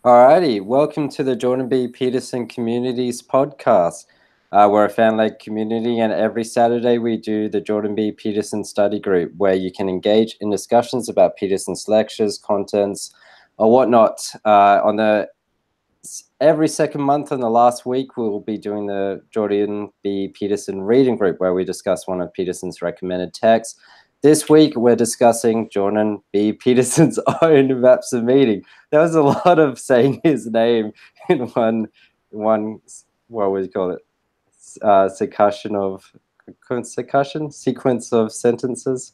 Alrighty, welcome to the Jordan B Peterson Communities podcast. We're a fan-led community, and every Saturday we do the Jordan B Peterson study group, where you can engage in discussions about Peterson's lectures, contents, or whatnot. Every second month and the last week, we will be doing the Jordan B Peterson reading group, where we discuss one of Peterson's recommended texts. This week, we're discussing Jordan B Peterson's own Maps of Meaning. There was a lot of saying his name in one what would you call it? Sequence of sentences.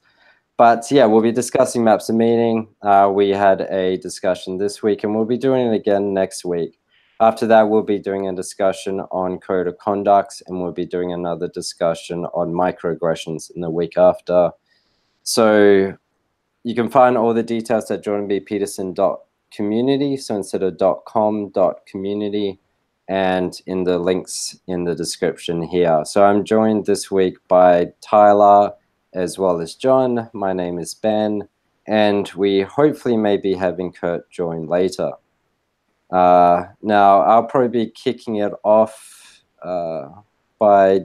But yeah, we'll be discussing Maps of Meaning. We had a discussion this week, and we'll be doing it again next week. After that, we'll be doing a discussion on code of conducts, and we'll be doing another discussion on microaggressions in the week after. So you can find all the details at jordanbpeterson.community. So instead of .com.community, and in the links in the description here. So I'm joined this week by Tyler as well as John. My name is Ben, and we hopefully may be having Kurt join later. Now, I'll probably be kicking it off by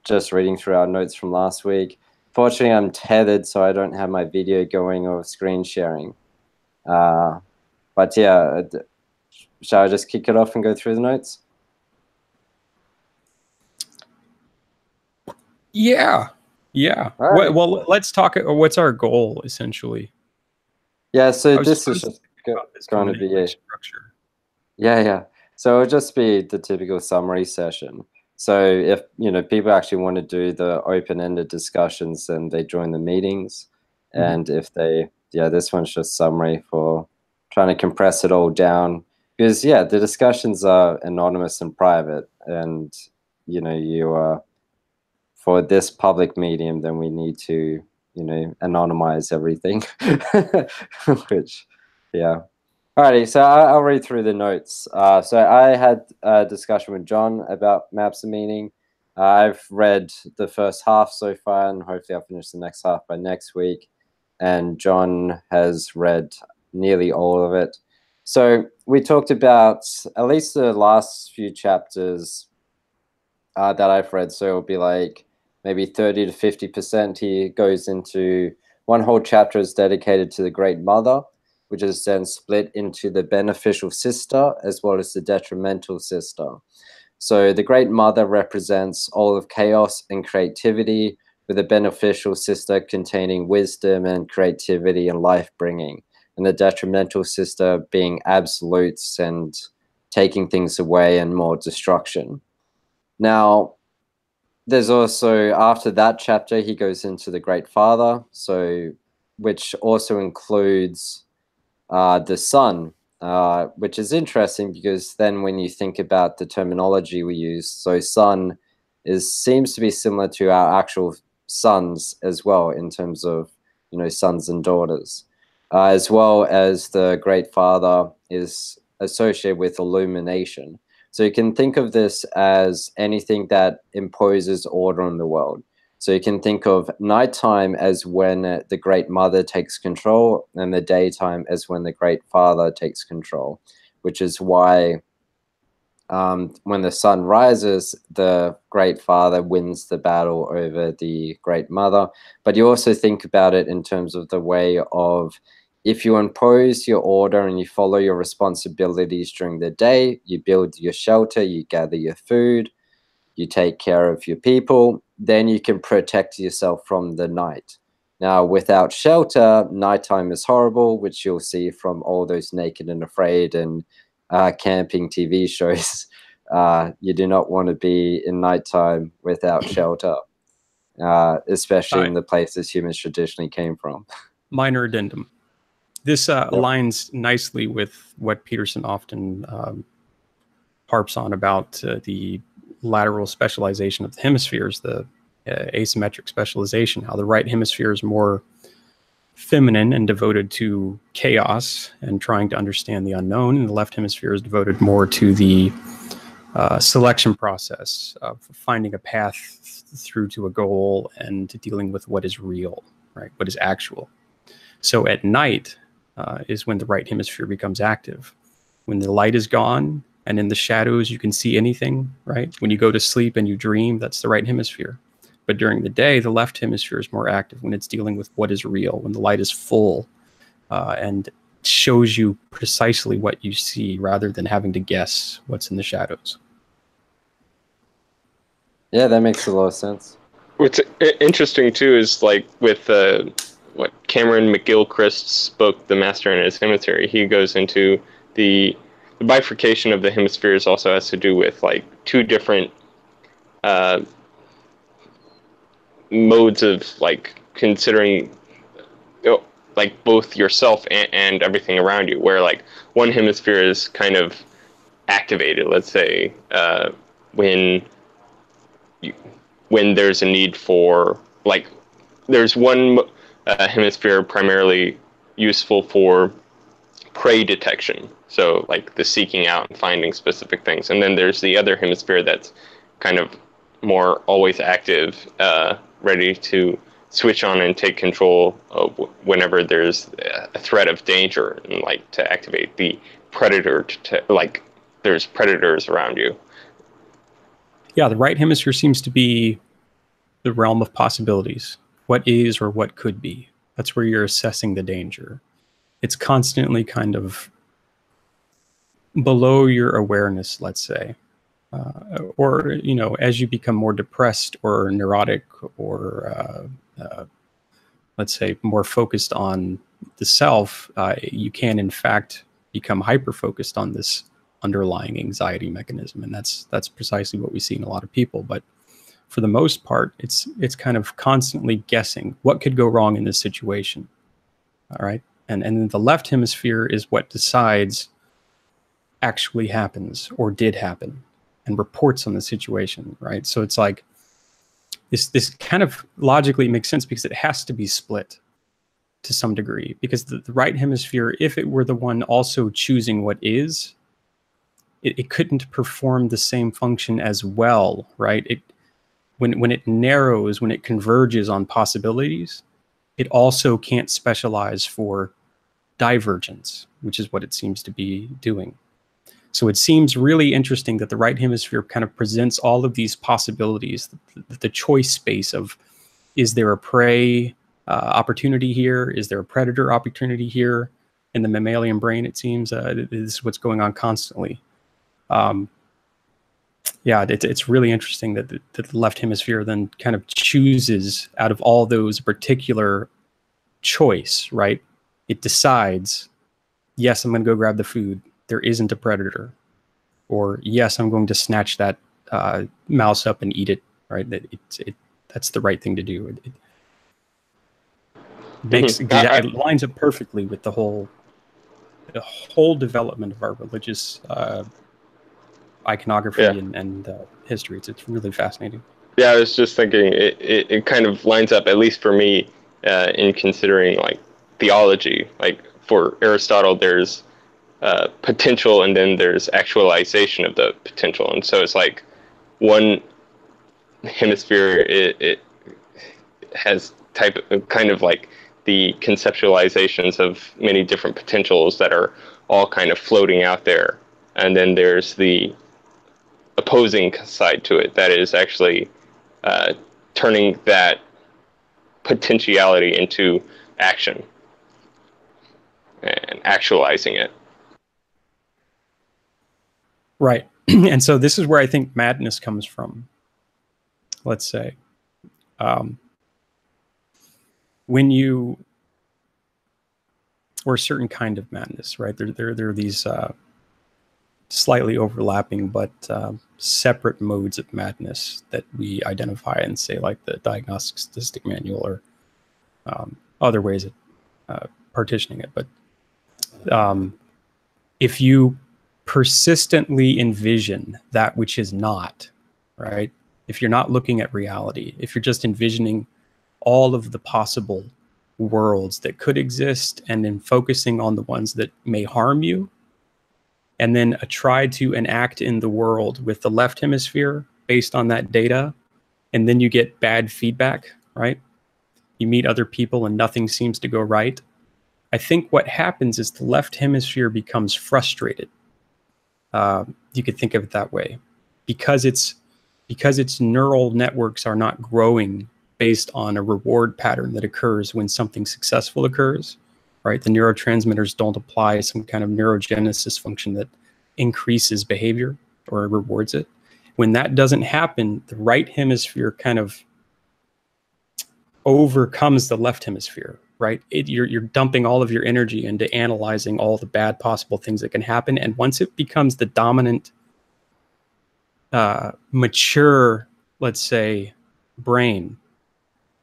just reading through our notes from last week. Fortunately, I'm tethered, so I don't have my video going or screen sharing. But yeah, shall I just kick it off and go through the notes? Yeah. Right. Well, let's talk. What's our goal, essentially? Yeah, so this is just going to be a structure. Yeah. So it'll just be the typical summary session. So if people actually want to do the open-ended discussions, then they join the meetings. And if this one's just summary for trying to compress it all down. Because, the discussions are anonymous and private. And, for this public medium, then we need to, anonymize everything. Which, yeah. Alrighty, so I'll read through the notes. So I had a discussion with John about Maps of Meaning. I've read the first half so far, and hopefully I'll finish the next half by next week. And John has read nearly all of it. So we talked about at least the last few chapters that I've read. So it'll be like maybe 30 to 50%. He goes into one whole chapter is dedicated to the Great Mother, which is then split into the beneficial sister as well as the detrimental sister. So the Great Mother represents all of chaos and creativity, with the beneficial sister containing wisdom and creativity and life-bringing, and the detrimental sister being absolutes and taking things away and more destruction. Now, there's also, after that chapter, he goes into the Great Father, which also includes the sun, which is interesting because then when you think about the terminology we use, so sun seems to be similar to our actual sons as well in terms of, sons and daughters, as well as the Great Father is associated with illumination. So you can think of this as anything that imposes order on the world. So you can think of nighttime as when the Great Mother takes control, and the daytime as when the Great Father takes control, which is why when the sun rises, the Great Father wins the battle over the Great Mother. But you also think about it in terms of the way of, if you impose your order and you follow your responsibilities during the day, you build your shelter, you gather your food, you take care of your people, then you can protect yourself from the night. Now, without shelter, nighttime is horrible, which you'll see from all those Naked and Afraid and camping TV shows. You do not want to be in nighttime without shelter, especially in the places humans traditionally came from. Minor addendum. This aligns nicely with what Peterson often harps on about the lateral specialization of the hemispheres, the asymmetric specialization, how the right hemisphere is more feminine and devoted to chaos and trying to understand the unknown, and the left hemisphere is devoted more to the selection process of finding a path through to a goal and dealing with what is real, right? What is actual. So at night, is when the right hemisphere becomes active. When the light is gone and in the shadows you can see anything, right? When you go to sleep and you dream, that's the right hemisphere. But during the day, the left hemisphere is more active when it's dealing with what is real, when the light is full and shows you precisely what you see rather than having to guess what's in the shadows. Yeah, that makes a lot of sense. What's interesting too is like with what Cameron McGilchrist's book, The Master and His Hemisphere, he goes into the bifurcation of the hemispheres also has to do with like two different modes of like considering like both yourself and everything around you, where like one hemisphere is kind of activated, let's say when there's a need for, like, there's one hemisphere primarily useful for prey detection, so like the seeking out and finding specific things, and then there's the other hemisphere that's kind of more always active, ready to switch on and take control of whenever there's a threat of danger, and like to activate the predator to like there's predators around you. Yeah, the right hemisphere seems to be the realm of possibilities. What is or what could be. That's where you're assessing the danger. It's constantly kind of below your awareness, let's say. Or, you know, as you become more depressed or neurotic or, let's say, more focused on the self, you can, in fact, become hyper-focused on this underlying anxiety mechanism. And that's precisely what we see in a lot of people. But for the most part, it's kind of constantly guessing what could go wrong in this situation. All right. And the left hemisphere is what decides actually happens or did happen and reports on the situation. Right. So it's like this kind of logically makes sense because it has to be split to some degree, because the right hemisphere, if it were the one also choosing what is, it couldn't perform the same function as well. Right. When it narrows, when it converges on possibilities, it also can't specialize for divergence, which is what it seems to be doing. So it seems really interesting that the right hemisphere kind of presents all of these possibilities, the choice space of, is there a prey opportunity here? Is there a predator opportunity here? In the mammalian brain, it seems this is what's going on constantly. Yeah, it's really interesting that the left hemisphere then kind of chooses out of all those particular choice, right? It decides, yes, I'm going to go grab the food. There isn't a predator. Or, yes, I'm going to snatch that mouse up and eat it, right? That's the right thing to do. It makes it lines up perfectly with the whole development of our religious iconography and history. It's really fascinating. Yeah, I was just thinking it kind of lines up, at least for me, in considering like theology. Like for Aristotle, there's potential, and then there's actualization of the potential, and so it's like one hemisphere it has kind of like the conceptualizations of many different potentials that are all kind of floating out there, and then there's the opposing side to it that is actually turning that potentiality into action and actualizing it. Right. And so this is where I think madness comes from. Let's say, when you, or a certain kind of madness, right? There are these slightly overlapping but separate modes of madness that we identify and say, like the Diagnostic Statistic Manual, or other ways of partitioning it. But if you persistently envision that which is not, right? If you're not looking at reality, if you're just envisioning all of the possible worlds that could exist and then focusing on the ones that may harm you, and then try to enact in the world with the left hemisphere based on that data, and then you get bad feedback, right? You meet other people and nothing seems to go right. I think what happens is the left hemisphere becomes frustrated. You could think of it that way, because its neural networks are not growing based on a reward pattern that occurs when something successful occurs, right? The neurotransmitters don't apply some kind of neurogenesis function that increases behavior or rewards it. When that doesn't happen, the right hemisphere kind of overcomes the left hemisphere, right? You're dumping all of your energy into analyzing all the bad possible things that can happen. And once it becomes the dominant, mature, let's say, brain,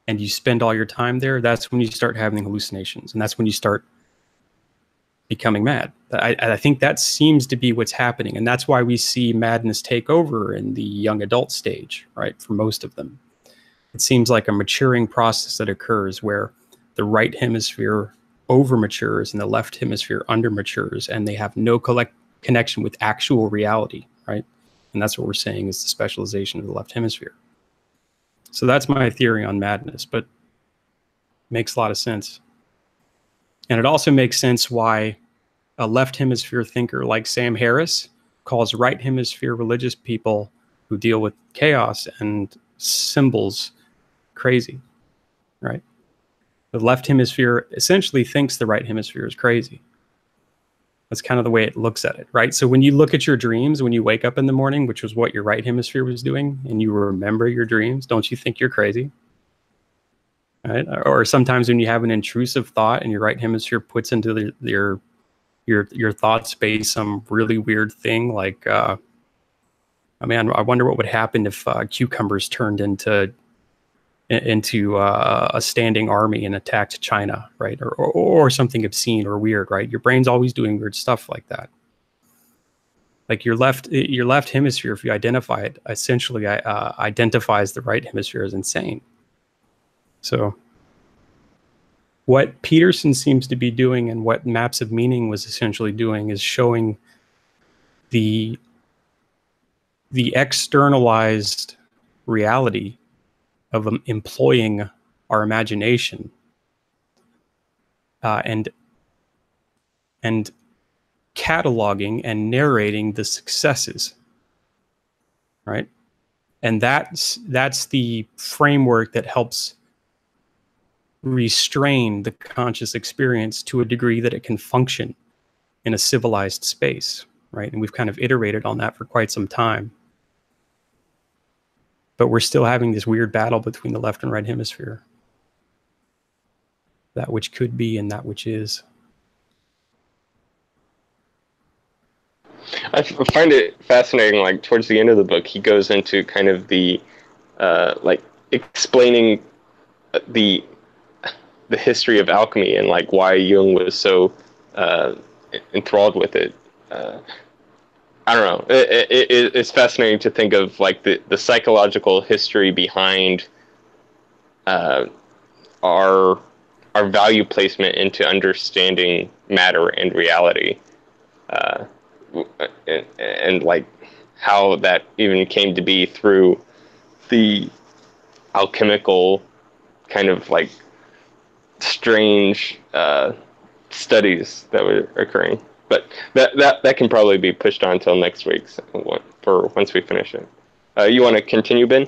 and you spend all your time there, that's when you start having hallucinations. And that's when you start becoming mad. I think that seems to be what's happening. And that's why we see madness take over in the young adult stage, right? For most of them. It seems like a maturing process that occurs where the right hemisphere over matures and the left hemisphere under matures, and they have no connection with actual reality, right? And that's what we're saying is the specialization of the left hemisphere. So that's my theory on madness, but it makes a lot of sense. And it also makes sense why a left hemisphere thinker like Sam Harris calls right hemisphere religious people who deal with chaos and symbols crazy, right? The left hemisphere essentially thinks the right hemisphere is crazy. That's kind of the way it looks at it, right? So when you look at your dreams, when you wake up in the morning, which was what your right hemisphere was doing, and you remember your dreams, don't you think you're crazy? Right? Or sometimes when you have an intrusive thought and your right hemisphere puts into your thought space some really weird thing, like, I wonder what would happen if cucumbers turned into a standing army and attacked China, right? Or something obscene or weird, right? Your brain's always doing weird stuff like that. Like your left hemisphere, if you identify it, essentially identifies the right hemisphere as insane. So what Peterson seems to be doing, and what Maps of Meaning was essentially doing, is showing the externalized reality of employing our imagination and cataloging and narrating the successes, right? And that's the framework that helps restrain the conscious experience to a degree that it can function in a civilized space, right? And we've kind of iterated on that for quite some time. But we're still having this weird battle between the left and right hemisphere. That which could be and that which is. I find it fascinating, like towards the end of the book, he goes into kind of the, like explaining the history of alchemy and like why Jung was so enthralled with it. I don't know. It's fascinating to think of like the psychological history behind our value placement into understanding matter and reality, and like how that even came to be through the alchemical kind of like strange studies that were occurring. But that can probably be pushed on until next week for once we finish it. You want to continue, Ben?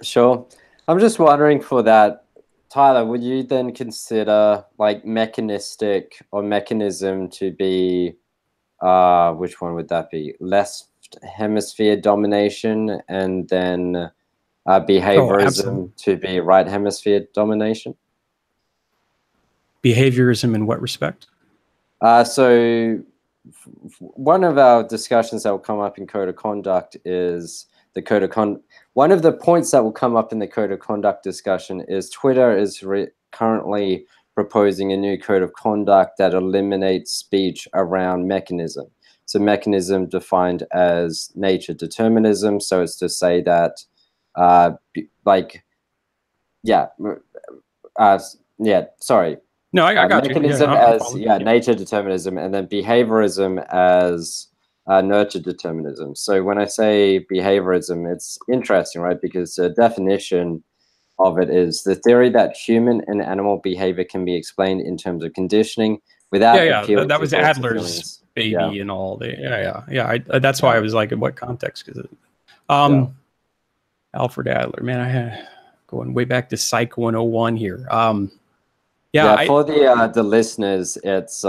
Sure. I'm just wondering for that, Tyler, would you then consider like mechanistic or mechanism to be, which one would that be? Left hemisphere domination, and then behaviorism to be right hemisphere domination? Behaviorism in what respect? So one of our discussions that will come up in code of conduct is the code of one of the points that will come up in the code of conduct discussion is Twitter is currently proposing a new code of conduct that eliminates speech around mechanism. So mechanism defined as nature determinism. So it's to say that sorry. No, I got mechanism you. as nature determinism, and then behaviorism as nurture determinism. So when I say behaviorism, it's interesting, right? Because the definition of it is the theory that human and animal behavior can be explained in terms of conditioning without appealing that to was thoughts and Adler's feelings. baby and all. That's why I was like, in what context? Because Alfred Adler, man, I had going way back to Psych 101 here. For the listeners, it's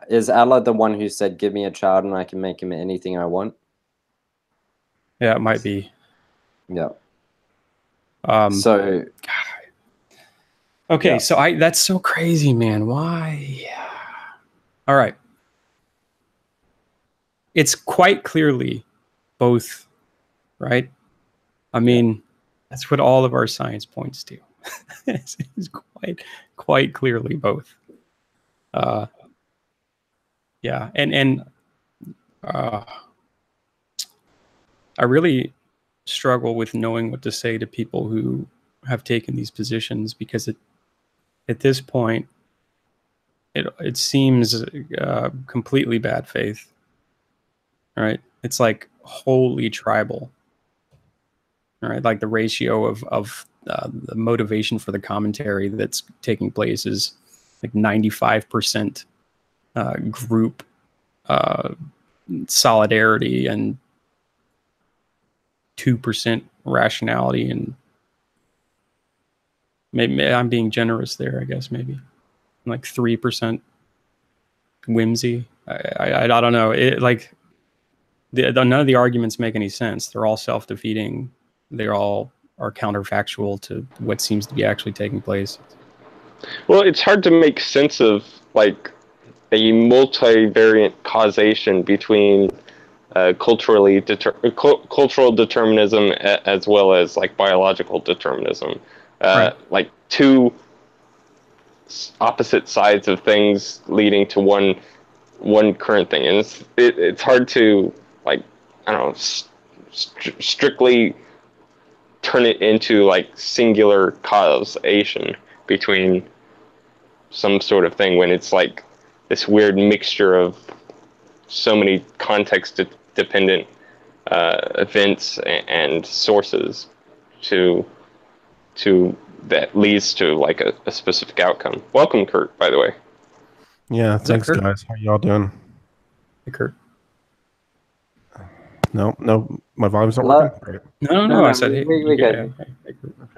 is Adler the one who said, "Give me a child and I can make him anything I want"? Yeah, it might be. Yeah. Okay, so that's so crazy, man. Why? All right. It's quite clearly both, right? I mean, that's what all of our science points to. It's quite clearly both. I really struggle with knowing what to say to people who have taken these positions, because at this point, it seems completely bad faith, right? It's like wholly tribal, right? Like the ratio of the motivation for the commentary that's taking place is like 95% group solidarity and 2% rationality, and maybe I'm being generous there, I guess, maybe like 3% whimsy. I don't know. It like none of the arguments make any sense. They're all self-defeating. They all are counterfactual to what seems to be actually taking place. Well, it's hard to make sense of like a multivariant causation between cultural determinism as well as like biological determinism. Like two opposite sides of things leading to one current thing, and it's hard to like, I don't know, strictly turn it into like singular causation between some sort of thing when it's like this weird mixture of so many context dependent events and sources to that leads to like a specific outcome. Welcome, Kurt, by the way. Yeah, thanks, guys. How y'all doing? Hey, Kurt. No, my volume's not working. Great. No. I said, hey, we good.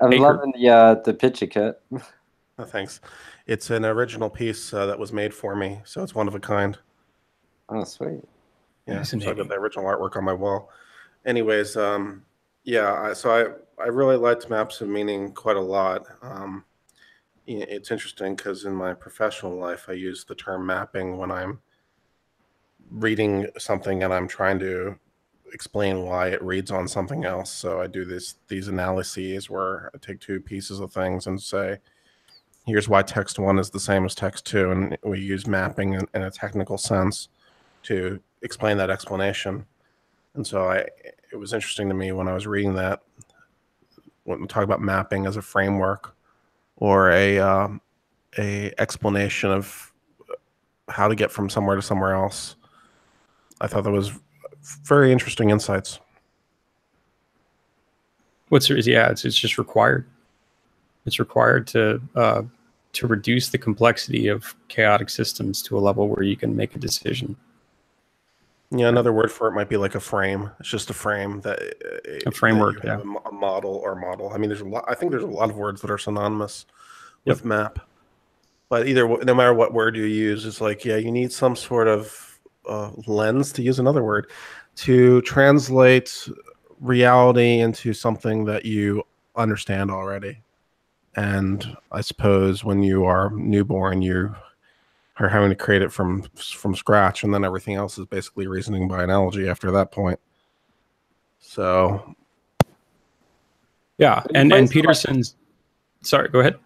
I'm loving the picture, Kurt. Oh, thanks. It's an original piece that was made for me, so it's one of a kind. Oh, sweet. Yeah, so I got the original artwork on my wall. Anyways, so I really liked Maps of Meaning quite a lot. It's interesting because in my professional life, I use the term mapping when I'm reading something and I'm trying to explain why it reads on something else. So I do these analyses where I take two pieces of things and say, here's why text 1 is the same as text 2, and we use mapping in a technical sense to explain that explanation. And so it was interesting to me when I was reading that, when we talk about mapping as a framework or a explanation of how to get from somewhere to somewhere else. I thought that was very interesting insights. It's just required. It's required to reduce the complexity of chaotic systems to a level where you can make a decision. Yeah, another word for it might be like a frame. It's just a frame a framework, that you have a model or model. I mean, I think there's a lot of words that are synonymous with map. But no matter what word you use, it's like, you need some sort of lens, to use another word, to translate reality into something that you understand already. And I suppose when you are newborn, you are having to create it from scratch, and then everything else is basically reasoning by analogy after that point. So, yeah, and Peterson's. Sorry, go ahead.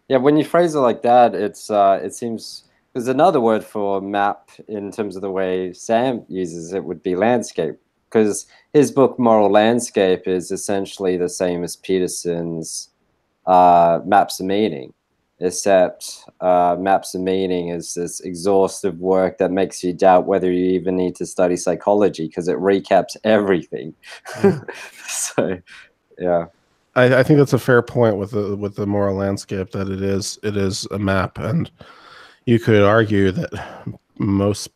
Yeah, when you phrase it like that, it seems there's another word for map in terms of the way Sam uses it would be landscape, because his book Moral Landscape is essentially the same as Peterson's Maps of Meaning, except Maps of Meaning is this exhaustive work that makes you doubt whether you even need to study psychology because it recaps everything. So, yeah. I think that's a fair point with the moral landscape, that it is a map, and you could argue that most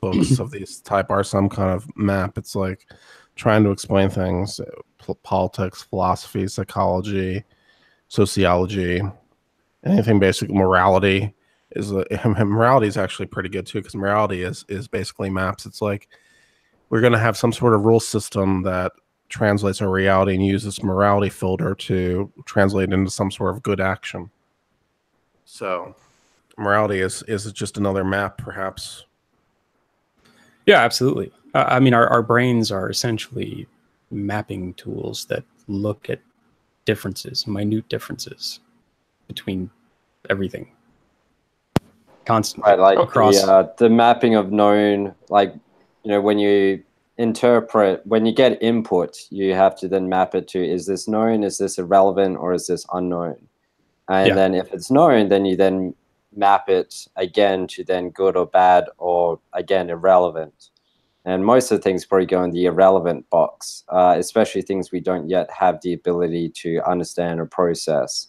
books of these type are some kind of map. It's like trying to explain things, politics, philosophy, psychology, sociology, anything basic. Morality is actually pretty good too, because morality is basically maps. It's like we're going to have some sort of rule system that translates our reality and use this morality filter to translate into some sort of good action. So morality is just another map, perhaps. Yeah, absolutely. I mean, our brains are essentially mapping tools that look at differences, minute differences between everything. Constantly. Right, like across. the mapping of known, like, you know, when you interpret, when you get input, you have to then map it to, is this known, is this irrelevant, or is this unknown? And then if it's known, then you then map it again to then good or bad, or again irrelevant. And most of the things probably go in the irrelevant box, especially things we don't yet have the ability to understand or process.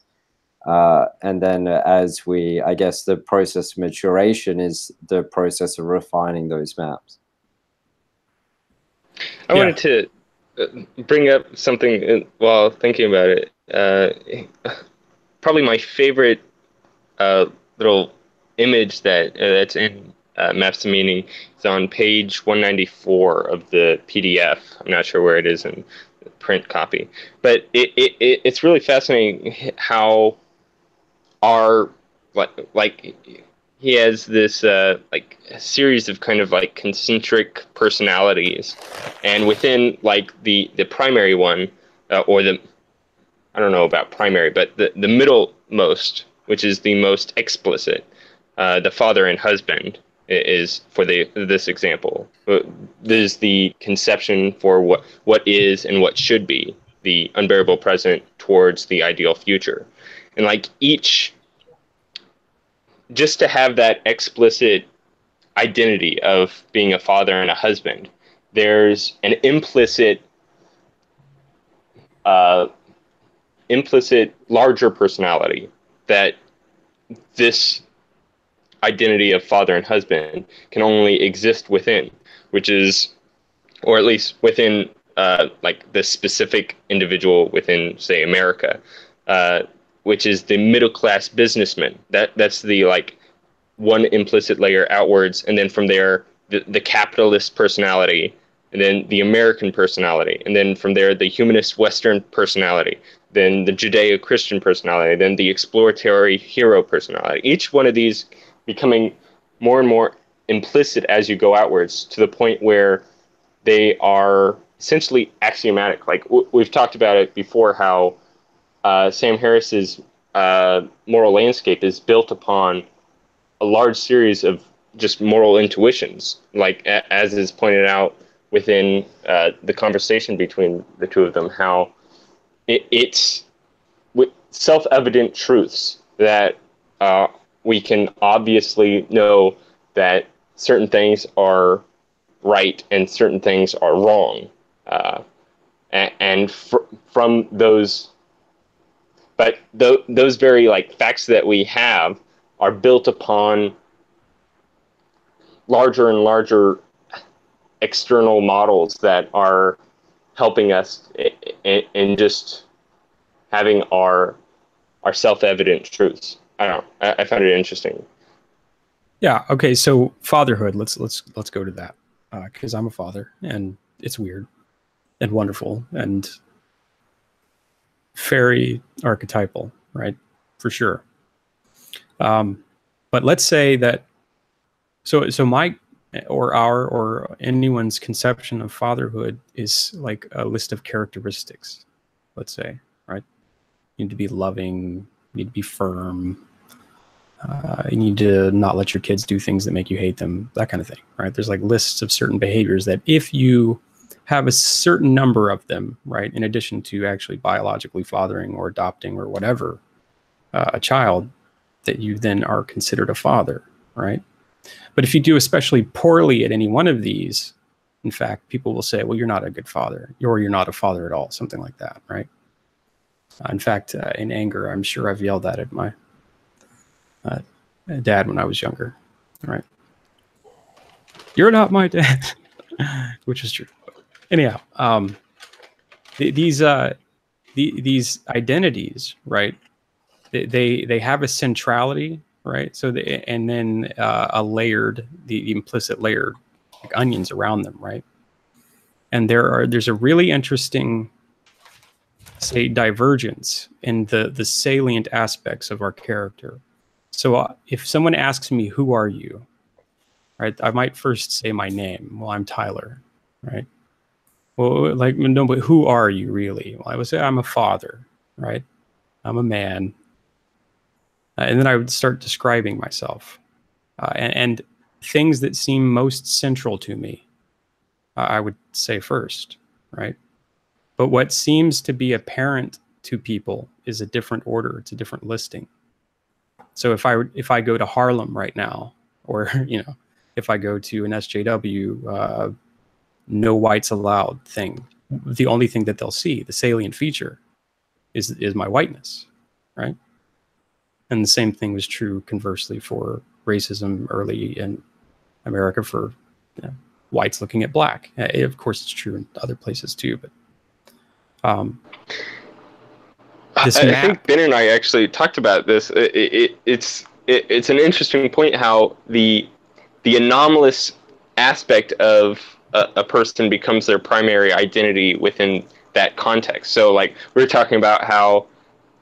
And then as we, I guess the process of maturation is the process of refining those maps. I wanted to bring up something while thinking about it. Probably my favorite little image that's in Maps of Meaning is on page 194 of the PDF. I'm not sure where it is in the print copy, but it's really fascinating how our like he has this like a series of kind of like concentric personalities, and within like the primary one, or the, I don't know about primary, but the middlemost, which is the most explicit, the father and husband is for this example. There's the conception for what is and what should be the unbearable present towards the ideal future, and like each, just to have that explicit identity of being a father and a husband, there's an implicit larger personality that this identity of father and husband can only exist within, which is, or at least within like the specific individual within, say, America, which is the middle class businessman. That's the like one implicit layer outwards, and then from there the capitalist personality, and then the American personality, and then from there the humanist Western personality, then the Judeo-Christian personality, then the exploratory hero personality. Each one of these becoming more and more implicit as you go outwards, to the point where they are essentially axiomatic. Like we've talked about it before, how Sam Harris's moral landscape is built upon a large series of just moral intuitions, like as is pointed out within the conversation between the two of them, how it's self-evident truths that we can obviously know that certain things are right and certain things are wrong, and from those, but those very like facts that we have are built upon larger and larger external models that are helping us in just having our self-evident truths. I don't know. I found it interesting. Yeah. Okay. So fatherhood. Let's go to that, because I'm a father, and it's weird and wonderful and very archetypal, right? For sure. But let's say that. So my or our or anyone's conception of fatherhood is like a list of characteristics. Let's say, right? You need to be loving. You need to be firm. You need to not let your kids do things that make you hate them, that kind of thing, right? There's like lists of certain behaviors that if you have a certain number of them, right, in addition to actually biologically fathering or adopting or whatever a child, that you then are considered a father, right? But if you do especially poorly at any one of these, in fact, people will say, well, you're not a good father, or you're not a father at all, something like that, right? In fact, in anger, I'm sure I've yelled that at my dad when I was younger. Right? You're not my dad, which is true. Anyhow, these identities, right? They have a centrality, right? So and then a layered, the implicit layer, like onions around them, right? And there's a really interesting, say, divergence in the salient aspects of our character. So if someone asks me, "Who are you?" Right, I might first say my name. Well, I'm Tyler, right? Well, like, no, but who are you really? Well, I would say I'm a father, right? I'm a man. And then I would start describing myself. And things that seem most central to me, I would say first, right? But what seems to be apparent to people is a different order. It's a different listing. So if I go to Harlem right now, or if I go to an SJW, no whites allowed thing, the only thing that they'll see, the salient feature, is my whiteness, right? And the same thing was true conversely for racism early in America for whites looking at black. Of course, it's true in other places too, but I think Ben and I actually talked about this. It's an interesting point how the anomalous aspect of a person becomes their primary identity within that context. So, like, we were talking about how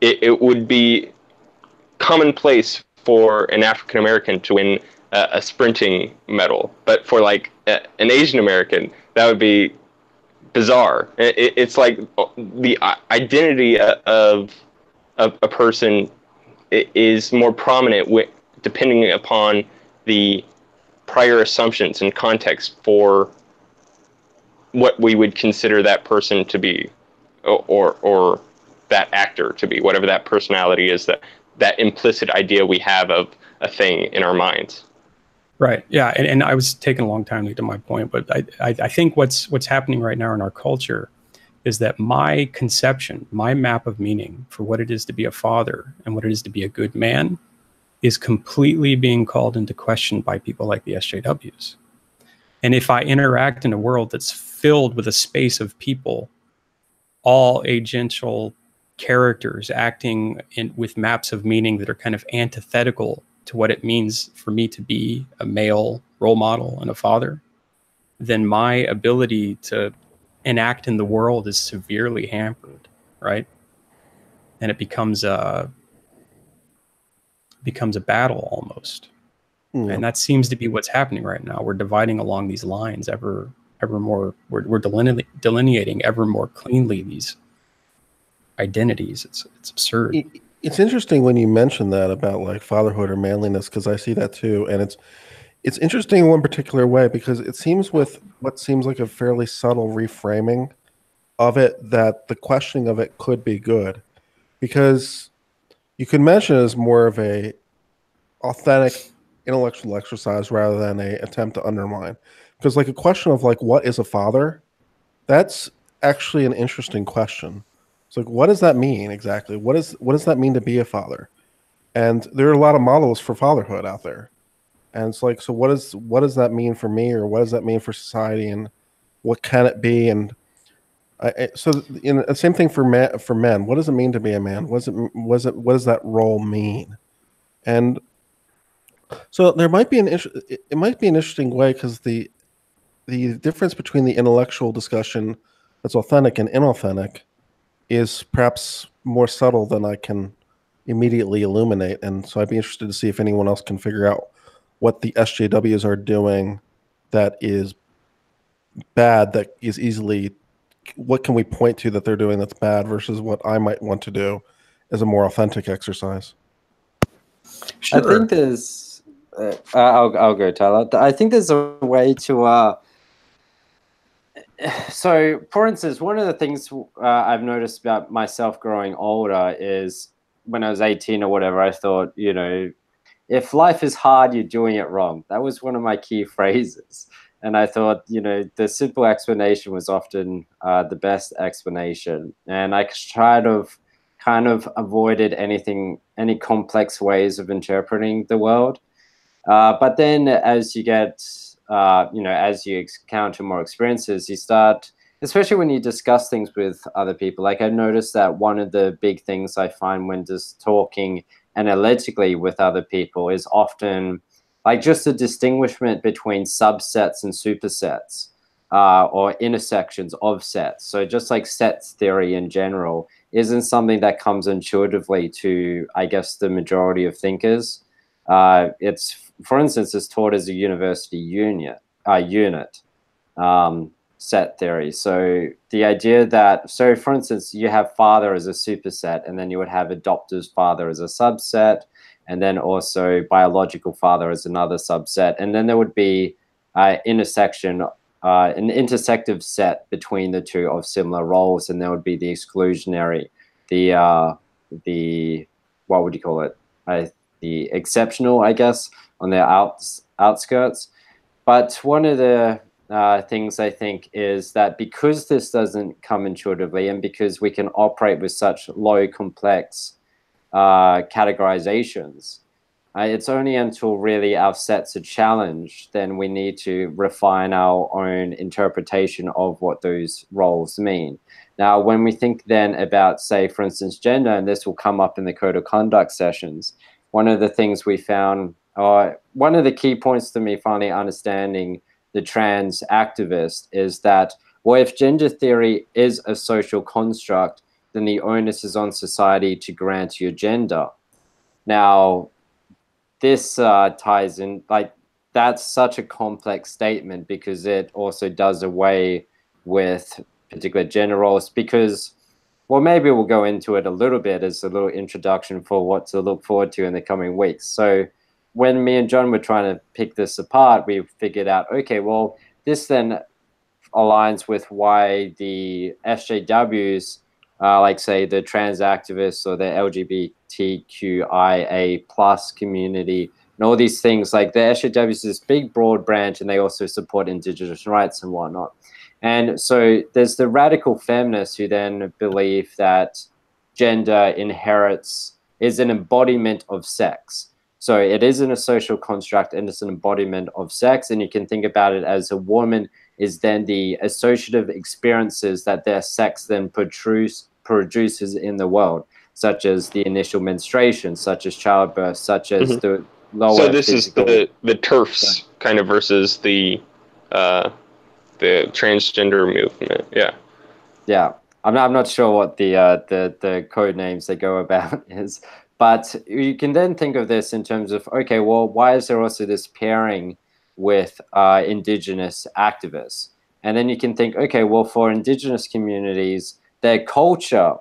it would be commonplace for an African American to win a sprinting medal, but for like an Asian American, that would be bizarre. It's like the identity of a person is more prominent depending upon the prior assumptions and context for what we would consider that person to be, or that actor to be, whatever that personality is, that implicit idea we have of a thing in our minds. Right. Yeah. And I was taking a long time to get to my point, but I think what's happening right now in our culture is that my conception, my map of meaning for what it is to be a father and what it is to be a good man is completely being called into question by people like the SJWs. And if I interact in a world that's filled with a space of people, all agential characters acting with maps of meaning that are kind of antithetical to what it means for me to be a male role model and a father, then my ability to enact in the world is severely hampered, right? And it becomes a battle almost. Mm. And that seems to be what's happening right now. We're dividing along these lines ever more. We're delineating ever more cleanly these identities. It's absurd. It's interesting when you mention that about like fatherhood or manliness, because I see that too, and it's interesting in one particular way, because it seems with what seems like a fairly subtle reframing of it that the questioning of it could be good, because you could mention it as more of a authentic intellectual exercise rather than a attempt to undermine. Because like a question of like what is a father, that's actually an interesting question. It's like, what does that mean exactly? What does that mean to be a father? And there are a lot of models for fatherhood out there. And it's like, so what does that mean for me, or what does that mean for society, and what can it be? And so the same thing for men. What does it mean to be a man? What does that role mean? And so there might be it might be an interesting way, because the difference between the intellectual discussion that's authentic and inauthentic is perhaps more subtle than I can immediately illuminate. And so I'd be interested to see if anyone else can figure out what the SJWs are doing that is bad, that is easily, what can we point to that they're doing that's bad versus what I might want to do as a more authentic exercise. Sure. I think there's, I'll go, Tyler. I think there's a way to, so, for instance, one of the things I've noticed about myself growing older is when I was 18 or whatever, I thought, if life is hard, you're doing it wrong. That was one of my key phrases. And I thought, the simple explanation was often the best explanation. And I tried to kind of avoided any complex ways of interpreting the world. But then as you get, as you encounter more experiences, you start, especially when you discuss things with other people. Like I've noticed that one of the big things I find when just talking analytically with other people is often like just a distinguishment between subsets and supersets, or intersections of sets. So just like sets theory in general isn't something that comes intuitively to, I guess, the majority of thinkers. It's, for instance, it's taught as a university unit, set theory. So the idea that, so for instance, you have father as a superset, and then you would have adoptive father as a subset, and then also biological father as another subset, and then there would be an intersective set between the two of similar roles, and there would be the exclusionary, the what would you call it? The exceptional, I guess, on the outskirts. But one of the things I think is that because this doesn't come intuitively, and because we can operate with such low complex categorizations, it's only until really our sets are challenged then we need to refine our own interpretation of what those roles mean. Now, when we think then about, say, for instance, gender, and this will come up in the code of conduct sessions, one of the things we found, one of the key points to me finally understanding the trans activist is that, well, if gender theory is a social construct, then the onus is on society to grant your gender. Now, this ties in, like, that's such a complex statement because it also does away with particular gender roles because, well, maybe we'll go into it a little bit as a little introduction for what to look forward to in the coming weeks. So when me and John were trying to pick this apart, we figured out, okay, well, this then aligns with why the SJWs, like say the trans activists or the LGBTQIA plus community and all these things, like the SJWs is this big broad branch, and they also support indigenous rights and whatnot. And so there's the radical feminists who then believe that gender is an embodiment of sex. So it isn't a social construct, and it's an embodiment of sex. And you can think about it as a woman is then the associative experiences that their sex then produces in the world, such as the initial menstruation, such as childbirth, such as the lower. So this physical, is the TERFs kind of versus the transgender movement. Yeah. I'm not sure what the code names they go about is, but you can then think of this in terms of, okay, well, why is there also this pairing with indigenous activists? And then you can think, okay, well, for indigenous communities, their culture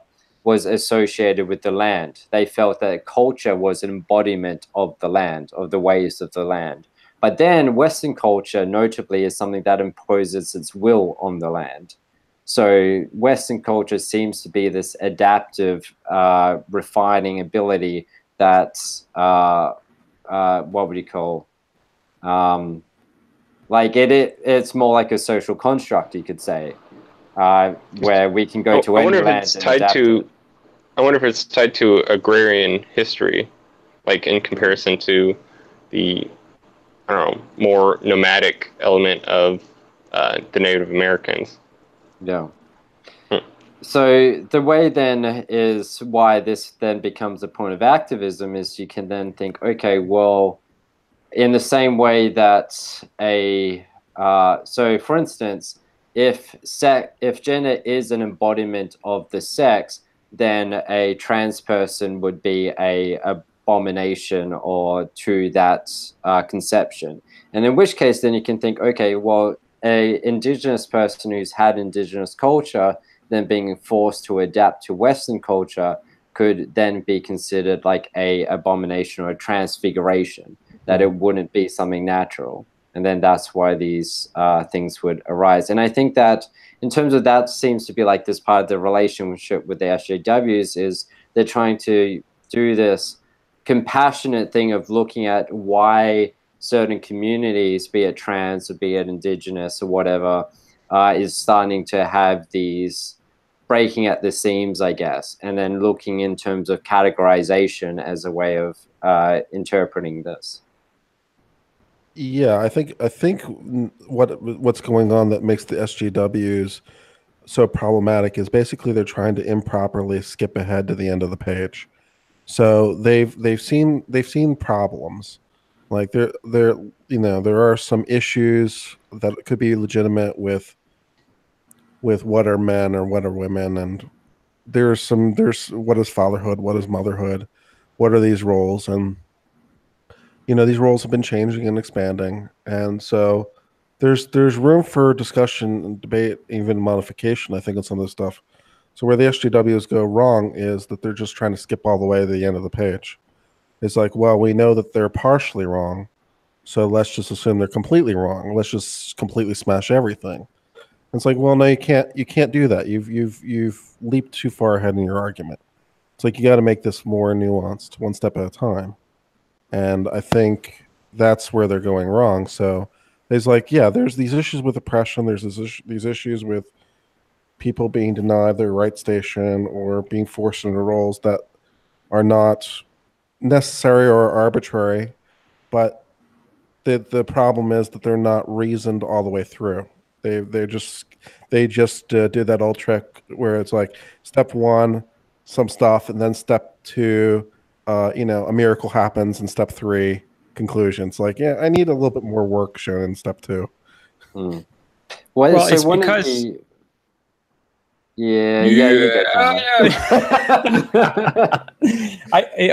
was associated with the land. They felt that culture was an embodiment of the land, of the ways of the land. But then Western culture, notably, is something that imposes its will on the land. So Western culture seems to be this adaptive, refining ability that, what would you call, like it's more like a social construct, you could say, where we can go to any land and adapt to it. I wonder if it's tied to agrarian history, like in comparison to the, I don't know, more nomadic element of the Native Americans. Yeah. So the way then is why this then becomes a point of activism is you can then think, okay, well, in the same way that so for instance, if gender is an embodiment of the sex, then a trans person would be a abomination or to that conception. And in which case then you can think, okay, well, a indigenous person who's had indigenous culture then being forced to adapt to Western culture could then be considered like a abomination or a transfiguration, that it wouldn't be something natural. And then that's why these things would arise. And I think that in terms of that seems to be like this part of the relationship with the SJWs is they're trying to do this compassionate thing of looking at why certain communities, be it trans or be it indigenous or whatever, is starting to have these breaking at the seams, I guess, and then looking in terms of categorization as a way of interpreting this. Yeah, I think what's going on that makes the SJWs so problematic is basically they're trying to improperly skip ahead to the end of the page. So they've seen problems. Like there there are some issues that could be legitimate with what are men or what are women, and there's what is fatherhood, what is motherhood, what are these roles, and these roles have been changing and expanding, and so there's room for discussion and debate, even modification, I think, on some of this stuff. So where the SJWs go wrong is that they're just trying to skip all the way to the end of the page. It's like, well, we know that they're partially wrong, so let's just assume they're completely wrong. Let's just completely smash everything. It's like, well, no, you can't do that. You've leaped too far ahead in your argument. It's like you got to make this more nuanced, one step at a time. And I think that's where they're going wrong. So there's there's these issues with oppression. There's these issues with people being denied their right station or being forced into roles that are not necessary or arbitrary. But the problem is that they're not reasoned all the way through. They just did that old trick where it's like step one, some stuff, and then step two, a miracle happens, and step three, conclusions. Like, yeah, I need a little bit more work shown in step two. Well, Well, so it's one because of the you go,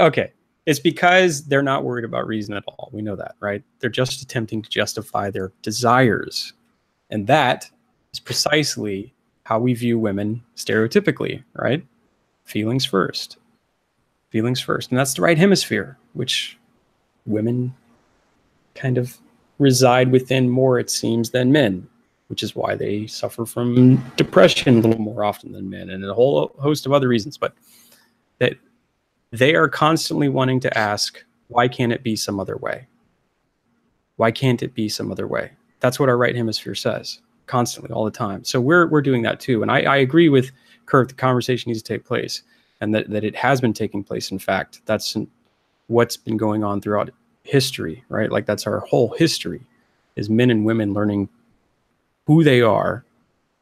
okay. It's because they're not worried about reason at all. We know that, right? They're just attempting to justify their desires. And that is precisely how we view women stereotypically, right? Feelings first. Feelings first. And that's the right hemisphere, which women kind of reside within more, it seems, than men, which is why they suffer from depression a little more often than men, and a whole host of other reasons. But that they are constantly wanting to ask, why can't it be some other way? Why can't it be some other way? That's what our right hemisphere says constantly, all the time. So we're doing that too. And I agree with Kurt, the conversation needs to take place, and that it has been taking place. In fact, that's what's been going on throughout history, right? Like that's our whole history, is men and women learning who they are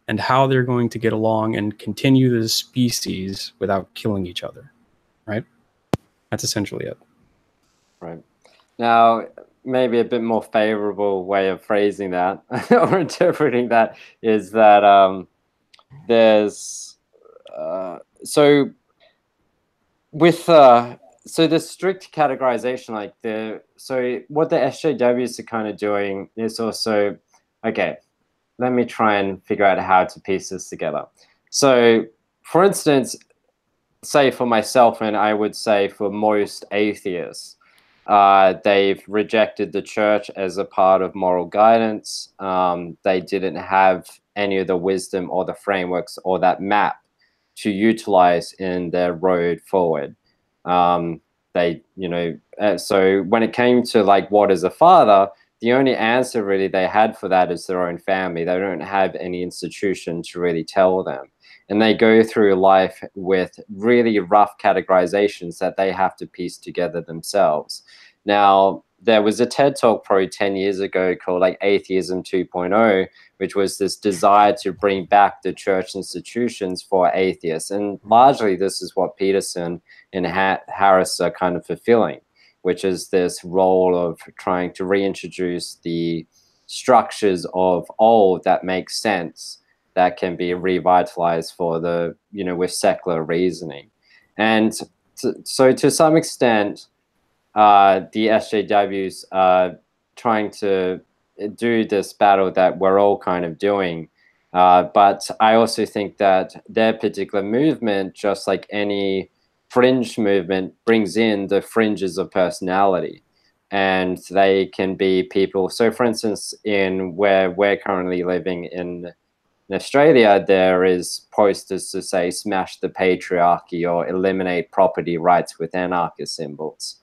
and how they're going to get along and continue the species without killing each other, right? That's essentially it. Right. Now, maybe a bit more favorable way of phrasing that or interpreting that is that there's so the strict categorization, so what the SJWs are kind of doing is also, okay, let me try and figure out how to piece this together. So, for instance, say for myself, and I would say for most atheists, they've rejected the church as a part of moral guidance. They didn't have any of the wisdom or the frameworks or that map to utilize in their road forward. So when it came to like what is a father, the only answer really they had for that is their own family. They don't have any institution to really tell them. And they go through life with really rough categorizations that they have to piece together themselves. Now, there was a TED Talk probably 10 years ago called like Atheism 2.0, which was this desire to bring back the church institutions for atheists. And largely this is what Peterson and Harris are kind of fulfilling, which is this role of trying to reintroduce the structures of old that make sense, that can be revitalized for the, with secular reasoning. And so to some extent, the SJWs are trying to do this battle that we're all kind of doing. But I also think that their particular movement, just like any fringe movement, brings in the fringes of personality. And they can be people. So for instance, in where we're currently living in Australia, there is posters to say smash the patriarchy or eliminate property rights with anarchist symbols.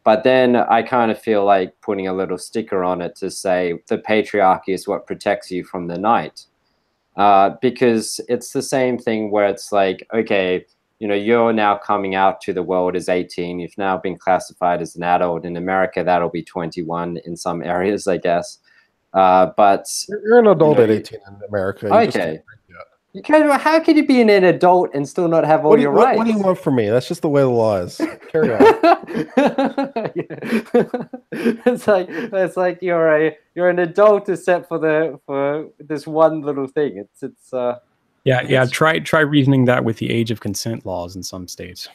But then I kind of feel like putting a little sticker on it to say the patriarchy is what protects you from the night. because it's the same thing where it's like, okay, you know, you're now coming out to the world as 18. You've now been classified as an adult. In America, that'll be 21 in some areas, I guess. But you're an adult at 18 in America. You just okay. You can't, how can you be an adult and still not have all your rights? What do you want from me? That's just the way the law is. Carry on. It's like you're an adult except for this one little thing. Try reasoning that with the age of consent laws in some states.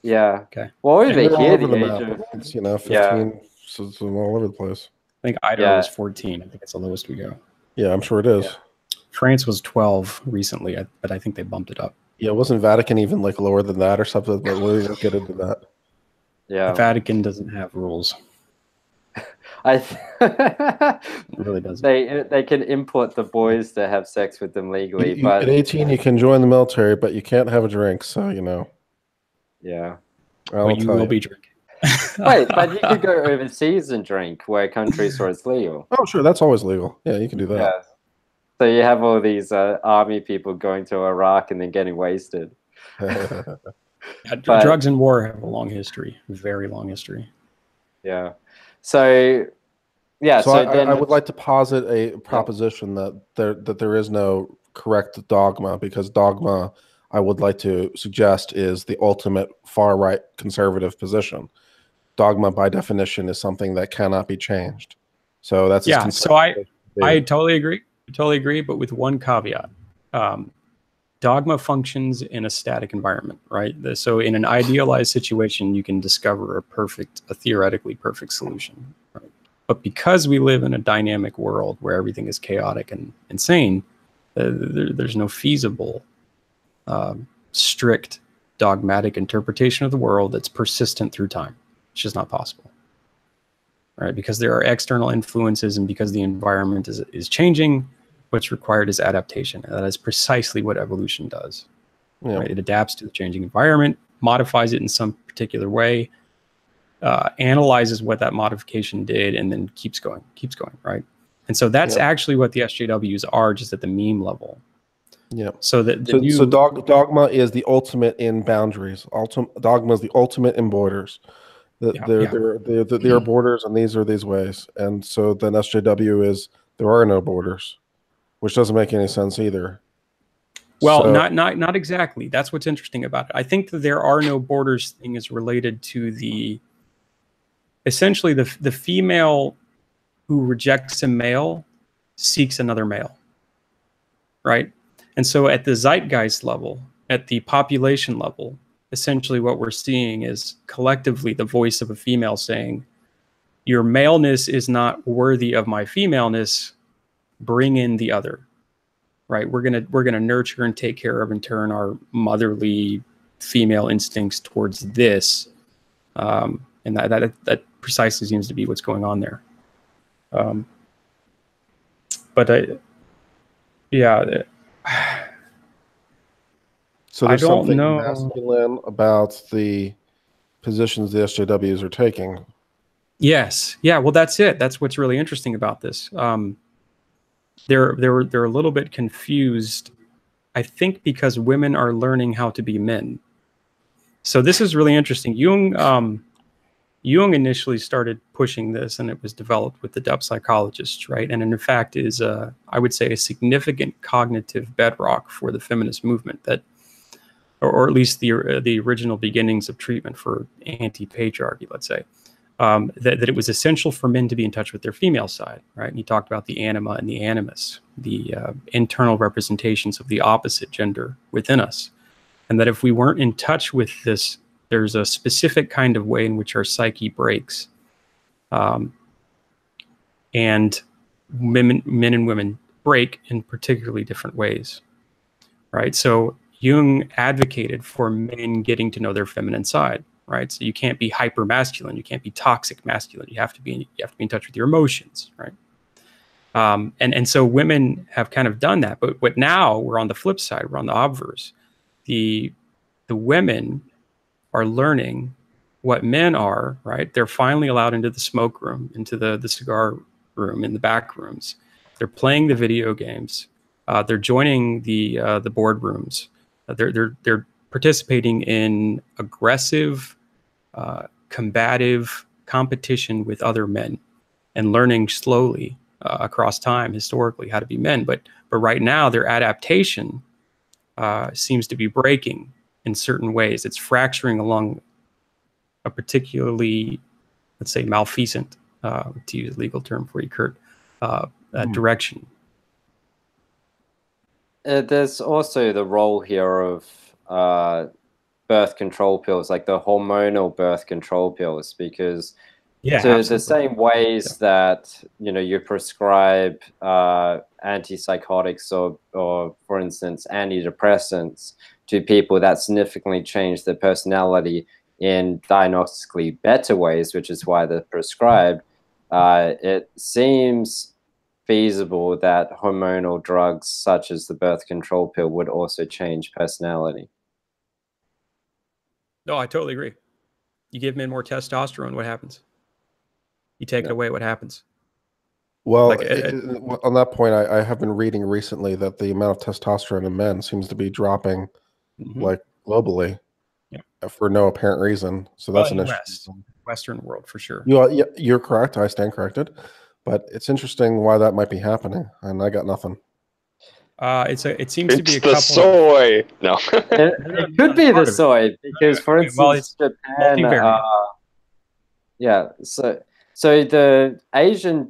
Yeah. Okay. Well, over here, the age of it's 15, so it's all over the place. I think Idaho is 14. I think it's the lowest we go. Yeah, I'm sure it is. Yeah. France was 12 recently, but I think they bumped it up. Yeah, wasn't Vatican even like lower than that or something? But we won't get into that. Yeah, the Vatican doesn't have rules. It really doesn't. They can import the boys to have sex with them legally, but at 18 you can join the military, but you can't have a drink. So you know. Yeah, you will be drinking. Wait, but you could go overseas and drink where countries where it's legal. Oh, sure, that's always legal. Yeah, you can do that. Yeah. So you have all these army people going to Iraq and then getting wasted. Drugs and war have a long history, very long history. Yeah. So, yeah. So I would like to posit a proposition that there is no correct dogma, because dogma, I would like to suggest, is the ultimate far right conservative position. Dogma, by definition, is something that cannot be changed. So that's So I totally agree. Totally agree, but with one caveat. Dogma functions in a static environment, right? So in an idealized situation, you can discover a theoretically perfect solution. Right? But because we live in a dynamic world where everything is chaotic and insane, there's no feasible, strict, dogmatic interpretation of the world that's persistent through time. It's just not possible. Right? Because there are external influences, and because the environment is changing, what's required is adaptation. And that is precisely what evolution does. Yeah. Right? It adapts to the changing environment, modifies it in some particular way, analyzes what that modification did, and then keeps going, right? And so that's actually what the SJWs are, just at the meme level. Yeah. So dogma is the ultimate in boundaries. Dogma is the ultimate in borders. There are borders, and these are these ways. And so then SJW is there are no borders, which doesn't make any sense either. Well, not exactly. That's what's interesting about it. I think that there are no borders thing is related to essentially the female who rejects a male seeks another male, right? And so at the zeitgeist level, at the population level, essentially what we're seeing is collectively the voice of a female saying, your maleness is not worthy of my femaleness, bring in the other, right? We're gonna nurture and take care of and turn our motherly female instincts towards this. And that precisely seems to be what's going on there. So there's something masculine about the positions the SJWs are taking. Yes. Yeah. Well, that's it. That's what's really interesting about this. They're a little bit confused, I think, because women are learning how to be men. So this is really interesting. Jung initially started pushing this, and it was developed with the depth psychologists, right? And in fact is, I would say, a significant cognitive bedrock for the feminist movement, that, or at least the original beginnings of treatment for anti-patriarchy, let's say, that it was essential for men to be in touch with their female side, right? And he talked about the anima and the animus, the internal representations of the opposite gender within us. And that if we weren't in touch with this, there's a specific kind of way in which our psyche breaks. And men and women break in particularly different ways, right? So Jung advocated for men getting to know their feminine side, right? So you can't be hyper masculine, you can't be toxic masculine. You have to be in touch with your emotions, right? And so women have kind of done that, but now we're on the flip side, we're on the obverse. The women are learning what men are, right? They're finally allowed into the smoke room, into the cigar room, in the back rooms. They're playing the video games. They're joining the boardrooms. They're participating in aggressive, combative competition with other men, and learning slowly across time, historically, how to be men. But right now, their adaptation seems to be breaking in certain ways. It's fracturing along a particularly, let's say, malfeasant, to use a legal term for you, Kurt, direction. There's also the role here of birth control pills, like the hormonal birth control pills, because the same ways that you prescribe antipsychotics or for instance antidepressants to people that significantly change their personality in diagnostically better ways, which is why they're prescribed. It seems feasible that hormonal drugs such as the birth control pill would also change personality. No, I totally agree. You give men more testosterone, what happens? You take it away, what happens? Well, on that point, I have been reading recently that the amount of testosterone in men seems to be dropping, like globally, for no apparent reason. So that's an interesting Western world for sure. You're correct. I stand corrected, but it's interesting why that might be happening, and I got nothing. It seems to be a couple soy. No, it could be the soy because, for instance, Japan. So the Asian.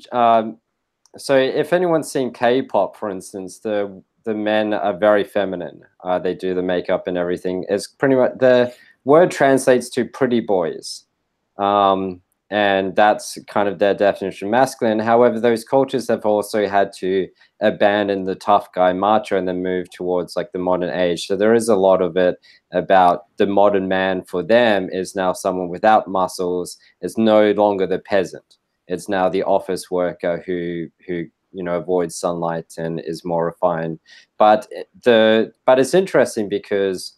So if anyone's seen K-pop, for instance, the men are very feminine. They do the makeup and everything. It's pretty much the word translates to pretty boys. And that's kind of their definition of masculine. However, those cultures have also had to abandon the tough guy macho and then move towards like the modern age. So there is a lot of it about the modern man for them is now someone without muscles. It's no longer the peasant. It's now the office worker who avoids sunlight and is more refined. But it's interesting because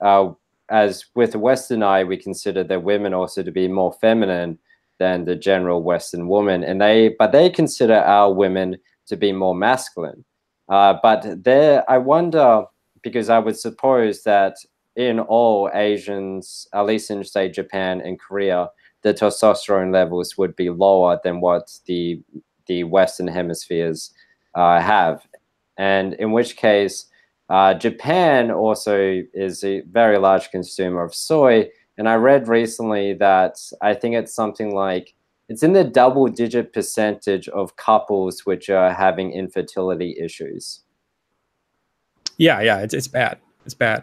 as with the Western eye, we consider the women also to be more feminine than the general Western woman, but they consider our women to be more masculine. But I wonder, because I would suppose that in all Asians, at least in say Japan and Korea, the testosterone levels would be lower than what the Western hemispheres have, and in which case Japan also is a very large consumer of soy. And I read recently that I think it's something like it's in the double-digit percentage of couples which are having infertility issues. Yeah, it's bad. It's bad.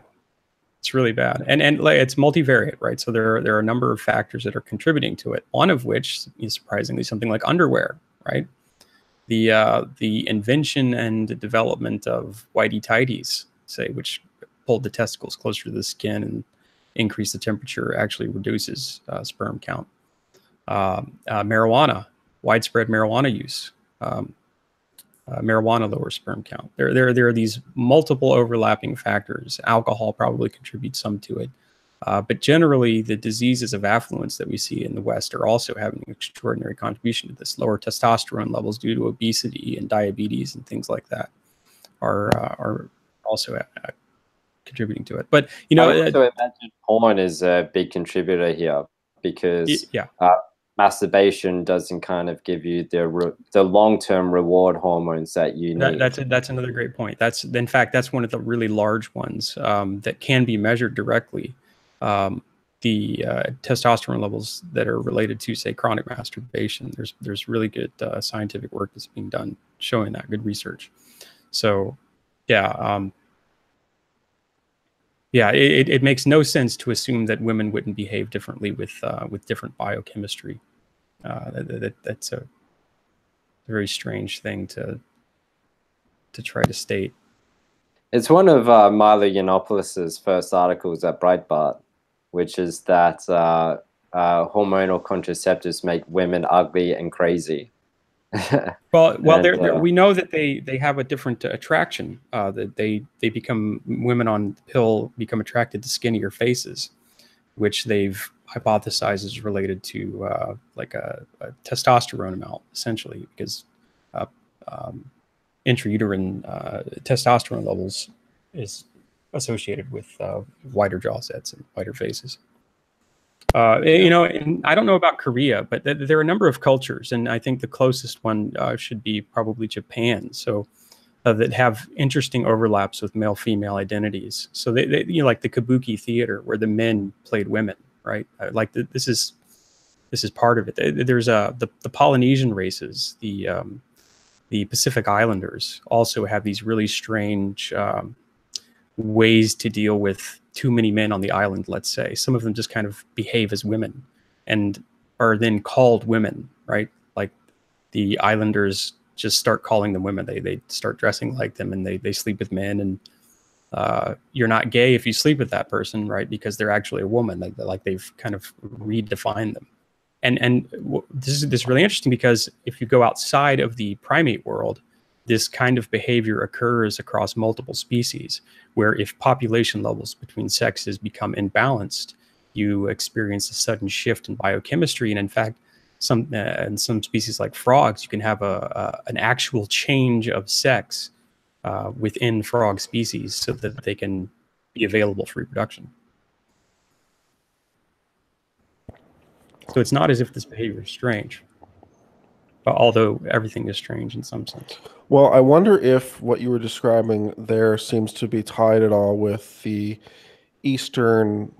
It's really bad, and like it's multivariate, right? So there are a number of factors that are contributing to it. One of which is surprisingly something like underwear, right? The invention and development of whitey tighties, say, which pulled the testicles closer to the skin and increase the temperature, actually reduces sperm count. Marijuana, widespread marijuana use. Marijuana lowers sperm count. There are these multiple overlapping factors. Alcohol probably contributes some to it. But generally, the diseases of affluence that we see in the West are also having an extraordinary contribution to this. Lower testosterone levels due to obesity and diabetes and things like that are also contributing to it. But I also imagine porn is a big contributor here because masturbation doesn't kind of give you the long-term reward hormones that you need. That's another great point. In fact that's one of the really large ones that can be measured directly. The testosterone levels that are related to, say, chronic masturbation. There's really good scientific work that's being done showing that, good research. So, it makes no sense to assume that women wouldn't behave differently with different biochemistry. That's a very strange thing to try to state. It's one of Milo Yiannopoulos' first articles at Breitbart, which is that hormonal contraceptives make women ugly and crazy. Well, we know that they have a different attraction. That they become, women on the pill become attracted to skinnier faces, which they've hypothesized is related to like a testosterone amount, essentially, because intrauterine testosterone levels is associated with wider jaw sets and wider faces. You know, and I don't know about Korea, but there are a number of cultures, and I think the closest one should be probably Japan. So that have interesting overlaps with male-female identities. So they you know, like the kabuki theater where the men played women, right? Like this is part of it. There's the Polynesian races, the Pacific Islanders also have these really strange ways to deal with too many men on the island, let's say. Some of them just kind of behave as women and are then called women, right? Like the Islanders just start calling them women. They start dressing like them, and they sleep with men. And you're not gay if you sleep with that person, right? Because they're actually a woman. Like they've kind of redefined them. And this is really interesting because if you go outside of the primate world, this kind of behavior occurs across multiple species, where if population levels between sexes become imbalanced, you experience a sudden shift in biochemistry. And in fact, in some species like frogs, you can have an actual change of sex within frog species so that they can be available for reproduction. So it's not as if this behavior is strange, although everything is strange in some sense. Well, I wonder if what you were describing there seems to be tied at all with the Eastern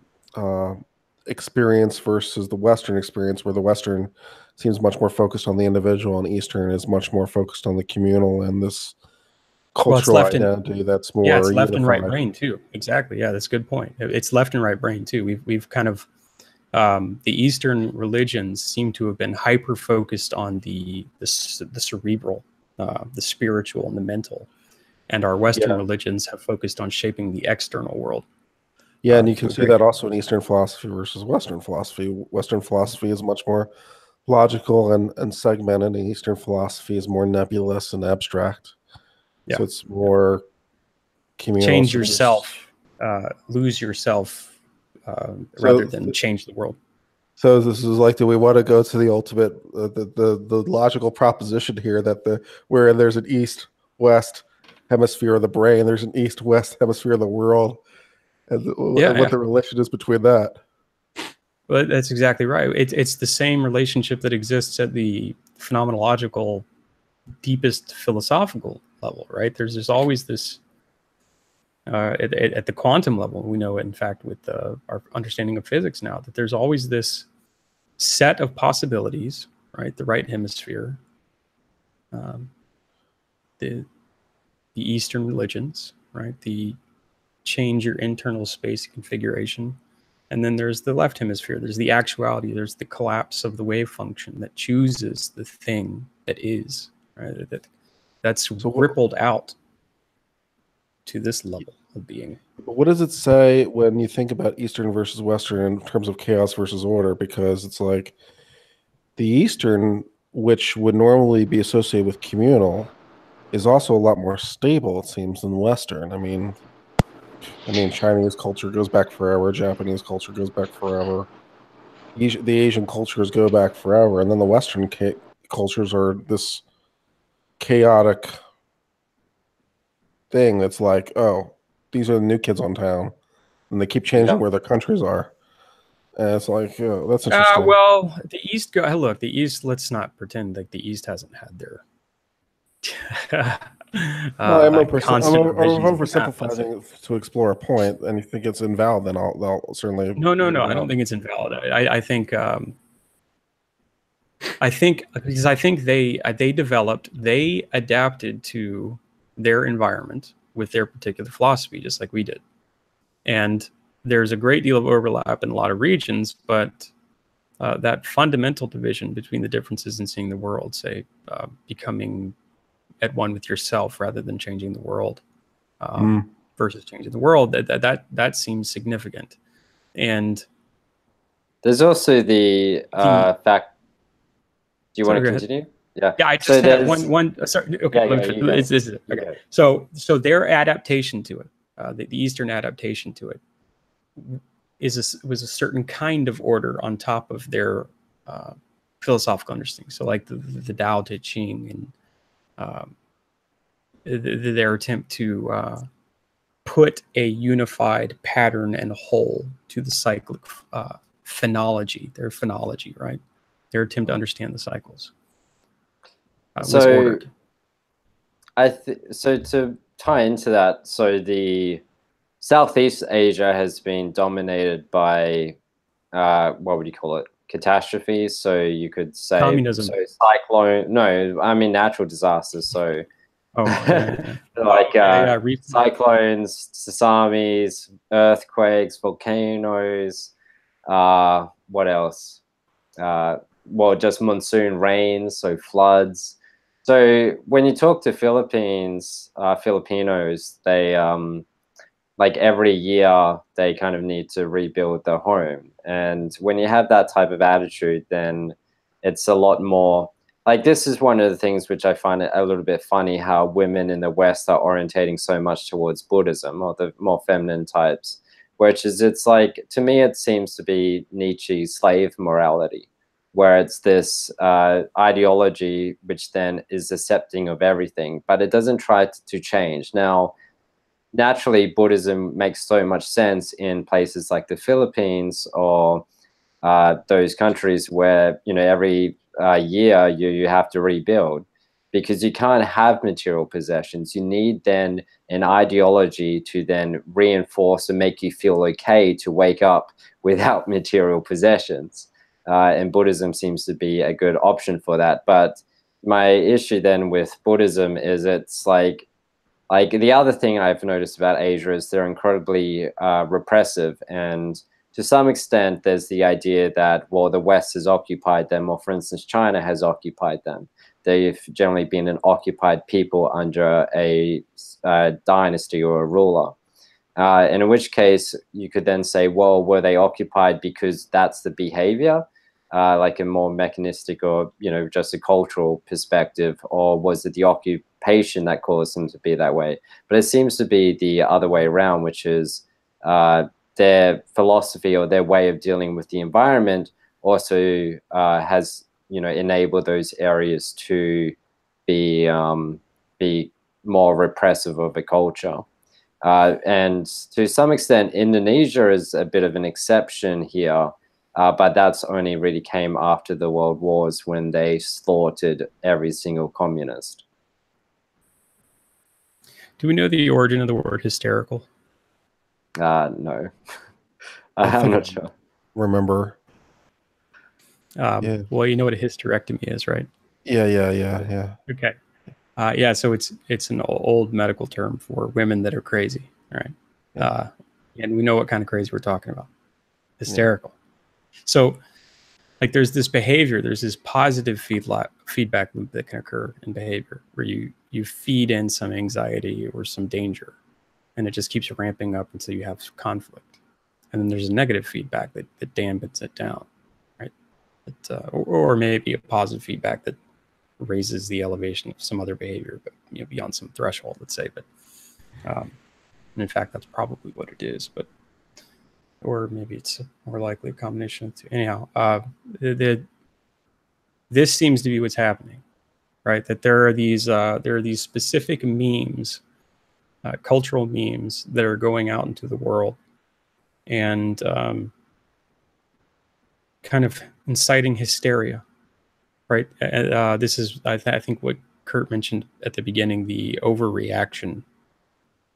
experience versus the Western experience, where the Western seems much more focused on the individual and Eastern is much more focused on the communal and this cultural identity that's more it's left unified. and right brain too. Exactly. Yeah, that's a good point. It's left and right brain too. We've kind of the Eastern religions seem to have been hyper focused on the cerebral, the spiritual, and the mental, and our Western religions have focused on shaping the external world. Yeah, and you can see that also in Eastern philosophy versus Western philosophy. Western philosophy is much more logical and segmented, and Eastern philosophy is more nebulous and abstract. Yeah. So it's more communal. Change yourself, lose yourself, rather than change the world. So this is like, do we want to go to the ultimate, the logical proposition here that where there's an East-West hemisphere of the brain, there's an East-West hemisphere of the world, and what the relation is between that? Well, that's exactly right. It's the same relationship that exists at the phenomenological, deepest philosophical level, right? There's always this, at the quantum level, we know, in fact, with our understanding of physics now, that there's always this set of possibilities, right? The right hemisphere, the Eastern religions, right? The change your internal space configuration. And then there's the left hemisphere. There's the actuality. There's the collapse of the wave function that chooses the thing that is, right? That's rippled out to this level of being. But what does it say when you think about Eastern versus Western in terms of chaos versus order? Because it's like the Eastern, which would normally be associated with communal, is also a lot more stable, it seems, than Western. I mean, Chinese culture goes back forever. Japanese culture goes back forever. The Asian cultures go back forever. And then the Western cultures are this chaotic thing that's like, oh, these are the new kids on town. And they keep changing where their countries are. And it's like, oh, that's interesting. Well, the East, look, the East, let's not pretend like the East hasn't had their... I'm oversimplifying to explore a point, and you think it's invalid, then I'll certainly... No, I don't think it's invalid. I think because I think they adapted to their environment with their particular philosophy, just like we did. And there's a great deal of overlap in a lot of regions, but that fundamental division between the differences in seeing the world, say, becoming at one with yourself rather than changing the world, versus changing the world, that seems significant. And there's also the fact. Do you want to continue? Yeah. I just had one. Sorry. Okay. Okay. So their adaptation to it, the Eastern adaptation to it, was a certain kind of order on top of their philosophical understanding. So like the Tao Te Ching and their attempt to put a unified pattern and whole to the cyclic phenology, their phenology, right? Their attempt to understand the cycles. Was ordered. So to tie into that, so the Southeast Asia has been dominated by what would you call it? Catastrophes. So you could say communism. So cyclone. No, I mean natural disasters. So like cyclones, tsunamis, earthquakes, volcanoes. What else? Well, just monsoon rains, so floods. So when you talk to Filipinos, they like every year they kind of need to rebuild their home. And when you have that type of attitude, then it's a lot more like, this is one of the things which I find it a little bit funny, how women in the West are orientating so much towards Buddhism, or the more feminine types, which is, it's like, to me, it seems to be Nietzsche's slave morality, where it's this ideology which then is accepting of everything, but it doesn't try to change. Now, naturally, Buddhism makes so much sense in places like the Philippines, or those countries where, you know, every year you have to rebuild, because you can't have material possessions. You need then an ideology to then reinforce and make you feel okay to wake up without material possessions. And Buddhism seems to be a good option for that. But my issue then with Buddhism is, it's like the other thing I've noticed about Asia is they're incredibly repressive, and to some extent there's the idea that, well, the West has occupied them, or for instance China has occupied them. They've generally been an occupied people under a dynasty or a ruler, and in which case you could then say, well, were they occupied because that's the behavior, like a more mechanistic, or, you know, just a cultural perspective, or was it the occupation that caused them to be that way? But it seems to be the other way around, which is their philosophy or their way of dealing with the environment also has, you know, enabled those areas to be more repressive of a culture. And to some extent, Indonesia is a bit of an exception here, but that's only really came after the world wars, when they slaughtered every single communist. Do we know the origin of the word hysterical? No. I'm not sure. Remember? Yeah. Well, you know what a hysterectomy is, right? Yeah. Okay. Yeah, so it's an old medical term for women that are crazy, right? Yeah. And we know what kind of crazy we're talking about. Hysterical. Yeah. So, like, there's this behavior, there's this positive feedback loop that can occur in behavior, where you feed in some anxiety or some danger, and it just keeps ramping up until you have conflict. And then there's a negative feedback that dampens it down, right? Or maybe a positive feedback that raises the elevation of some other behavior, but, you know, beyond some threshold, let's say. But and in fact, that's probably what it is. But or maybe it's more likely a combination of two. Anyhow, this seems to be what's happening, right? That there are these specific memes, cultural memes, that are going out into the world and kind of inciting hysteria, right? This is, I think, what Kurt mentioned at the beginning, the overreaction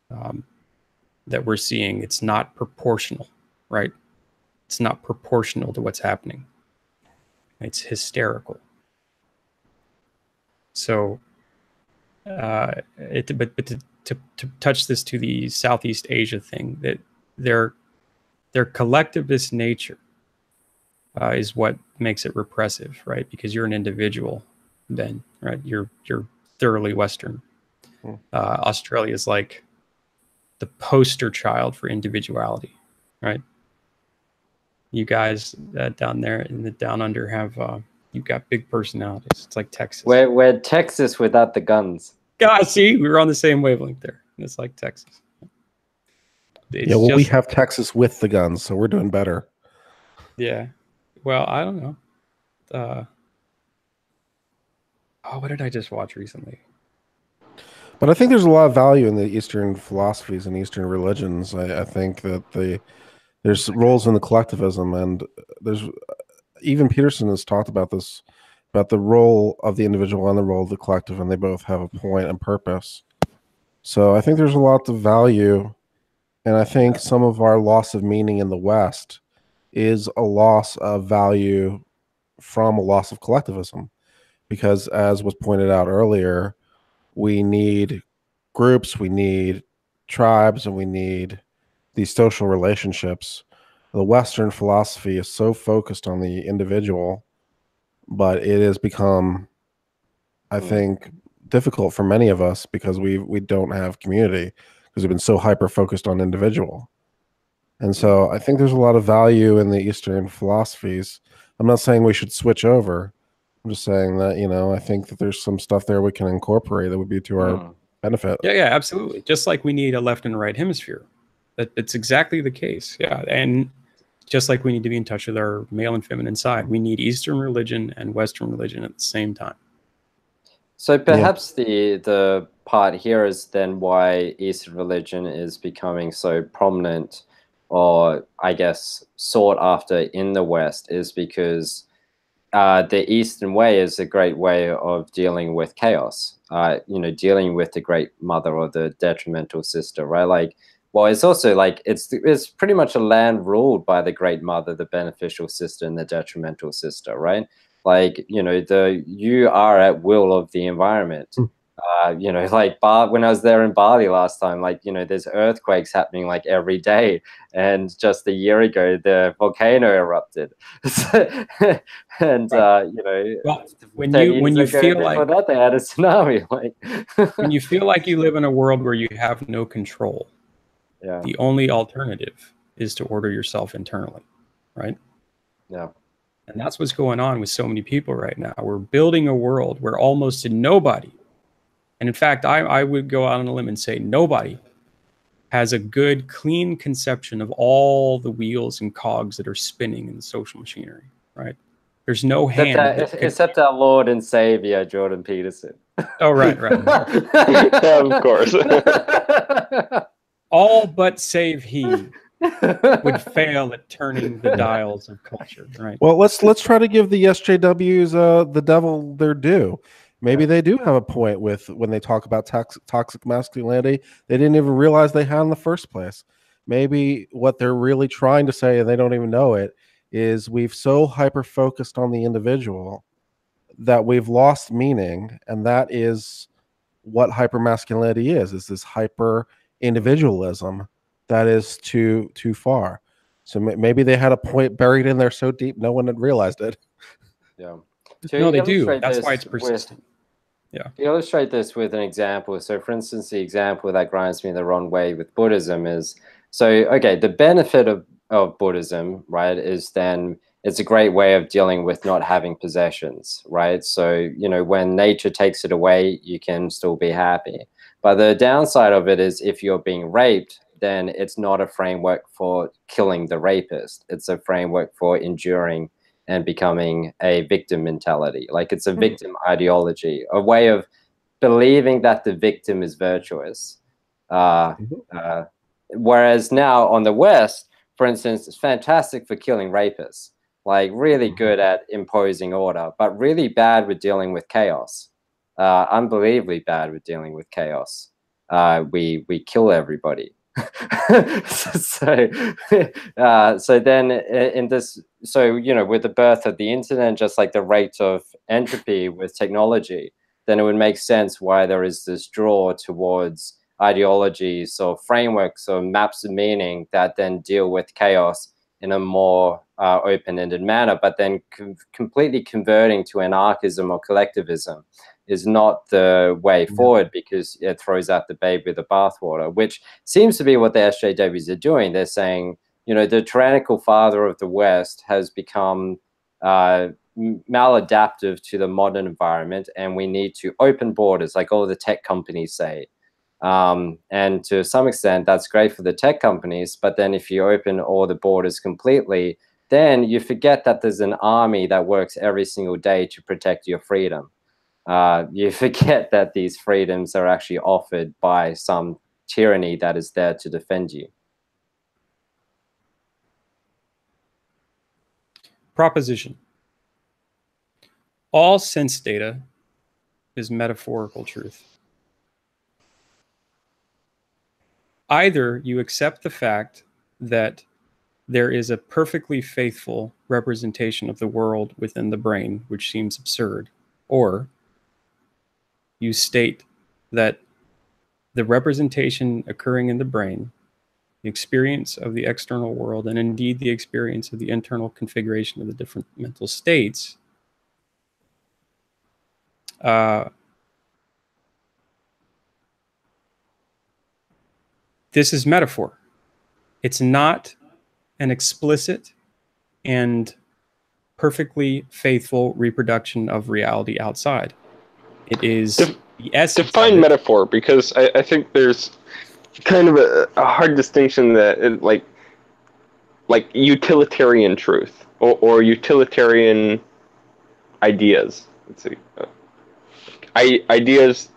that we're seeing. It's not proportional, right? It's not proportional to what's happening. It's hysterical. So, but to touch this to the Southeast Asia thing, that their collectivist nature is what makes it repressive, right? Because you're an individual, then, right? You're thoroughly Western. Australia is like the poster child for individuality, right? You guys down there in the down under have you've got big personalities. It's like Texas. We're Texas without the guns. God, see, we were on the same wavelength there. It's like Texas. We have Texas with the guns, so we're doing better. Yeah. Well, I don't know. What did I just watch recently? But I think there's a lot of value in the Eastern philosophies and Eastern religions. I think that there's roles in the collectivism, and there's even Peterson has talked about this, about the role of the individual and the role of the collective, and they both have a point and purpose. So I think there's a lot of value, and I think some of our loss of meaning in the West is a loss of value from a loss of collectivism, because as was pointed out earlier, we need groups, we need tribes, and we need these social relationships. The Western philosophy is so focused on the individual, but it has become, I think, difficult for many of us because we don't have community because we've been so hyper focused on individual. And so I think there's a lot of value in the Eastern philosophies. I'm not saying we should switch over. I'm just saying that, you know, I think that there's some stuff there we can incorporate that would be to our benefit. Yeah, absolutely. Just like we need a left and right hemisphere. That's exactly the case. Yeah. And just like we need to be in touch with our male and feminine side, we need Eastern religion and Western religion at the same time. So perhaps the part here is then why Eastern religion is becoming so prominent, or I guess sought after in the West, is because the Eastern way is a great way of dealing with chaos, you know, dealing with the great mother or the detrimental sister, right? Like, well, it's also like, it's pretty much a land ruled by the great mother, the beneficial sister, and the detrimental sister, right? Like, you know, you are at will of the environment. You know, like when I was there in Bali last time, like, you know, there's earthquakes happening like every day. And just a year ago, the volcano erupted. And, you know, well, when you feel like that, they had a tsunami. Like, when you feel like you live in a world where you have no control, the only alternative is to order yourself internally, right? Yeah. And that's what's going on with so many people right now. We're building a world where almost nobody, and in fact, I would go out on a limb and say nobody has a good, clean conception of all the wheels and cogs that are spinning in the social machinery, right? There's no hand. Except our Lord and Savior, Jordan Peterson. Oh, right. Yeah, of course. All but save he would fail at turning the dials of culture, right? Well, let's try to give the SJWs the devil their due. Maybe they do have a point with when they talk about toxic masculinity. They didn't even realize they had in the first place. Maybe what they're really trying to say, and they don't even know it, is we've so hyper focused on the individual that we've lost meaning, and that is what hyper masculinity is this hyper individualism that is too far. So maybe they had a point buried in there so deep no one had realized it. Yeah. No, they do. That's why it's persistent. To illustrate this with an example, so for instance, the example that grinds me the wrong way with Buddhism is, so, okay, the benefit of Buddhism, right, is then it's a great way of dealing with not having possessions, right? So, you know, when nature takes it away, you can still be happy. But the downside of it is if you're being raped, then it's not a framework for killing the rapist. It's a framework for enduring and becoming a victim mentality. Like, it's a victim ideology, a way of believing that the victim is virtuous. Whereas now on the West, for instance, it's fantastic for killing rapists, like really good at imposing order, but really bad with dealing with chaos. Unbelievably bad with dealing with chaos. We kill everybody. So then in this, so, you know, with the birth of the internet, just like the rate of entropy with technology, then it would make sense why there is this draw towards ideologies or frameworks or maps of meaning that then deal with chaos in a more open-ended manner, but then completely converting to anarchism or collectivism is not the way forward, because it throws out the baby with the bathwater, which seems to be what the SJWs are doing. They're saying, you know, the tyrannical father of the West has become maladaptive to the modern environment, and we need to open borders, like all the tech companies say. And to some extent, that's great for the tech companies. But then if you open all the borders completely, then you forget that there's an army that works every single day to protect your freedom. you forget that these freedoms are actually offered by some tyranny that is there to defend you. Proposition. All sense data is metaphorical truth. Either you accept the fact that there is a perfectly faithful representation of the world within the brain, which seems absurd, or you state that the representation occurring in the brain, the experience of the external world, and indeed the experience of the internal configuration of the different mental states this is metaphor. It's not an explicit and perfectly faithful reproduction of reality outside. It is the essence. Define metaphor, because I think there's kind of a hard distinction that like utilitarian truth or utilitarian ideas. Let's see, ideas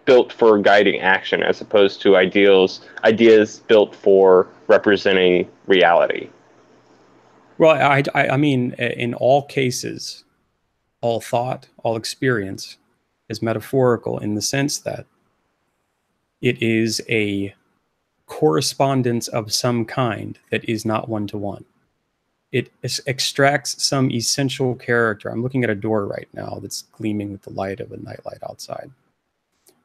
built for guiding action, as opposed to ideas built for representing reality. Well, I mean, in all cases, all thought, all experience is metaphorical in the sense that it is a correspondence of some kind that is not one-to-one. It extracts some essential character. I'm looking at a door right now that's gleaming with the light of a nightlight outside,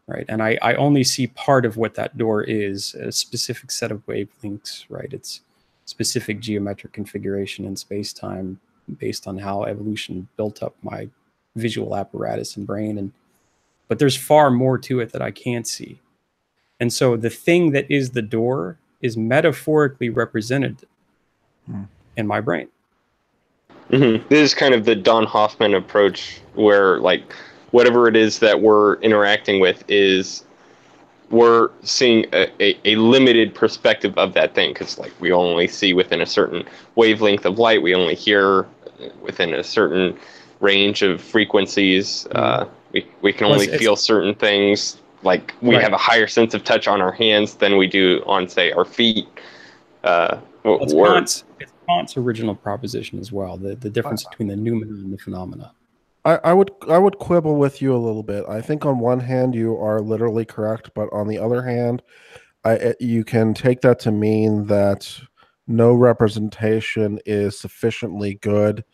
right? And I only see part of what that door is, a specific set of wavelengths, right? It's specific geometric configuration in space-time based on how evolution built up my visual apparatus and brain. But there's far more to it that I can't see. And so the thing that is the door is metaphorically represented in my brain. Mm-hmm. This is kind of the Don Hoffman approach, where like whatever it is that we're interacting with is we're seeing a limited perspective of that thing, because like we only see within a certain wavelength of light, we only hear within a certain range of frequencies. We can only feel certain things. Like we have a higher sense of touch on our hands than we do on, say, our feet. It's Kant's original proposition as well, the difference between the noumena and the phenomena. I would quibble with you a little bit. I think on one hand you are literally correct, but on the other hand, you can take that to mean that no representation is sufficiently good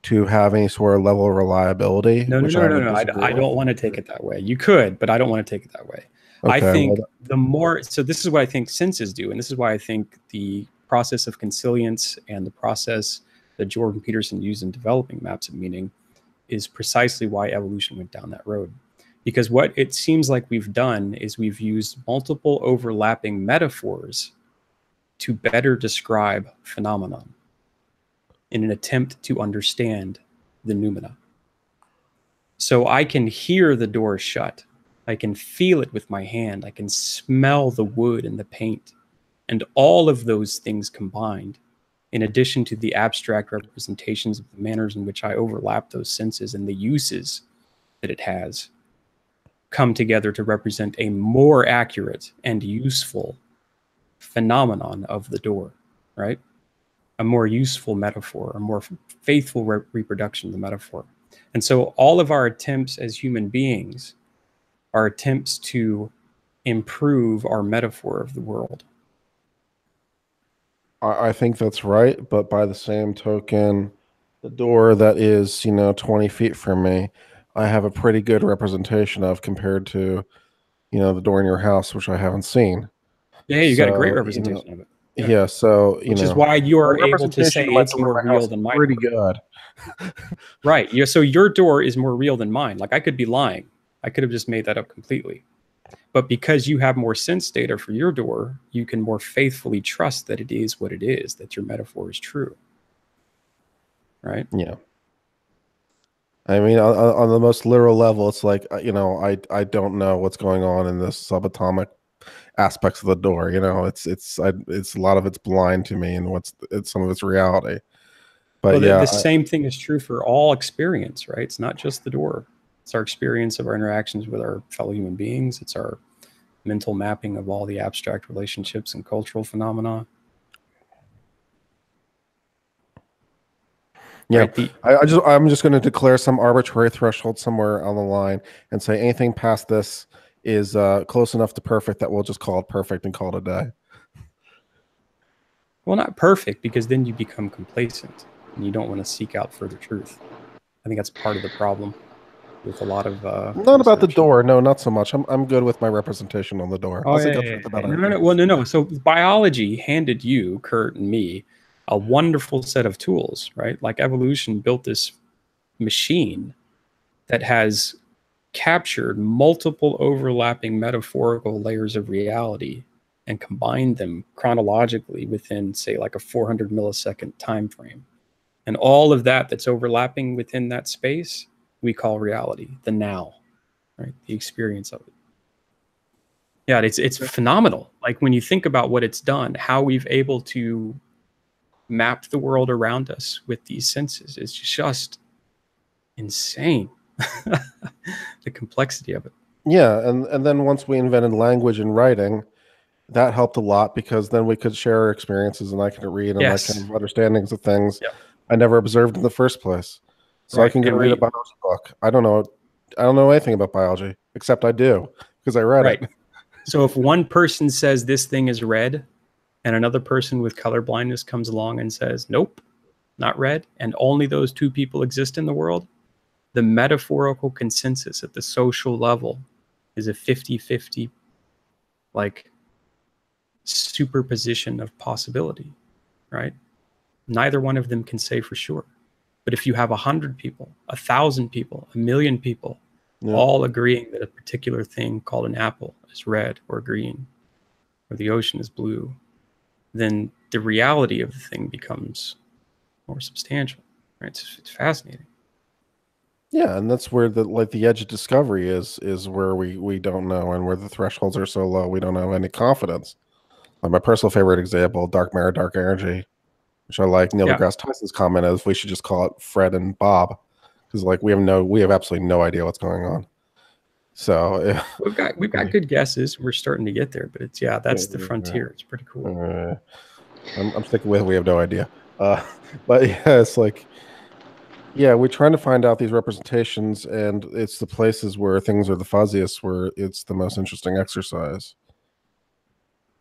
to have any sort of level of reliability. No. I don't want to take it that way. You could, but I don't want to take it that way. Okay, I think the more, so this is what I think senses do, and this is why I think the process of consilience and the process that Jordan Peterson used in developing maps of meaning is precisely why evolution went down that road. Because what it seems like we've done is we've used multiple overlapping metaphors to better describe phenomenon in an attempt to understand the noumena. So I can hear the door shut. I can feel it with my hand. I can smell the wood and the paint. And all of those things combined, in addition to the abstract representations of the manners in which I overlap those senses and the uses that it has, come together to represent a more accurate and useful phenomenon of the door, right? A more useful metaphor, a more faithful reproduction of the metaphor. And so all of our attempts as human beings are attempts to improve our metaphor of the world. I think that's right, but by the same token, the door that is, 20 feet from me, I have a pretty good representation of compared to, the door in your house, which I haven't seen. Yeah, you got a great representation of it. Yeah, so which is why you are able to say it's more real than mine. Pretty good. Right. Yeah. So your door is more real than mine. Like I could be lying. I could have just made that up completely. But because you have more sense data for your door, you can more faithfully trust that it is what it is, that your metaphor is true. Right? Yeah. I mean, on the most literal level, it's like, I don't know what's going on in the subatomic aspects of the door. It's a lot of it's blind to me, and it's some of its reality. But the same thing is true for all experience, right? It's not just the door. It's our experience of our interactions with our fellow human beings. It's our mental mapping of all the abstract relationships and cultural phenomena. Yeah, Right, Pete? I'm just going to declare some arbitrary threshold somewhere on the line and say anything past this is close enough to perfect that we'll just call it perfect and call it a day. Well, not perfect, because then you become complacent and you don't want to seek out further truth. I think that's part of the problem with a lot of not about the research. door. No, not so much. I'm good with my representation on the door. Oh, I'll yeah, seek out yeah, truth yeah. about No, everything. well, no. So biology handed you, Kurt, and me a wonderful set of tools, right? Like evolution built this machine that has captured multiple overlapping metaphorical layers of reality and combined them chronologically within, say, like a 400 millisecond time frame. And all of that that's overlapping within that space, we call reality, the now, right? The experience of it. Yeah, it's phenomenal. Like when you think about what it's done, how we've able to map the world around us with these senses, it's just insane. The complexity of it. Yeah, and then once we invented language and writing, that helped a lot because then we could share our experiences and I can read and Yes. I can have understandings of things Yep. I never observed in the first place. So I Right. can go And read a biology book. I don't know anything about biology, except I do because I read right. it. So if one person says this thing is red and another person with color blindness comes along and says, nope, not red, and only those two people exist in the world, the metaphorical consensus at the social level is a 50-50 like superposition of possibility, right? Neither one of them can say for sure. But if you have 100 people, 1,000 people, 1,000,000 people, Yeah. all agreeing that a particular thing called an apple is red or green, or the ocean is blue, then the reality of the thing becomes more substantial. Right? It's fascinating. Yeah, and that's where the edge of discovery is where we don't know and where the thresholds are so low we don't have any confidence. Like my personal favorite example, dark matter, dark energy, which I like Neil deGrasse Tyson's comment is we should just call it Fred and Bob because like we have absolutely no idea what's going on. So yeah. we've got good guesses. We're starting to get there, but that's the frontier. It's pretty cool. I'm sticking with we have no idea. But yeah, it's like we're trying to find out these representations, and it's the places where things are the fuzziest where it's the most interesting exercise.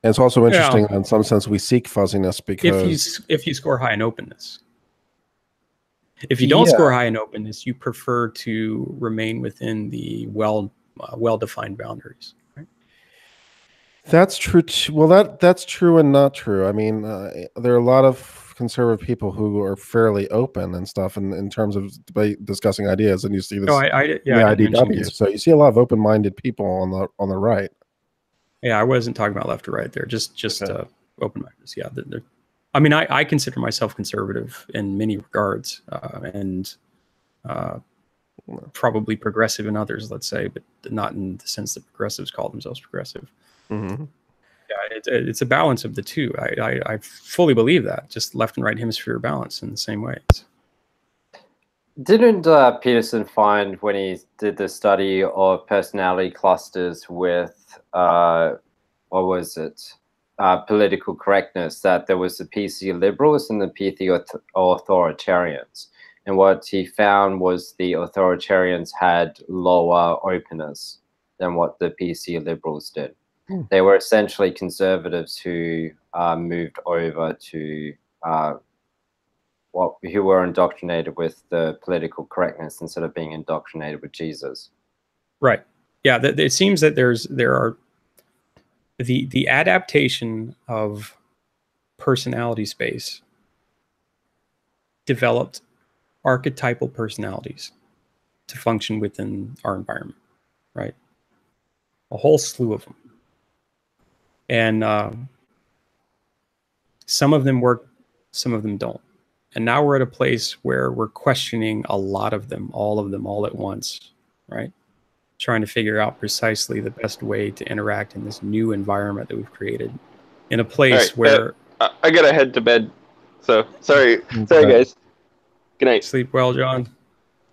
And it's also interesting in some sense we seek fuzziness because if you score high in openness. If you don't score high in openness, you prefer to remain within the well-defined boundaries. Right? That's true. Well, that's true and not true. I mean, there are a lot of conservative people who are fairly open and stuff in terms of discussing ideas, and you see this in the IDW. So you see a lot of open-minded people on the right. Yeah, I wasn't talking about left or right there. Just open-minded. Yeah, I mean, I consider myself conservative in many regards, and probably progressive in others, let's say, but not in the sense that progressives call themselves progressive. Mm-hmm. Yeah, it's a balance of the two. I fully believe that, just left and right hemisphere balance in the same ways. Didn't Peterson find when he did the study of personality clusters with what was it? Political correctness, that there was the PC liberals and the PC authoritarians. And what he found was the authoritarians had lower openness than what the PC liberals did. They were essentially conservatives who moved over to who were indoctrinated with the political correctness instead of being indoctrinated with Jesus. Right. Yeah. It seems that there are the adaptation of personality space developed archetypal personalities to function within our environment, right? A whole slew of them. And some of them work, some of them don't. And now we're at a place where we're questioning a lot of them all at once, right? Trying to figure out precisely the best way to interact in this new environment that we've created in a place where I gotta head to bed. So sorry guys. Good night. Sleep well, John.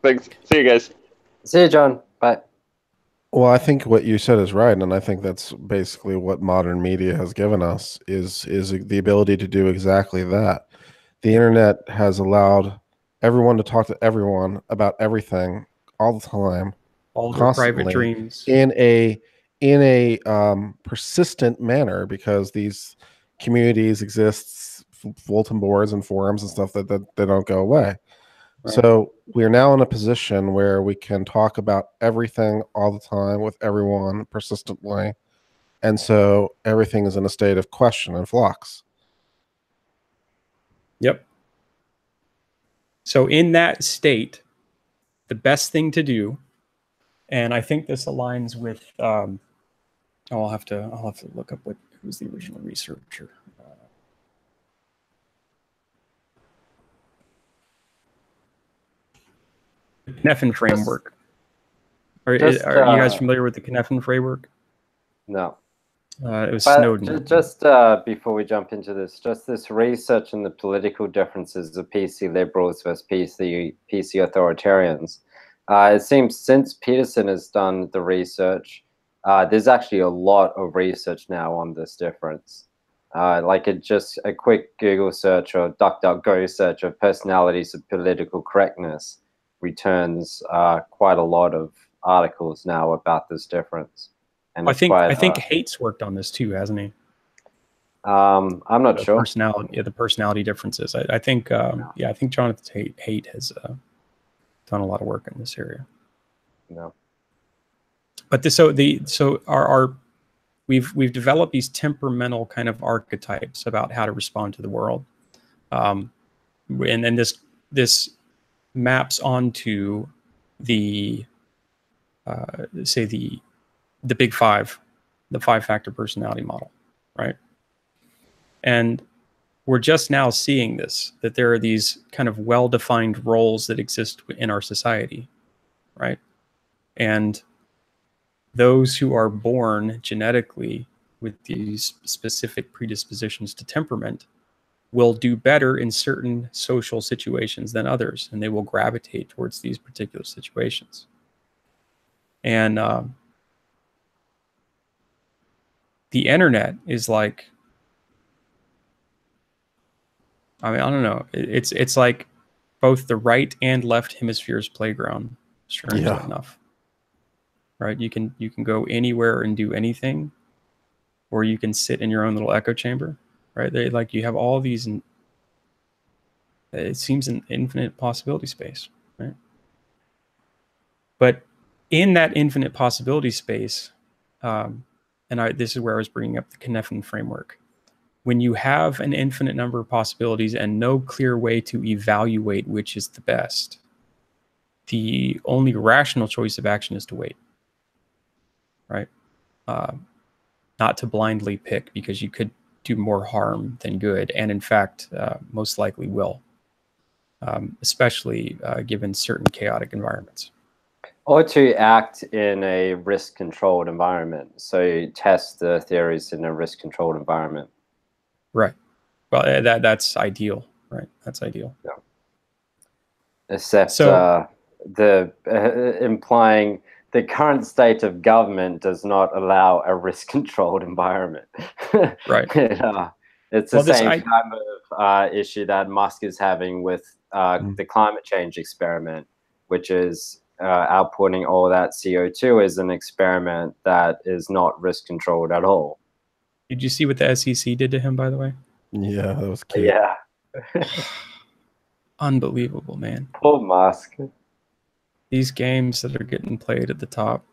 Thanks. See you guys. See you, John. Bye. Well, I think what you said is right, and I think that's basically what modern media has given us is the ability to do exactly that. The internet has allowed everyone to talk to everyone about everything all the time, All their private constantly, dreams. in a persistent manner, because these communities exist, bulletin boards and forums and stuff that they don't go away. Right. So we are now in a position where we can talk about everything all the time with everyone persistently. And so everything is in a state of question and flux. Yep. So in that state, the best thing to do, and I think this aligns with, I'll have to look up who's the original researcher. The Kneffin framework. Are you guys familiar with the Kneffin framework? No. It was But Snowden. Just before we jump into this, just this research on the political differences of PC liberals versus PC authoritarians. It seems since Peterson has done the research, there's actually a lot of research now on this difference. Like a quick Google search or DuckDuckGo search of personalities of political correctness returns quite a lot of articles now about this difference. And I think Haight's worked on this too, hasn't he? I'm not sure. The personality differences. I think I think Jonathan Haidt has done a lot of work in this area. No. But we've developed these temperamental kind of archetypes about how to respond to the world, and then this maps onto the say the big five, the 5-factor personality model, right? And we're just now seeing this, that there are these kind of well-defined roles that exist in our society, right? And those who are born genetically with these specific predispositions to temperament will do better in certain social situations than others, and they will gravitate towards these particular situations. And the internet is like, I mean, I don't know. It's like both the right and left hemisphere's playground, strangely enough. Right? You can go anywhere and do anything, or you can sit in your own little echo chamber. Right? You have all these, and it seems an infinite possibility space. Right? But in that infinite possibility space, this is where I was bringing up the Kneffin framework. When you have an infinite number of possibilities and no clear way to evaluate which is the best, the only rational choice of action is to wait, right? Not to blindly pick, because you could do more harm than good, and in fact, most likely will, especially given certain chaotic environments. Or to act in a risk-controlled environment. So you test the theories in a risk-controlled environment. Right. Well, that's ideal, right? That's ideal. Yeah. Except implying the current state of government does not allow a risk-controlled environment. Right. It's the same kind of issue that Musk is having with the climate change experiment, which is outputting all that CO2 is an experiment that is not risk-controlled at all. Did you see what the SEC did to him, by the way? Yeah, that was cute. Yeah. Unbelievable, man. Poor Musk. These games that are getting played at the top,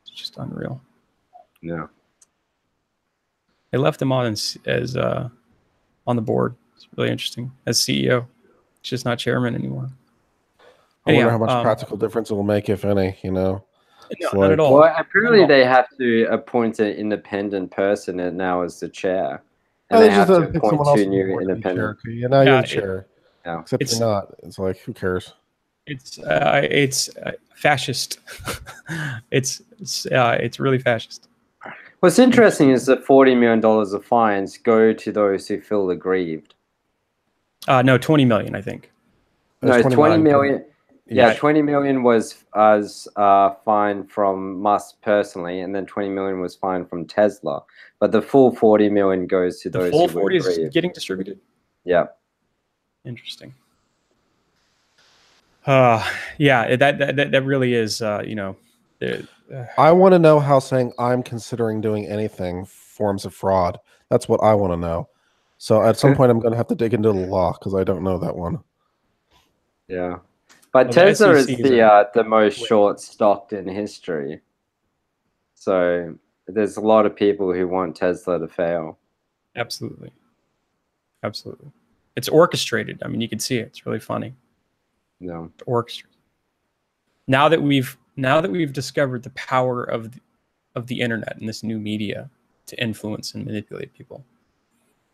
it's just unreal. Yeah. They left him on as on the board. It's really interesting. As CEO. It's just not chairman anymore. I wonder how much practical difference it will make, if any, No, not at all. Well, apparently they have to appoint an independent person now as the chair. And they have to appoint 2 new independent. You're the chair. Yeah. Except you're not. It's like, who cares? It's fascist. It's really fascist. What's interesting is that $40 million of fines go to those who feel aggrieved. No, 20 million, I think. No, 20 million. Yeah, 20 million was fine from Musk personally, and then 20 million was fine from Tesla. But the full 40 million goes to those full who 40 agree. is getting distributed. Yeah. Interesting. Yeah, that really is, you know. I want to know how saying I'm considering doing anything forms of fraud. That's what I want to know. So at some point, I'm going to have to dig into the law because I don't know that one. Yeah, but Well, Tesla is SEC the most short stocked in history. So there's a lot of people who want Tesla to fail. Absolutely. Absolutely. It's orchestrated. I mean, you can see it. It's really funny. No. It's orchestrated. Now that we've discovered the power of the internet and this new media to influence and manipulate people,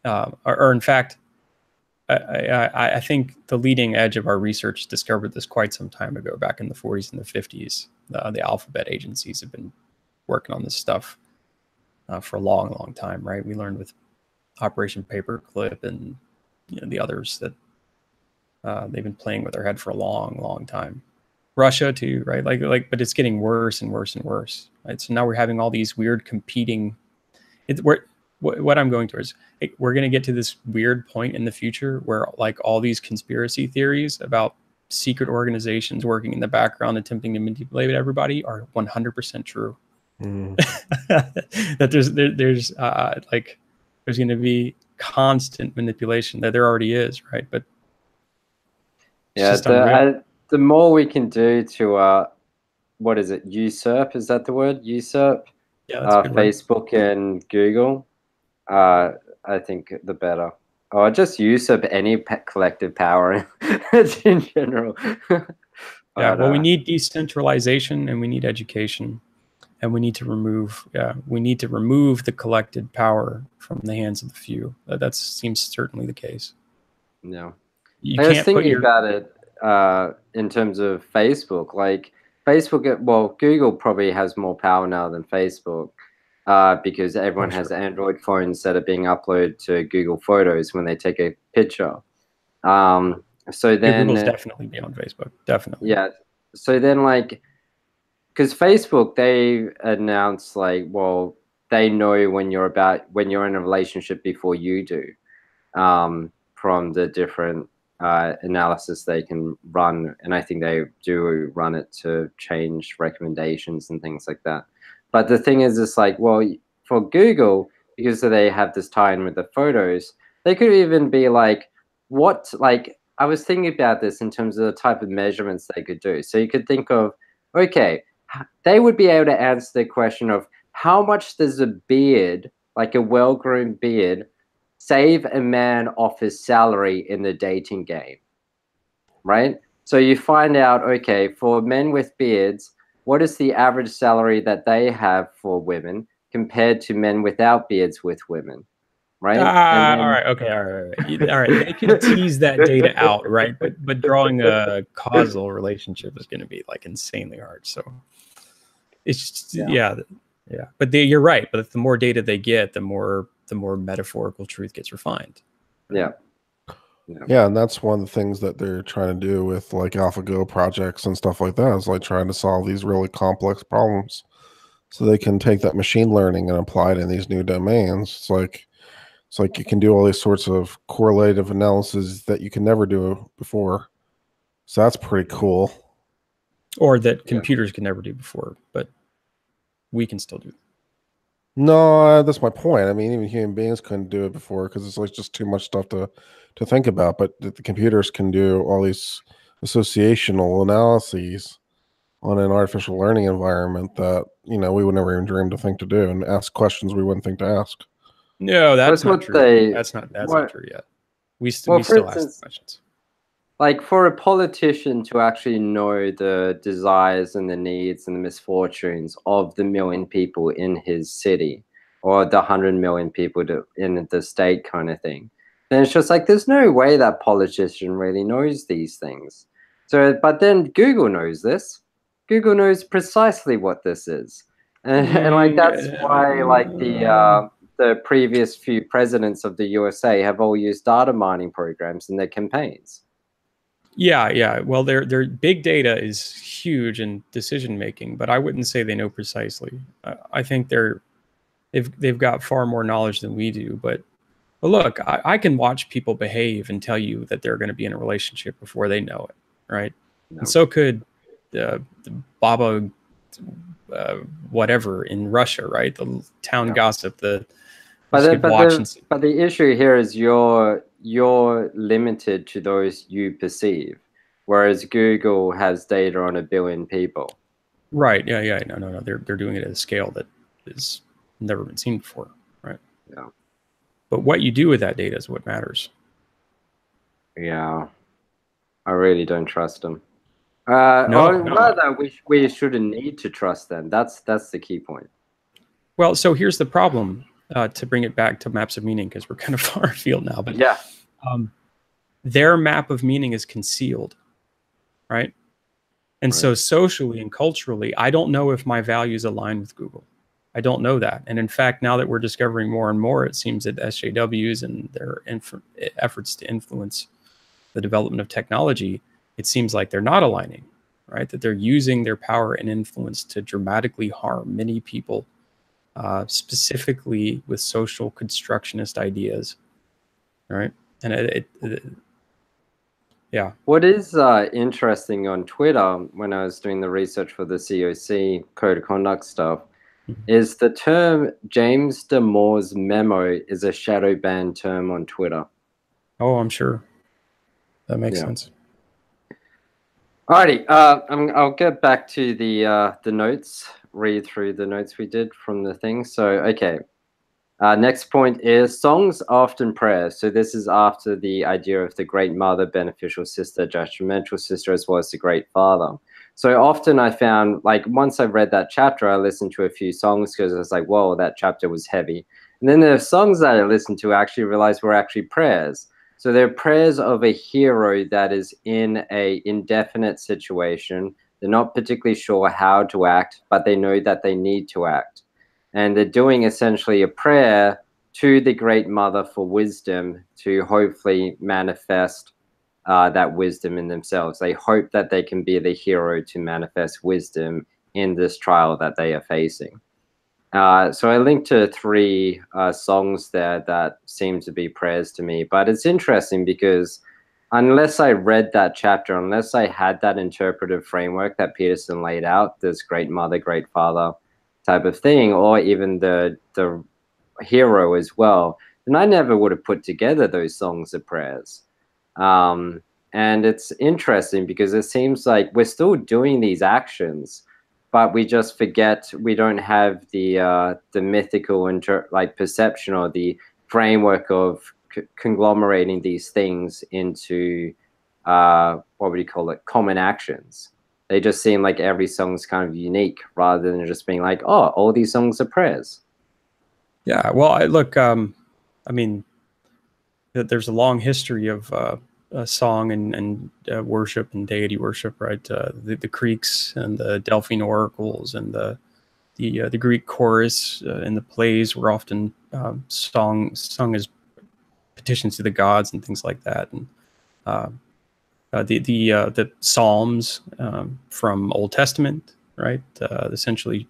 or in fact, I think the leading edge of our research discovered this quite some time ago, back in the 40s and the 50s. The alphabet agencies have been working on this stuff for a long, long time, right? We learned with Operation Paperclip and the others that they've been playing with our head for a long, long time. Russia too, right? But it's getting worse and worse and worse. Right? So now we're having all these weird competing. What I'm going towards, we're going to get to this weird point in the future where like all these conspiracy theories about secret organizations working in the background attempting to manipulate everybody are 100% true. That there's going to be constant manipulation. That there already is, right? But yeah, the more we can do to what is it, usurp, is that the word, usurp? Yeah, that's a good Facebook word. and Google, I think the better. Or just usurp any collective power in general. Yeah, well, we need decentralization and we need education, and we need to remove the collected power from the hands of the few. That seems certainly the case. No, you I was can't thinking about it in terms of Facebook. Like Facebook, well, Google probably has more power now than Facebook because everyone has Android phones that are being uploaded to Google Photos when they take a picture. So then Google's definitely beyond Facebook. Definitely. Yeah. So then, like, because Facebook, they announce like, well, they know when you're in a relationship before you do, from the different analysis they can run, and I think they do run it to change recommendations and things like that. But the thing is, it's like, well, for Google, because they have this tie-in with the photos, they could even be like, I was thinking about this in terms of the type of measurements they could do. So you could think of, okay, they would be able to answer the question of how much does a beard, like a well-groomed beard, save a man off his salary in the dating game, right? So you find out, okay, for men with beards, what is the average salary that they have for women compared to men without beards with women? Right. All right. Okay. All right. They can tease that data out, right? But drawing a causal relationship is going to be like insanely hard. So it's just, yeah. But you're right. But the more data they get, the more metaphorical truth gets refined. Yeah. Yeah, and that's one of the things that they're trying to do with like AlphaGo projects and stuff like that, is like trying to solve these really complex problems so they can take that machine learning and apply it in these new domains. It's like you can do all these sorts of correlative analysis that you can never do before. So that's pretty cool. Or that computers can never do before, but we can still do it. No, that's my point. I mean, even human beings couldn't do it before because it's like just too much stuff to think about. But the computers can do all these associational analyses on an artificial learning environment that, we would never even dream to think to do, and ask questions we wouldn't think to ask. No, that's not true. That's not true yet. We still ask questions. Like for a politician to actually know the desires and the needs and the misfortunes of the million people in his city, or the 100 million people in the state kind of thing, then it's just like, there's no way that politician really knows these things. So, but then Google knows this. Google knows precisely what this is. And like, that's why like the previous few presidents of the USA have all used data mining programs in their campaigns. Yeah. Well, their big data is huge in decision making, but I wouldn't say they know precisely. I think they've got far more knowledge than we do. But look, I can watch people behave and tell you that they're going to be in a relationship before they know it, right? No. And so could the Baba whatever in Russia, right? The town gossip. But the issue here is you're limited to those you perceive, whereas Google has data on 1 billion people. Right. Yeah. No. They're doing it at a scale that is never been seen before, right? Yeah. But what you do with that data is what matters. Yeah. I really don't trust them. Rather, we shouldn't need to trust them. That's the key point. Well, so here's the problem. To bring it back to maps of meaning, because we're kind of far afield now, but yeah, their map of meaning is concealed, right? And so socially and culturally, I don't know if my values align with Google. I don't know that. And in fact, now that we're discovering more and more, it seems that SJWs and their efforts to influence the development of technology, it seems like they're not aligning, right? That they're using their power and influence to dramatically harm many people, specifically with social constructionist ideas, right? And yeah. What is interesting on Twitter when I was doing the research for the COC code of conduct stuff is the term James Damore's memo is a shadow banned term on Twitter. Oh, I'm sure. That makes sense. Alrighty, I'll get back to the notes, read through the notes we did from the thing. So, okay. Next point is songs often prayers. So this is after the idea of the great mother, beneficial sister, judgmental sister, as well as the great father. So often I found, like, once I read that chapter, I listened to a few songs because I was like, whoa, that chapter was heavy. And then there are songs that I listened to I actually realized were actually prayers. So they're prayers of a hero that is in a indefinite situation. They're not particularly sure how to act, but they know that they need to act. And they're doing essentially a prayer to the Great Mother for wisdom to hopefully manifest that wisdom in themselves. They hope that they can be the hero to manifest wisdom in this trial that they are facing. So I linked to 3 songs there that seem to be prayers to me. But it's interesting because unless I read that chapter, unless I had that interpretive framework that Peterson laid out, this great mother, great father type of thing, or even the hero as well, then I never would have put together those songs of prayers. And it's interesting because it seems like we're still doing these actions, but we just forget, we don't have the mythical perception or the framework of conglomerating these things into what would you call it, common actions. They just seem like every song's kind of unique rather than just being like, oh, all these songs are prayers. Yeah, well, look, I mean, there's a long history of song and worship and deity worship, right? The Greeks and the Delphine oracles and the Greek chorus in the plays were often sung as petitions to the gods and things like that. And the Psalms from Old Testament, right? Essentially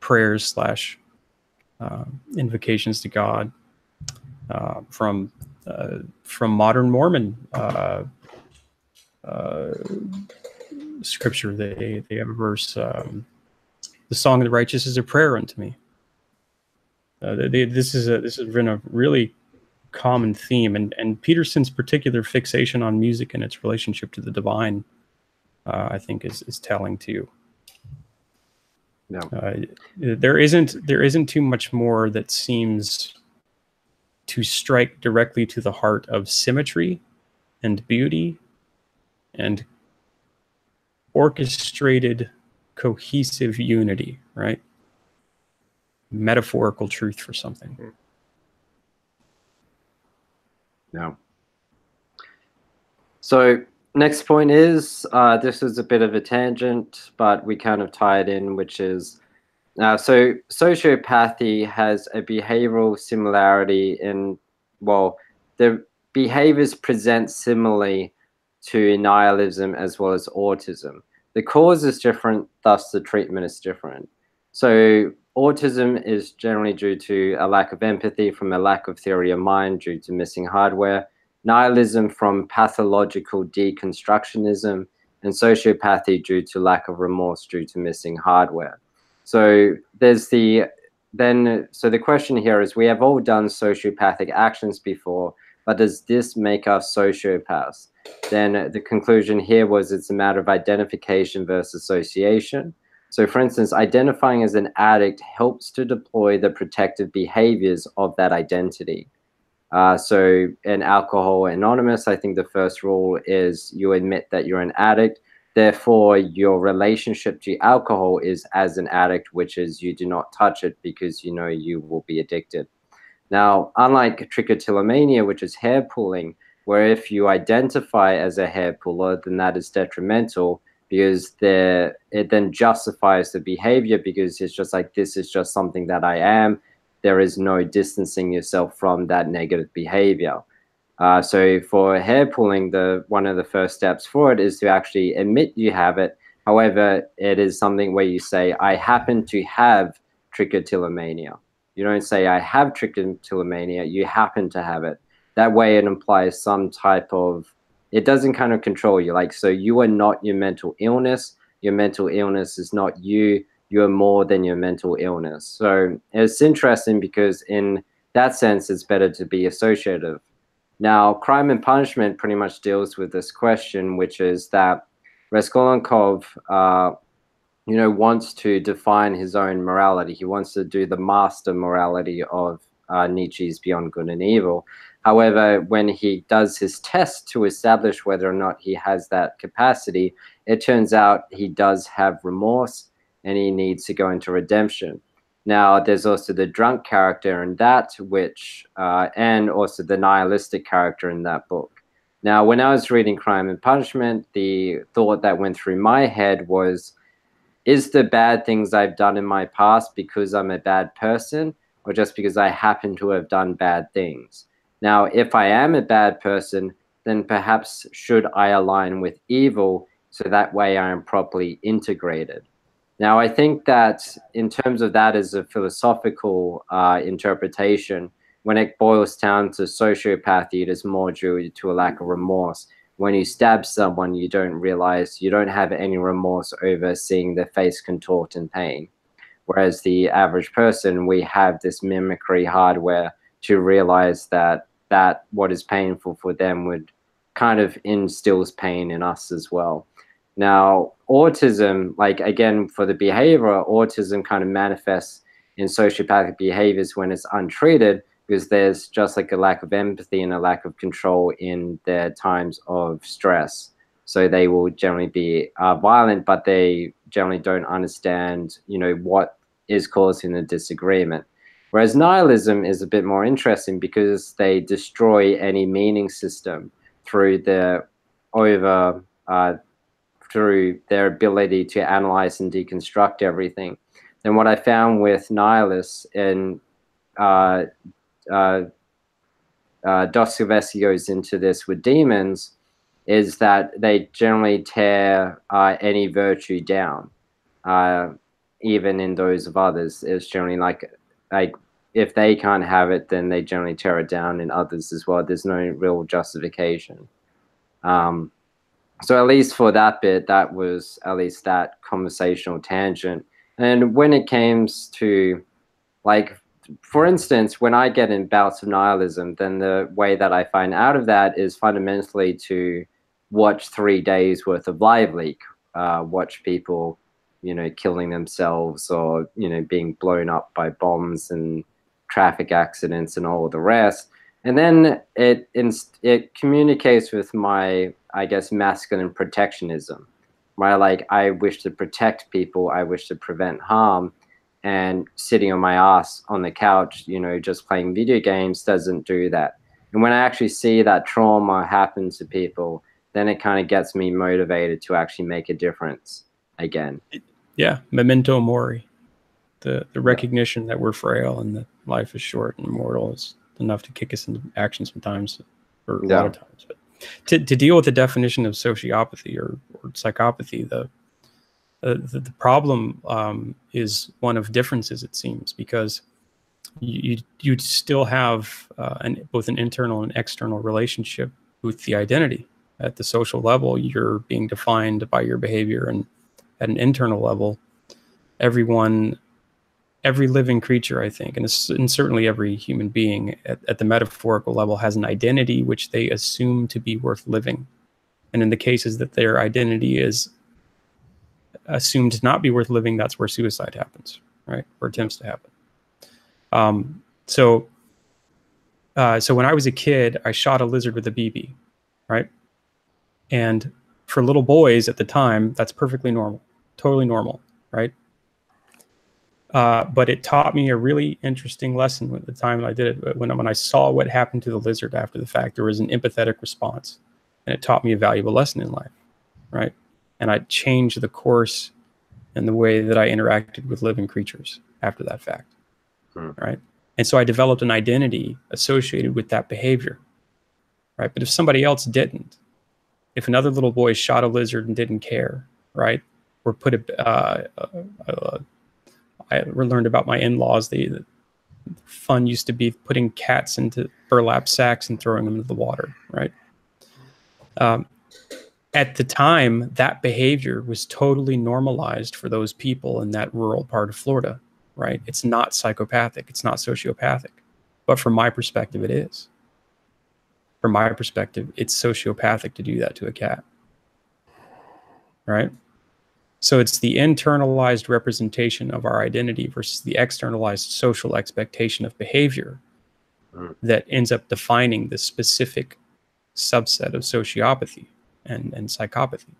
prayers / invocations to God from modern Mormon scripture. They have a verse: "The song of the righteous is a prayer unto me." This has been a really common theme, and Peterson's particular fixation on music and its relationship to the divine, I think, is telling too. Yeah. There isn't too much more that seems to strike directly to the heart of symmetry and beauty and orchestrated cohesive unity, right? Metaphorical truth for something. Yeah. So next point is, this is a bit of a tangent, but we kind of tie it in, which is, so sociopathy has a behavioral similarity in, well, the behaviors present similarly to nihilism as well as autism. The cause is different, thus the treatment is different. So autism is generally due to a lack of empathy from a lack of theory of mind due to missing hardware, nihilism from pathological deconstructionism, and sociopathy due to lack of remorse due to missing hardware. So there's the question here is, we have all done sociopathic actions before, but does this make us sociopaths? Then the conclusion here was it's a matter of identification versus association. So for instance, identifying as an addict helps to deploy the protective behaviors of that identity. So in Alcohol Anonymous, I think the first rule is you admit that you're an addict. Therefore, your relationship to alcohol is as an addict, which is you do not touch it because you know you will be addicted. Now, unlike trichotillomania, which is hair pulling, where if you identify as a hair puller, then that is detrimental because it then justifies the behavior because it's just like, this is just something that I am. There is no distancing yourself from that negative behavior. So for hair pulling, one of the first steps for it is to actually admit you have it. However, it is something where you say, I happen to have trichotillomania. You don't say, I have trichotillomania, you happen to have it. That way it implies some type of, it doesn't kind of control you. Like, so you are not your mental illness. Your mental illness is not you. You are more than your mental illness. So it's interesting because in that sense, it's better to be associative. Now, Crime and Punishment pretty much deals with this question, which is that Raskolnikov, wants to define his own morality. He wants to do the master morality of Nietzsche's Beyond Good and Evil. However, when he does his test to establish whether or not he has that capacity, it turns out he does have remorse and he needs to go into redemption. Now, there's also the drunk character in that, and also the nihilistic character in that book. Now, when I was reading Crime and Punishment, the thought that went through my head was, is the bad things I've done in my past because I'm a bad person, or just because I happen to have done bad things? Now, if I am a bad person, then perhaps should I align with evil so that way I am properly integrated? Now, I think that in terms of that as a philosophical interpretation, when it boils down to sociopathy, it is more due to a lack of remorse. When you stab someone, you don't realize, you don't have any remorse over seeing their face contort in pain. Whereas the average person, we have this mimicry hardware to realize that what is painful for them would kind of instills pain in us as well. Now, autism, like again, for the behavior, autism kind of manifests in sociopathic behaviors when it's untreated, because there's just like a lack of empathy and a lack of control in their times of stress. So they will generally be violent, but they generally don't understand, what is causing the disagreement. Whereas nihilism is a bit more interesting because they destroy any meaning system through through their ability to analyze and deconstruct everything. And what I found with nihilists, and Dostoevsky goes into this with demons, is that they generally tear any virtue down, even in those of others. It's generally like if they can't have it, then they generally tear it down in others as well. There's no real justification. So at least for that bit, that was at least that conversational tangent. And when it comes to, like, for instance, when I get in bouts of nihilism, then the way that I find out of that is fundamentally to watch 3 days worth of live leak, watch people, killing themselves or, being blown up by bombs and traffic accidents and all the rest. And then it communicates with my, I guess, masculine protectionism, where I wish to protect people, I wish to prevent harm, and sitting on my ass on the couch, just playing video games doesn't do that. And when I actually see that trauma happen to people, then it kind of gets me motivated to actually make a difference again. Yeah, memento mori. The recognition that we're frail and that life is short and mortal is enough to kick us into action sometimes, or a lot of times. But To deal with the definition of sociopathy or psychopathy, the problem is one of differences, it seems, because you'd still have both an internal and external relationship with the identity. At the social level, you're being defined by your behavior, and at an internal level, every living creature, I think, and certainly every human being at the metaphorical level has an identity which they assume to be worth living. And in the cases that their identity is assumed to not be worth living, that's where suicide happens, right? Or attempts to happen. So when I was a kid, I shot a lizard with a BB, right? And for little boys at the time, that's perfectly normal, totally normal, right? But it taught me a really interesting lesson at the time I did it. When I saw what happened to the lizard after the fact, there was an empathetic response, and it taught me a valuable lesson in life, right? And I changed the course and the way that I interacted with living creatures after that fact, right? And so I developed an identity associated with that behavior, right? But if somebody else didn't, if another little boy shot a lizard and didn't care, right? Or I learned about my in-laws. The fun used to be putting cats into burlap sacks and throwing them into the water, right? At the time, that behavior was totally normalized for those people in that rural part of Florida, right? It's not psychopathic. It's not sociopathic. But from my perspective, it is. From my perspective, it's sociopathic to do that to a cat, right? So it's the internalized representation of our identity versus the externalized social expectation of behavior that ends up defining the specific subset of sociopathy and psychopathy.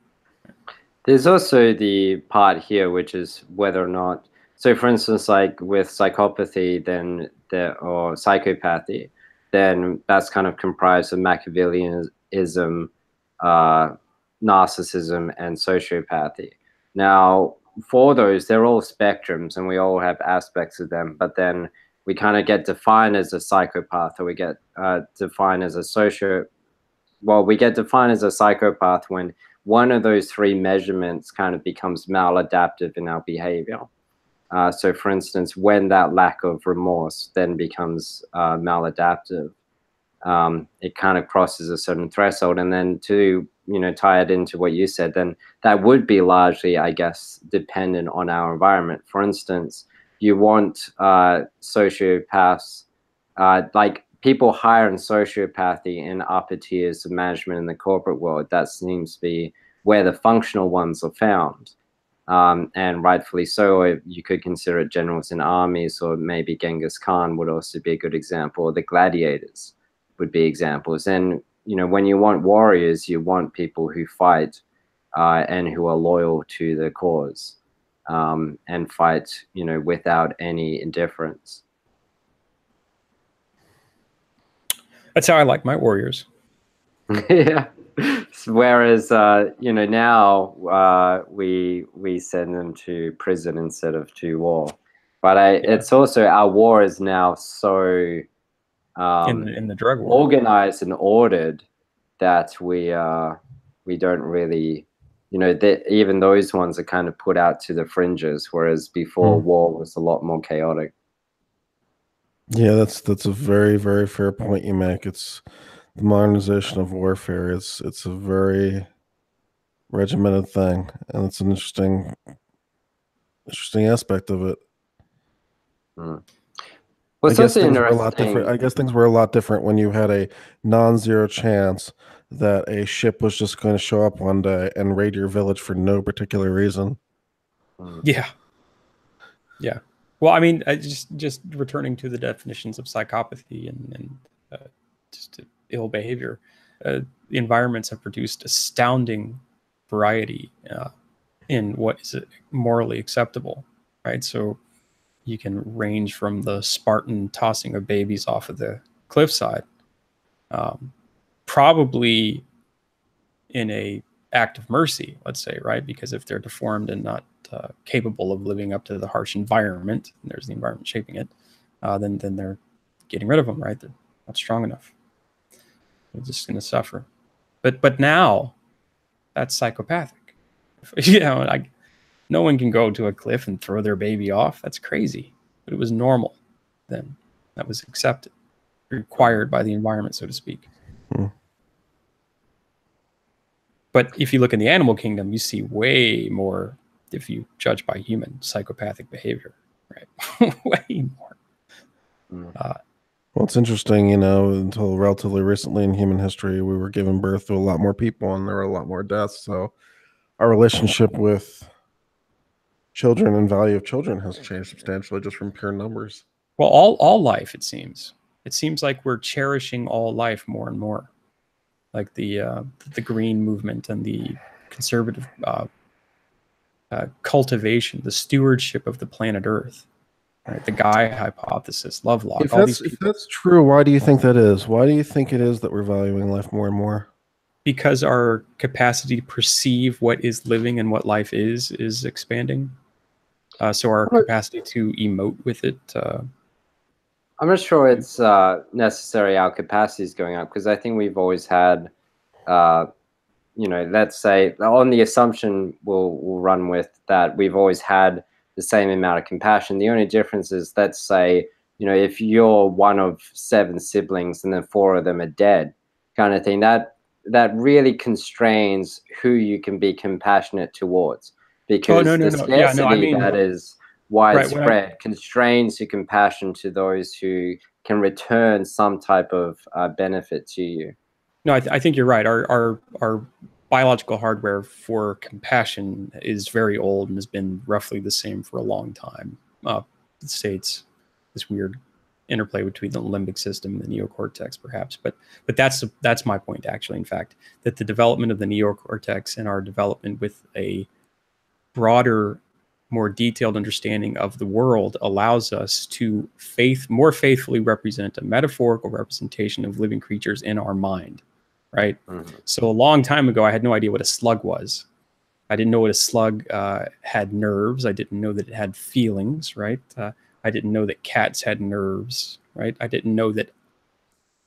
There's also the part here, which is whether or not, so for instance, like with psychopathy, or psychopathy, then that's kind of comprised of Machiavellianism, narcissism, and sociopathy. Now, for those, they're all spectrums, and we all have aspects of them, but then we kind of get defined as a psychopath, or we get defined as a we get defined as a psychopath when one of those three measurements kind of becomes maladaptive in our behavior. So for instance, when that lack of remorse then becomes maladaptive, it kind of crosses a certain threshold. And then to, tie it into what you said, then that would be largely, I guess, dependent on our environment. For instance, you want sociopaths, like people higher in sociopathy in upper tiers of management in the corporate world. That seems to be where the functional ones are found. And rightfully so. Or you could consider it generals in armies, or maybe Genghis Khan would also be a good example, or the gladiators would be examples. And when you want warriors, you want people who fight and who are loyal to the cause, and fight without any indifference. That's how I like my warriors. Yeah. Whereas now we send them to prison instead of to war. But it's also, our war is now so in the drug war, organized and ordered that we don't really, even those ones are kind of put out to the fringes, whereas before war was a lot more chaotic. Yeah, that's a very, very fair point you make. It's the modernization of warfare. It's a very regimented thing, and it's an interesting aspect of it. Well, I guess things were a lot different. I guess things were a lot different when you had a non-zero chance that a ship was just going to show up one day and raid your village for no particular reason. Yeah. Well, I mean, just returning to the definitions of psychopathy and just ill behavior, the environments have produced astounding variety in what is morally acceptable, right? So you can range from the Spartan tossing of babies off of the cliffside, probably in a act of mercy, let's say, right? Because if they're deformed and not capable of living up to the harsh environment, and there's the environment shaping it, then they're getting rid of them, right? They're not strong enough. They're just going to suffer. But now that's psychopathic. You know, like no one can go to a cliff and throw their baby off. That's crazy. But it was normal then. That was accepted, required by the environment, so to speak. But if you look in the animal kingdom, you see way more, if you judge by human, psychopathic behavior, right? Way more. Well, it's interesting, you know, until relatively recently in human history, we were giving birth to a lot more people and there were a lot more deaths. So our relationship with children and value of children has changed substantially just from pure numbers. Well, all life, it seems. It seems like we're cherishing all life more and more. Like the green movement and the conservative cultivation, the stewardship of the planet Earth, right? The Gaia hypothesis, Lovelock. If that's true, why do you think that is? Why do you think it is that we're valuing life more and more? Because our capacity to perceive what is living and what life is expanding. So our capacity to emote with it. I'm not sure it's necessary our capacity is going up, because I think we've always had, you know, let's say on the assumption we'll run with that we've always had the same amount of compassion. The only difference is, let's say, you know, if you're one of 7 siblings and then 4 of them are dead, kind of thing, that really constrains who you can be compassionate towards, because the scarcity that is widespread constrains your compassion to those who can return some type of benefit to you. No, I think you're right. Our biological hardware for compassion is very old and has been roughly the same for a long time. It states this weird interplay between the limbic system and the neocortex, perhaps. But that's my point, actually, in fact, that the development of the neocortex and our development with a broader, more detailed understanding of the world allows us to more faithfully represent a metaphorical representation of living creatures in our mind, right? So a long time ago, I had no idea what a slug was. I didn't know what a slug had nerves. I didn't know that it had feelings, right? I didn't know that cats had nerves, right? I didn't know that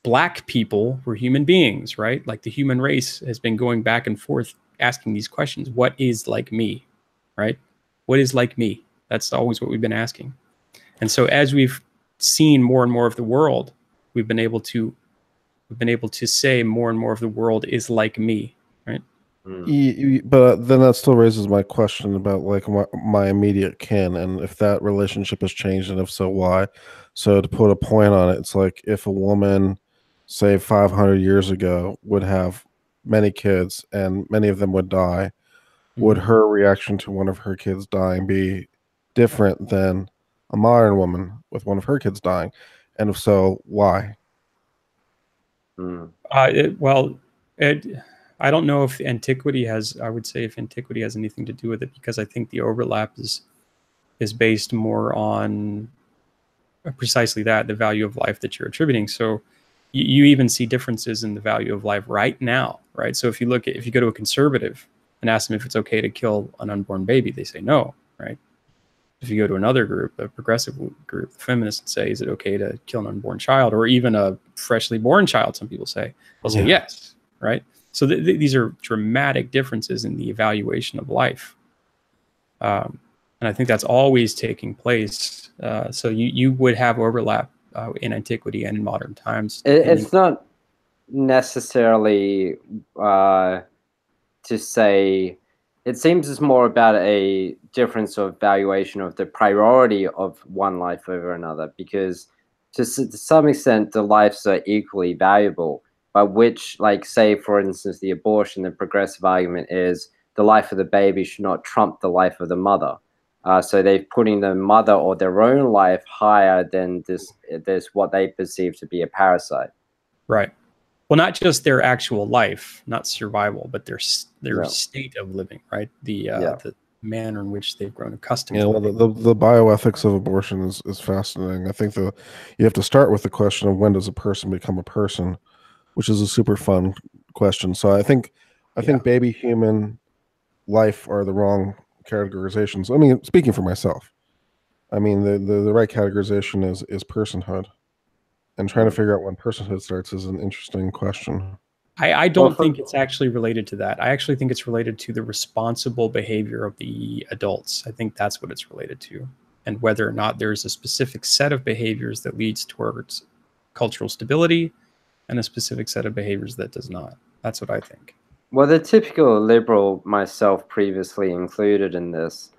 black people were human beings, right? Like the human race has been going back and forth asking these questions. What is like me, right? What is like me? That's always what we've been asking. And so as we've seen more and more of the world, we've been able to say more and more of the world is like me, right? But then that still raises my question about like my immediate kin, and if that relationship has changed, and if so, why? So to put a point on it, it's like if a woman, say 500 years ago, would have many kids and many of them would die, would her reaction to one of her kids dying be different than a modern woman with one of her kids dying? And if so, why? I don't know if antiquity has, I would say if antiquity has anything to do with it, because I think the overlap is based more on precisely that, the value of life that you're attributing. So you even see differences in the value of life right now, right? So if you go to a conservative and ask them if it's okay to kill an unborn baby, they say no, right? If you go to another group, a progressive group, the feminists say, is it okay to kill an unborn child, or even a freshly born child? Some people say, they'll say yes, right? So these are dramatic differences in the evaluation of life. And I think that's always taking place. So you would have overlap in antiquity and in modern times. It's not necessarily to say, it seems it's more about a difference of valuation of the priority of one life over another, because to some extent the lives are equally valuable, but which, like, say for instance the abortion, the progressive argument is the life of the baby should not trump the life of the mother. So they're putting the mother or their own life higher than this what they perceive to be a parasite. Right. Well, not just their actual life, not survival, but their state of living, right? The manner in which they've grown accustomed to living. The bioethics of abortion is fascinating. I think you have to start with the question of when does a person become a person, which is a super fun question. So I think baby, human, life are the wrong categorizations. I mean, speaking for myself, I mean the right categorization is personhood, and trying to figure out when personhood starts is an interesting question. I don't think it's actually related to that. I actually think it's related to the responsible behavior of the adults. I think that's what it's related to, and whether or not there's a specific set of behaviors that leads towards cultural stability and a specific set of behaviors that does not. That's what I think. Well, the typical liberal, myself previously included in this,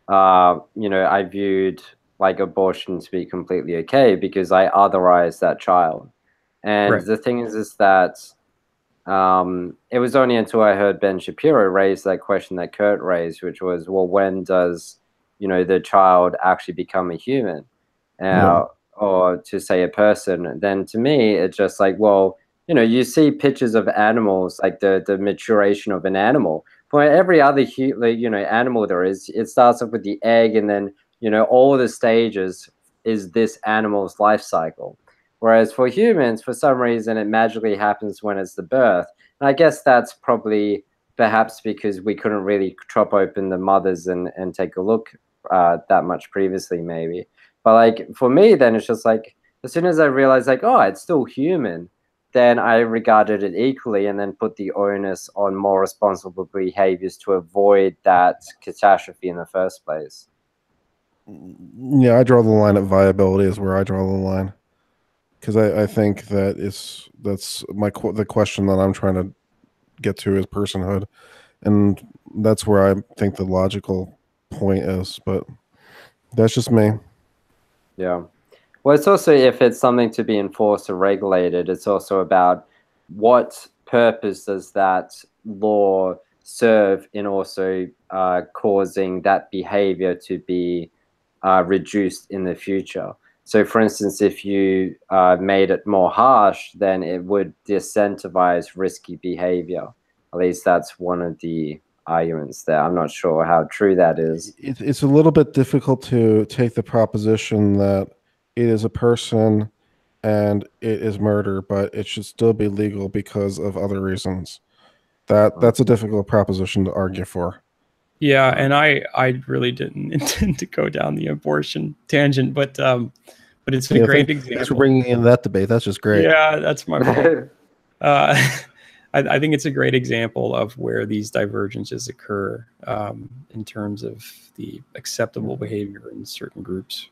you know, I viewed like abortion to be completely okay because I otherized that child. And Right. the thing is that it was only until I heard Ben Shapiro raise that question that Kurt raised, which was, well, when does, you know, the child actually become a human? Or to say a person? Then to me, it's just like, well, you know, you see pictures of animals, like the maturation of an animal. For every other you know, animal there is, it starts off with the egg, and then, you know, all the stages is this animal's life cycle. Whereas for humans, for some reason, it magically happens when it's the birth. And I guess that's probably perhaps because we couldn't really chop open the mothers and take a look that much previously, maybe. But like for me, then it's just like, as soon as I realized like, oh, it's still human, then I regarded it equally and then put the onus on more responsible behaviors to avoid that catastrophe in the first place. Yeah, I draw the line at viability is where I draw the line. Because I think that's the question that I'm trying to get to is personhood. And that's where I think the logical point is. But that's just me. Yeah. Well, it's also, if it's something to be enforced or regulated, it's also about what purpose does that law serve in also causing that behavior to be reduced in the future. So, for instance, if you made it more harsh, then it would disincentivize risky behavior. At least that's one of the arguments there. I'm not sure how true that is. It's a little bit difficult to take the proposition that it is a person and it is murder, but it should still be legal because of other reasons. That's a difficult proposition to argue for. Yeah, and I really didn't intend to go down the abortion tangent, but it's a great example. Thanks for bringing in that debate. That's just great. Yeah, that's my fault. I think it's a great example of where these divergences occur in terms of the acceptable behavior in certain groups.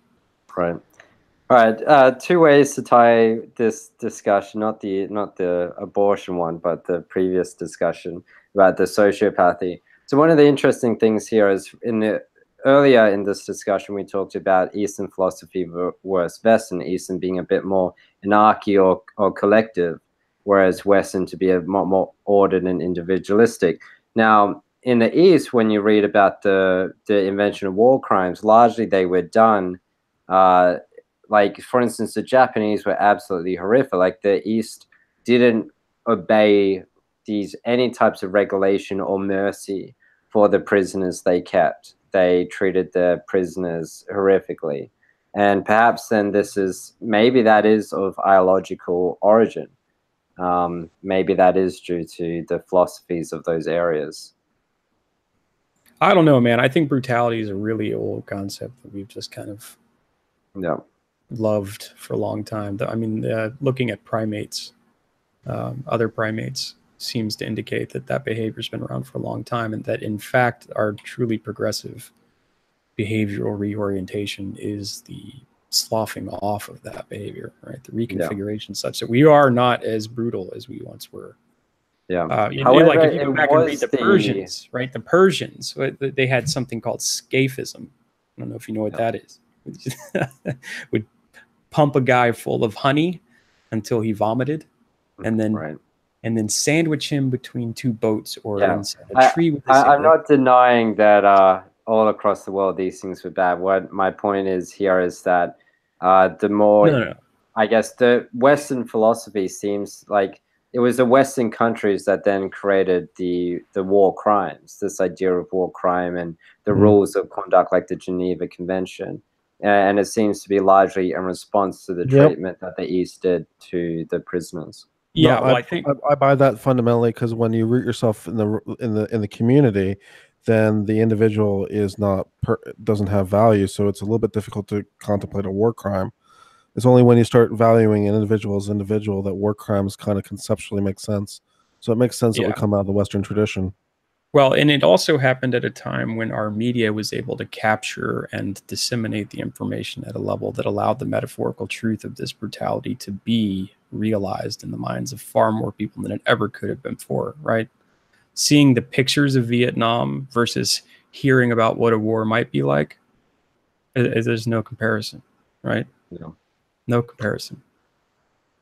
Right. All right. Two ways to tie this discussion, not the abortion one, but the previous discussion about the sociopathy. So one of the interesting things here is earlier in this discussion, we talked about Eastern philosophy versus Western, Eastern being a bit more anarchy or collective, whereas Western to be a more ordered and individualistic. Now, in the East, when you read about the invention of war crimes, largely they were done, like, for instance, the Japanese were absolutely horrific. Like, the East didn't obey any types of regulation or mercy for the prisoners they kept. They treated the prisoners horrifically. And perhaps then maybe that is of ideological origin. Maybe that is due to the philosophies of those areas. I don't know, man. I think brutality is a really old concept that we've just kind of loved for a long time. I mean, looking at primates, other primates, seems to indicate that behavior's been around for a long time, and that in fact our truly progressive behavioral reorientation is the sloughing off of that behavior, right? The reconfiguration such that we are not as brutal as we once were. Yeah. However, like if you go back and read the Persians, right? The Persians, they had something called scaphism. I don't know if you know what that is. Would pump a guy full of honey until he vomited, and then sandwich him between two boats or inside a tree with a cigarette. I'm not denying that all across the world these things were bad. What my point is here is that the more, I guess, the Western philosophy seems like it was the Western countries that then created the war crimes, this idea of war crime and the rules of conduct like the Geneva Convention. And it seems to be largely in response to the treatment that the East did to the prisoners. Yeah, no, I think I buy that fundamentally, because when you root yourself in the community, then the individual doesn't have value, so it's a little bit difficult to contemplate a war crime. It's only when you start valuing an individual as individual that war crimes kind of conceptually make sense. So it makes sense it Yeah. would come out of the Western tradition. Well, and it also happened at a time when our media was able to capture and disseminate the information at a level that allowed the metaphorical truth of this brutality to be realized in the minds of far more people than it ever could have been before, right? Seeing the pictures of Vietnam versus hearing about what a war might be like, there's no comparison, right? No. No comparison.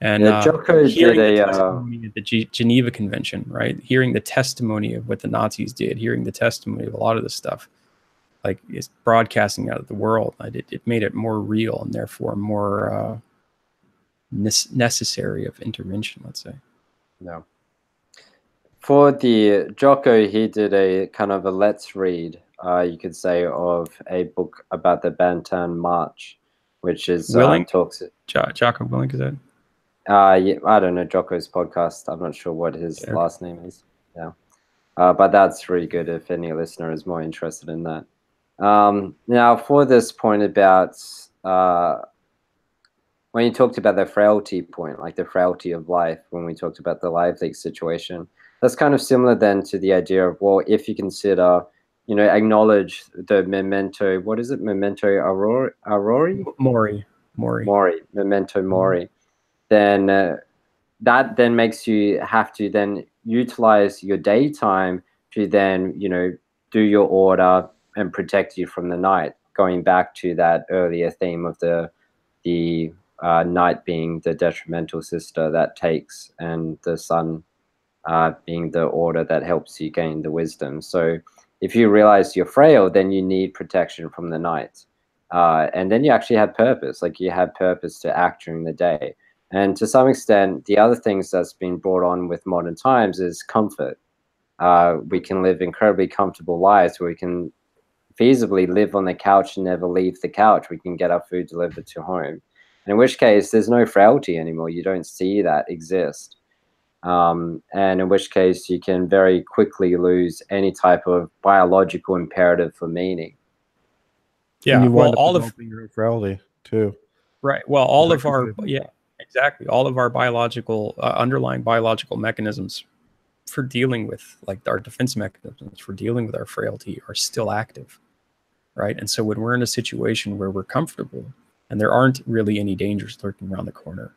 And Yeah, Jocko hearing did the a testimony of the Geneva Convention, right? Hearing the testimony of what the Nazis did, hearing the testimony of a lot of this stuff, like it's broadcasting out of the world. It made it more real and therefore more necessary of intervention, let's say. no. For the Jocko, he did a kind of a let's read, you could say, of a book about the Bantan March, which is Willink? talks. Jocko Willink, is that? Yeah, I don't know Jocko's podcast. I'm not sure what his last name is. Yeah, but that's really good if any listener is more interested in that. Now, for this point about when you talked about the frailty point, like the frailty of life, when we talked about the live leak situation, that's kind of similar then to the idea of, well, if you consider, you know, acknowledge the memento, what is it? Memento aurori? Mori. Memento mori. Then that then makes you have to then utilize your daytime to then, you know, do your order and protect you from the night, going back to that earlier theme of the night being the detrimental sister that takes, and the sun being the order that helps you gain the wisdom. So if you realize you're frail, then you need protection from the night. And then you actually have purpose, like you have purpose to act during the day. And to some extent, the other things that's been brought on with modern times is comfort. We can live incredibly comfortable lives where we can feasibly live on the couch and never leave the couch. We can get our food delivered to home. In which case, there's no frailty anymore. You don't see that exist. And in which case, you can very quickly lose any type of biological imperative for meaning. Yeah, and you wind well, up developing your own frailty too. Right. Well, all of our, yeah, exactly. All of our biological, underlying biological mechanisms for dealing with, like our defense mechanisms for dealing with our frailty are still active. Right. And so when we're in a situation where we're comfortable and there aren't really any dangers lurking around the corner,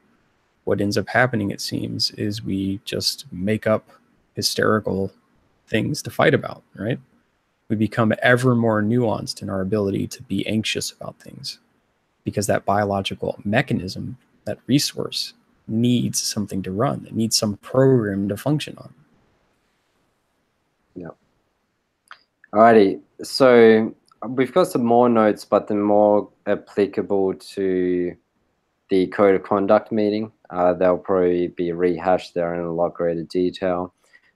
what ends up happening, it seems, is we just make up hysterical things to fight about, right? We become ever more nuanced in our ability to be anxious about things because that biological mechanism, that resource, needs something to run. It needs some program to function on. Yeah. Alrighty. So we've got some more notes, but they're more applicable to the code of conduct meeting. They'll probably be rehashed there in a lot greater detail.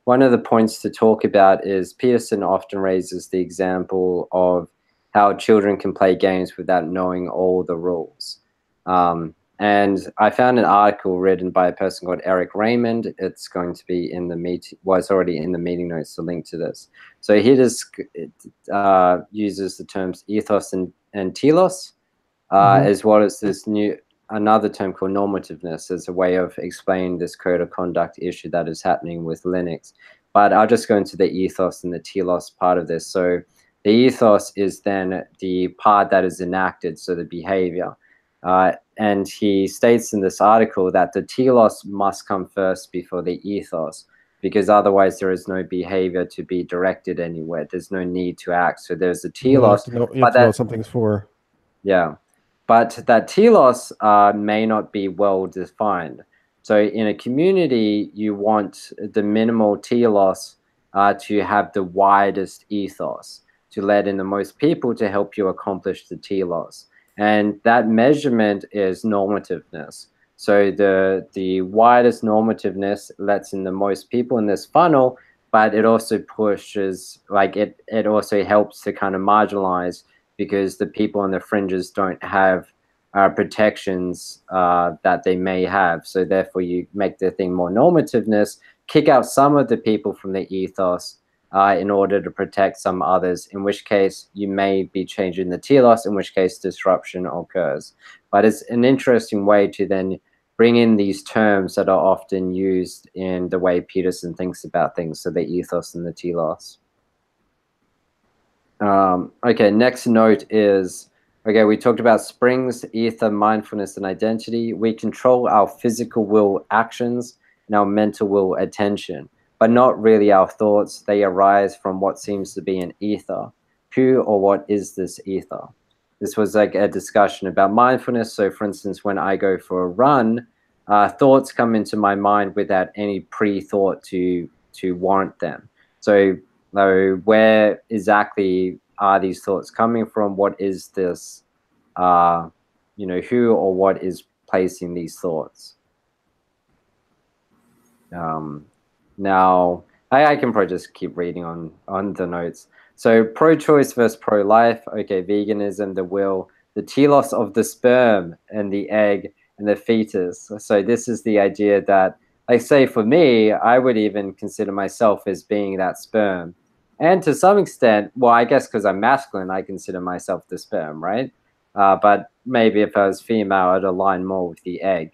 One of the points to talk about is Peterson often raises the example of how children can play games without knowing all the rules. And I found an article written by a person called Eric Raymond. It's going to be in the meeting. Well, it's already in the meeting notes, the link to this. So he just uses the terms ethos and telos, as well as this another term called normativeness as a way of explaining this code of conduct issue that is happening with Linux. But I'll just go into the ethos and the telos part of this. So the ethos is then the part that is enacted, so the behavior. And he states in this article that the telos must come first before the ethos, because otherwise there is no behavior to be directed anywhere. There's no need to act. So there's a telos. You have to know what something's for. Yeah. But that telos may not be well defined. So in a community, you want the minimal telos to have the widest ethos, to let in the most people to help you accomplish the telos. And that measurement is normativeness. So the widest normativeness lets in the most people in this funnel, but it also pushes, like it also helps to kind of marginalize, because the people on the fringes don't have protections that they may have. So therefore you make the thing more normativeness, kick out some of the people from the ethos in order to protect some others, in which case you may be changing the telos, in which case disruption occurs. But it's an interesting way to then bring in these terms that are often used in the way Peterson thinks about things, so the ethos and the telos. Okay, next note is, okay, we talked about springs, ether, mindfulness, and identity. We control our physical will actions and our mental will attention, but not really our thoughts. They arise from what seems to be an ether. Who or what is this ether? This was like a discussion about mindfulness. So for instance, when I go for a run, thoughts come into my mind without any pre-thought to warrant them. So where exactly are these thoughts coming from? What is this, who or what is placing these thoughts? Now, I can probably just keep reading on the notes. So pro-choice versus pro-life. Okay, veganism, the will, the telos of the sperm and the egg and the fetus. So this is the idea that, like, say for me, I would even consider myself as being that sperm. And to some extent, well, I guess because I'm masculine, I consider myself the sperm, right? But maybe if I was female, I'd align more with the egg.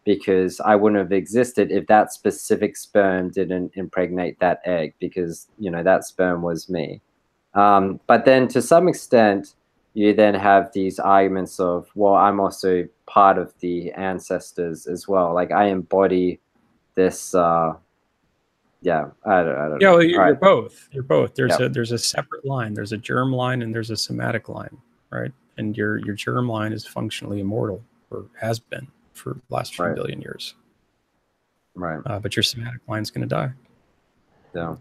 Because I wouldn't have existed if that specific sperm didn't impregnate that egg, because, that sperm was me. But then to some extent, you then have these arguments of, well, I'm also part of the ancestors as well. Like I embody this, I don't know. Yeah, well, you're both. You're both. Yeah. There's a separate line. There's a germ line and there's a somatic line, right? And your germ line is functionally immortal, or has been for the last few billion years. Right. But your somatic line is going to die. Yeah.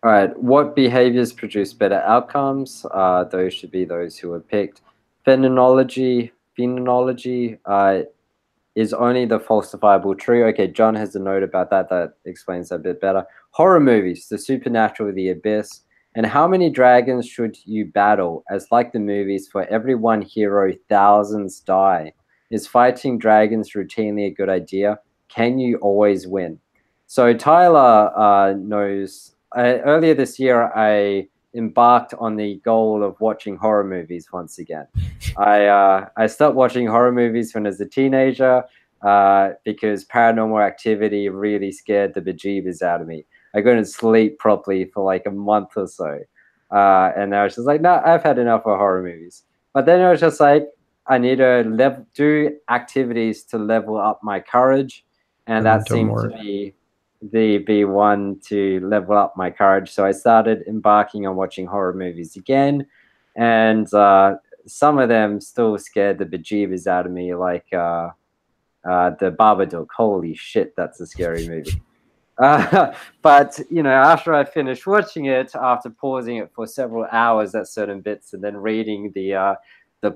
All right. What behaviors produce better outcomes? Those should be those who are picked. Phenomenology is only the falsifiable true. Okay, John has a note about that. That explains that a bit better. Horror movies, the supernatural, the abyss. And how many dragons should you battle? As like the movies, for every one hero, thousands die. Is fighting dragons routinely a good idea? Can you always win? So Tyler knows, earlier this year, I embarked on the goal of watching horror movies once again. I stopped watching horror movies when I was a teenager because Paranormal Activity really scared the bejeebers out of me. I couldn't sleep properly for like a month or so. And I was just like, no, I've had enough of horror movies. But then I was just like, I need to do activities to level up my courage. And that seemed to be one to level up my courage. So I started embarking on watching horror movies again. And some of them still scared the bejeebers out of me, like the Babadook. Holy shit, that's a scary movie. But, after I finished watching it, after pausing it for several hours at certain bits and then reading the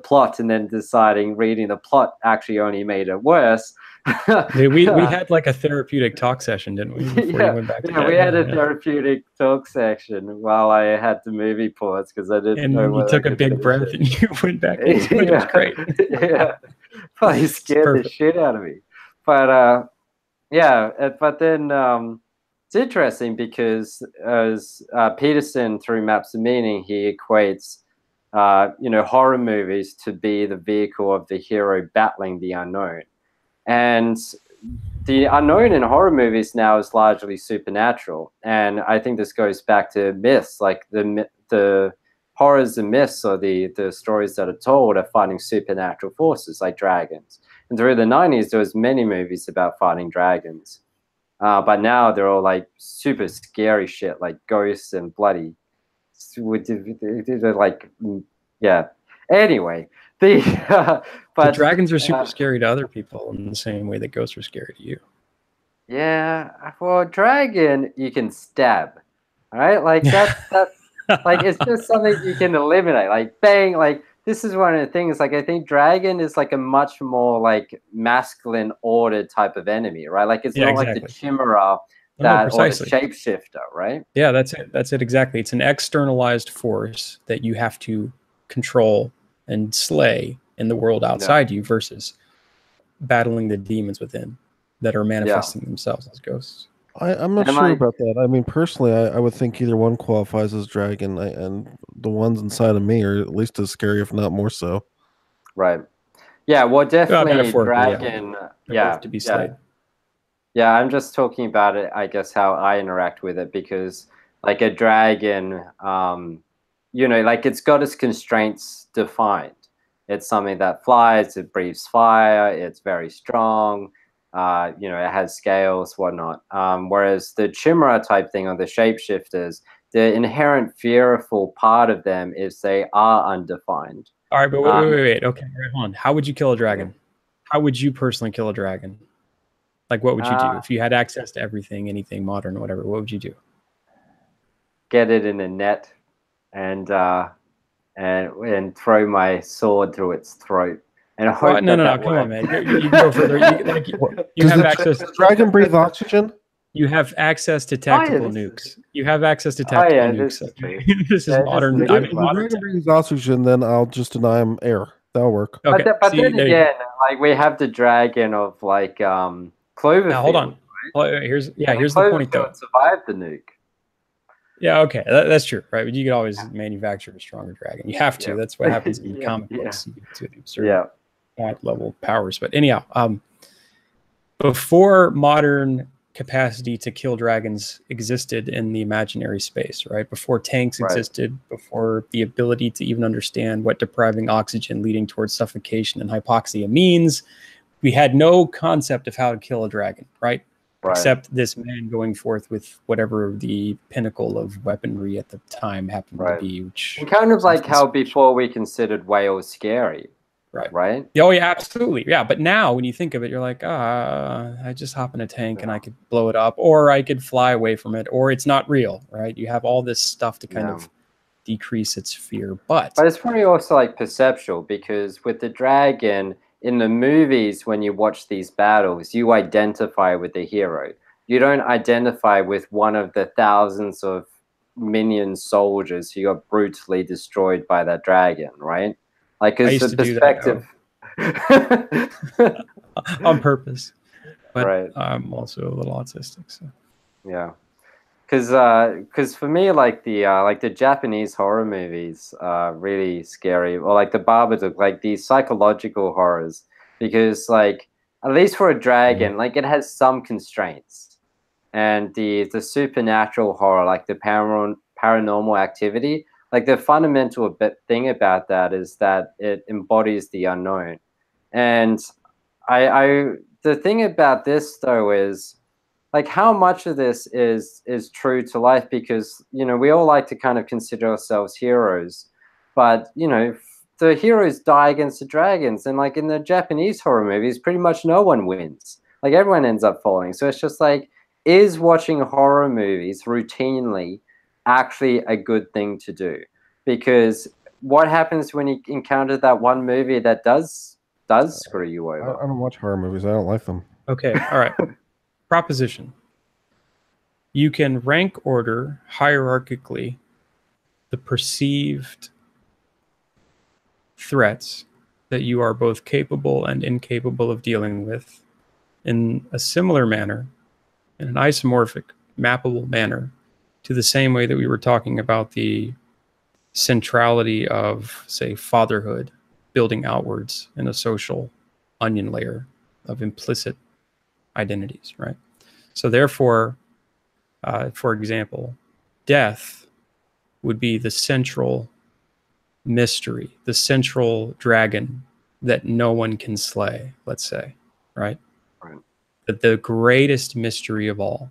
plot and then deciding reading the plot actually only made it worse. we had like a therapeutic talk session, didn't we? Before you went back to we had a therapeutic talk session while I had the movie pause because I didn't know. And you took a big breath and you went back. It was great. Yeah, probably scared the shit out of me. But but then it's interesting because as Peterson, through Maps of Meaning, he equates horror movies to be the vehicle of the hero battling the unknown. And the unknown in horror movies now is largely supernatural. And I think this goes back to myths, like the horrors and myths, or the stories that are told are fighting supernatural forces like dragons. And through the 90s, there was many movies about fighting dragons. But now they're all like super scary shit, like ghosts and bloody. Like, yeah. Anyway, but the dragons are super scary to other people in the same way that ghosts are scary to you. Yeah, for a dragon, you can stab. All right, like that's like it's just something you can eliminate. Like bang, like this is one of the things. Like I think dragon is like a much more like masculine ordered type of enemy, right? Like it's not like the chimera. Or the shapeshifter, right? Yeah, that's it exactly. It's an externalized force that you have to control and slay in the world outside you versus battling the demons within that are manifesting themselves as ghosts. I'm not sure about that. I mean, personally, I would think either one qualifies as dragon, and the ones inside of me are at least as scary, if not more so. Right. Yeah, well, definitely metaphorically, dragon. They're both to be slayed. Yeah, I'm just talking about it, I guess, how I interact with it, because like a dragon, you know, like it's got its constraints defined. It's something that flies, it breathes fire, it's very strong, you know, it has scales, whatnot. Whereas the chimera type thing, or the shapeshifters, the inherent fearful part of them is they are undefined. All right, but wait. Okay, hold on. How would you kill a dragon? How would you personally kill a dragon? Like, what would you do if you had access to everything, anything modern, whatever? What would you do? Get it in a net and throw my sword through its throat. And I hope no, that come on, man. You can go further. You have access. Does the dragon breathe oxygen? You have access to tactical nukes. You have access to tactical nukes. This is modern. If the dragon breathes oxygen, then I'll just deny him air. That'll work. Okay. But then again, like we have the dragon of like Cloverfield. Now, hold on. Right? Here's the point though. Survived the nuke. Yeah, okay, that's true, right? But you could always manufacture a stronger dragon. You have to. Yeah. That's what happens in comic books. To certain level powers. But anyhow, before modern capacity to kill dragons existed in the imaginary space, right? Before tanks existed, before the ability to even understand what depriving oxygen leading towards suffocation and hypoxia means, we had no concept of how to kill a dragon, right? Except this man going forth with whatever the pinnacle of weaponry at the time happened to be. Which kind of like how before we considered whales scary. Right? Oh, yeah, absolutely. Yeah, but now when you think of it, you're like, I just hop in a tank and I could blow it up, or I could fly away from it, or it's not real, right? You have all this stuff to kind of decrease its fear. But it's probably also like perceptual, because with the dragon, in the movies, when you watch these battles, you identify with the hero. You don't identify with one of the thousands of minion soldiers who got brutally destroyed by that dragon, right? Like, it's the perspective. On purpose. But I'm also a little autistic, so. Yeah. Because for me, like the Japanese horror movies are really scary, or like the Babadook, like these psychological horrors, because like at least for a dragon, like it has some constraints, and the supernatural horror, like the paranormal activity, like the fundamental thing about that is that it embodies the unknown, and the thing about this though is, like, how much of this is true to life? Because, you know, we all like to kind of consider ourselves heroes, but, you know, the heroes die against the dragons. And like in the Japanese horror movies, pretty much no one wins. Like everyone ends up falling. So it's just like, is watching horror movies routinely actually a good thing to do? Because what happens when you encounter that one movie that does screw you over? I don't watch horror movies. I don't like them. Okay. All right. Proposition. You can rank order hierarchically the perceived threats that you are both capable and incapable of dealing with in a similar manner, in an isomorphic, mappable manner, to the same way that we were talking about the centrality of, say, fatherhood, building outwards in a social onion layer of implicit identities, right? So therefore, for example, death would be the central mystery, the central dragon that no one can slay, let's say, right? The greatest mystery of all.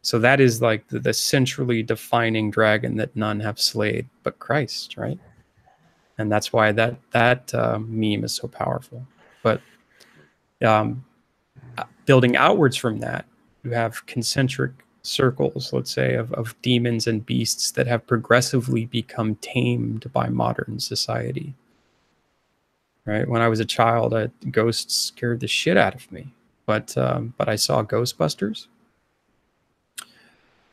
So that is like the centrally defining dragon that none have slayed but Christ, right? And that's why that meme is so powerful. But building outwards from that, you have concentric circles, let's say, of demons and beasts that have progressively become tamed by modern society. Right? When I was a child, ghosts scared the shit out of me. But I saw Ghostbusters.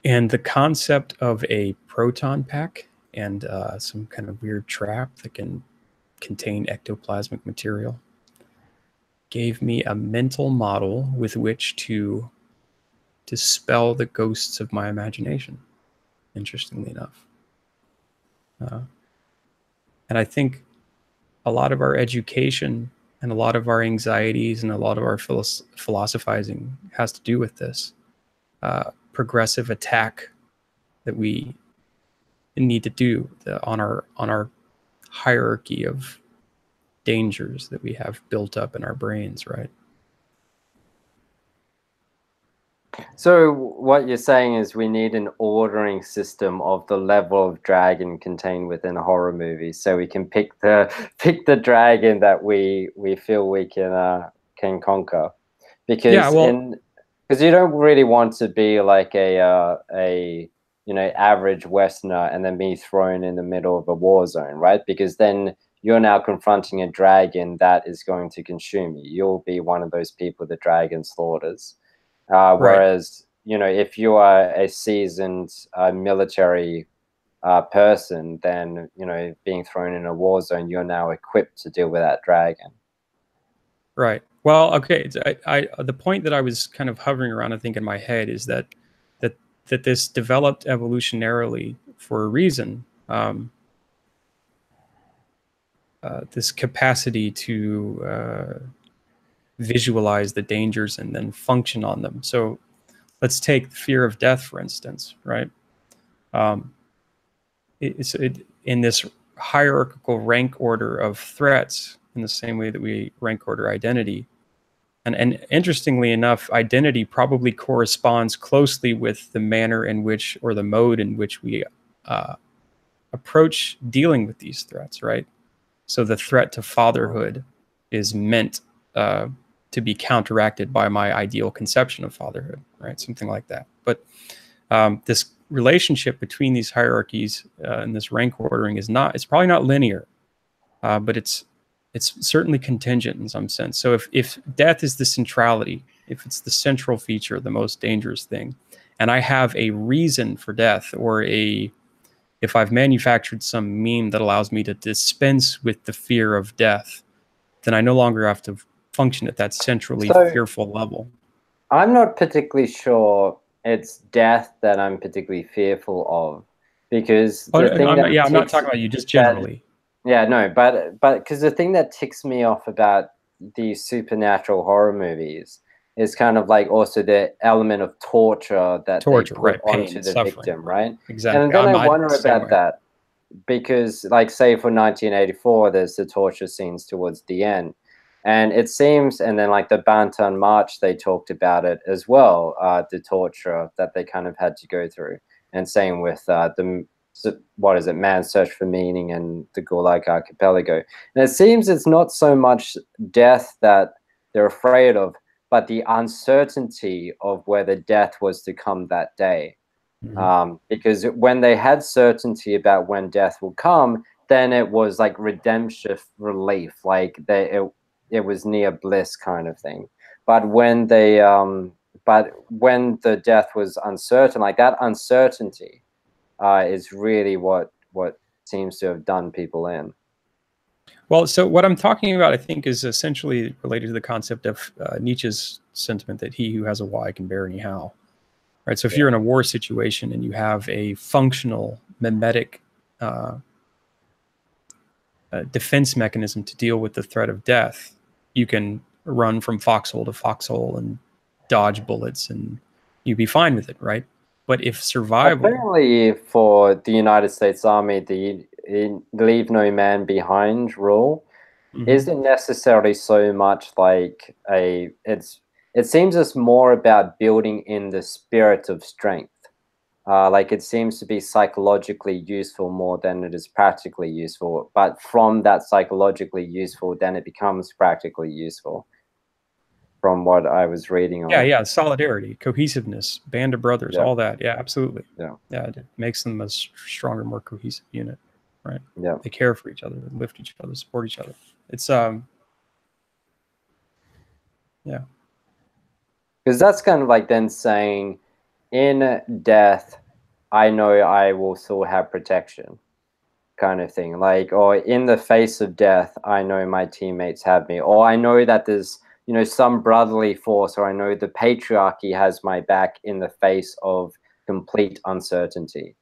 And the concept of a proton pack and some kind of weird trap that can contain ectoplasmic material gave me a mental model with which to dispel the ghosts of my imagination, interestingly enough. And I think a lot of our education And a lot of our anxieties and a lot of our philosophizing has to do with this progressive attack that we need to do on our hierarchy of dangers that we have built up in our brains, right? So what you're saying is we need an ordering system of the level of dragon contained within a horror movie, so we can pick the dragon that we feel we can conquer. Because yeah, well, because you don't really want to be like a average Westerner and then be thrown in the middle of a war zone, right? Because then you're now confronting a dragon that is going to consume you. You'll be one of those people the dragon slaughters. Whereas, if you are a seasoned military person, then, being thrown in a war zone, you're now equipped to deal with that dragon. Right. Well, okay. The point that I was kind of hovering around, I think, in my head is that this developed evolutionarily for a reason. This capacity to visualize the dangers and then function on them. So let's take the fear of death, for instance, right? In this hierarchical rank order of threats, in the same way that we rank order identity. And interestingly enough, identity probably corresponds closely with the manner in which, or the mode in which we approach dealing with these threats, right? So the threat to fatherhood is meant to be counteracted by my ideal conception of fatherhood, right? Something like that. But this relationship between these hierarchies and this rank ordering it's probably not linear, but it's certainly contingent in some sense. So if death is the centrality, if it's the central feature, the most dangerous thing, and I have a reason for death, or if I've manufactured some meme that allows me to dispense with the fear of death, then I no longer have to function at that centrally fearful level. I'm not particularly sure it's death that I'm particularly fearful of, because I'm not talking about you, just generally. But because the thing that ticks me off about these supernatural horror movies is kind of like also the element of torture that they put right, pain, onto the suffering, victim, right? Exactly. And then I wonder about that, because, like, say for 1984, there's the torture scenes towards the end, and it seems, and then like the Bantan March, they talked about it as well, the torture that they kind of had to go through, and same with what is it, Man's Search for Meaning and the Gulag Archipelago. And it seems it's not so much death that they're afraid of, but the uncertainty of whether death was to come that day. Because when they had certainty about when death will come, then it was like redemption relief, like it was near bliss kind of thing. But when when the death was uncertain, like that uncertainty is really what seems to have done people in. Well, so what I'm talking about, I think, is essentially related to the concept of Nietzsche's sentiment that he who has a why can bear any how. Right. So if you're in a war situation and you have a functional mimetic defense mechanism to deal with the threat of death, you can run from foxhole to foxhole and dodge bullets, and you'd be fine with it, right? But if survival, apparently for the United States Army, the leave no man behind rule isn't necessarily so much like it seems it's more about building in the spirit of strength. Like it seems to be psychologically useful more than it is practically useful. But from that psychologically useful, then it becomes practically useful. From what I was reading on. Yeah, solidarity, cohesiveness, band of brothers, all that. Yeah, absolutely. Yeah, it makes them a stronger, more cohesive unit, right? Yeah, they care for each other, they lift each other, support each other. It's yeah, because that's kind of like then saying, in death, I know I will still have protection, kind of thing. Like, or in the face of death, I know my teammates have me, or I know that there's some brotherly force, or I know the patriarchy has my back in the face of complete uncertainty.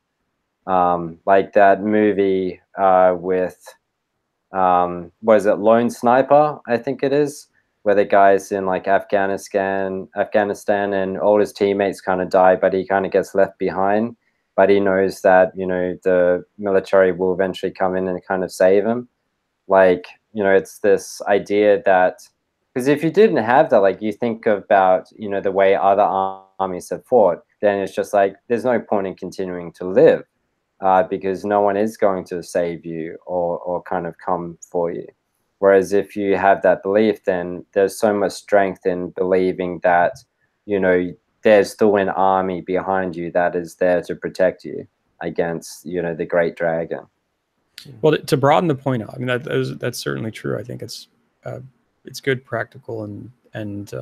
Like that movie with what is it, Lone Sniper, I think it is, where the guy's in like Afghanistan, and all his teammates kind of die, but he kind of gets left behind. But he knows that, you know, the military will eventually come in and kind of save him. Like, you know, it's this idea that, because if you didn't have that, like you think about, you know, the way other armies have fought, then it's just like, there's no point in continuing to live, because no one is going to save you or kind of come for you. Whereas if you have that belief, then there's so much strength in believing that, you know, there's still an army behind you that is there to protect you against, you know, the great dragon. Well, to broaden the point out, I mean, that's certainly true. I think it's good, practical, and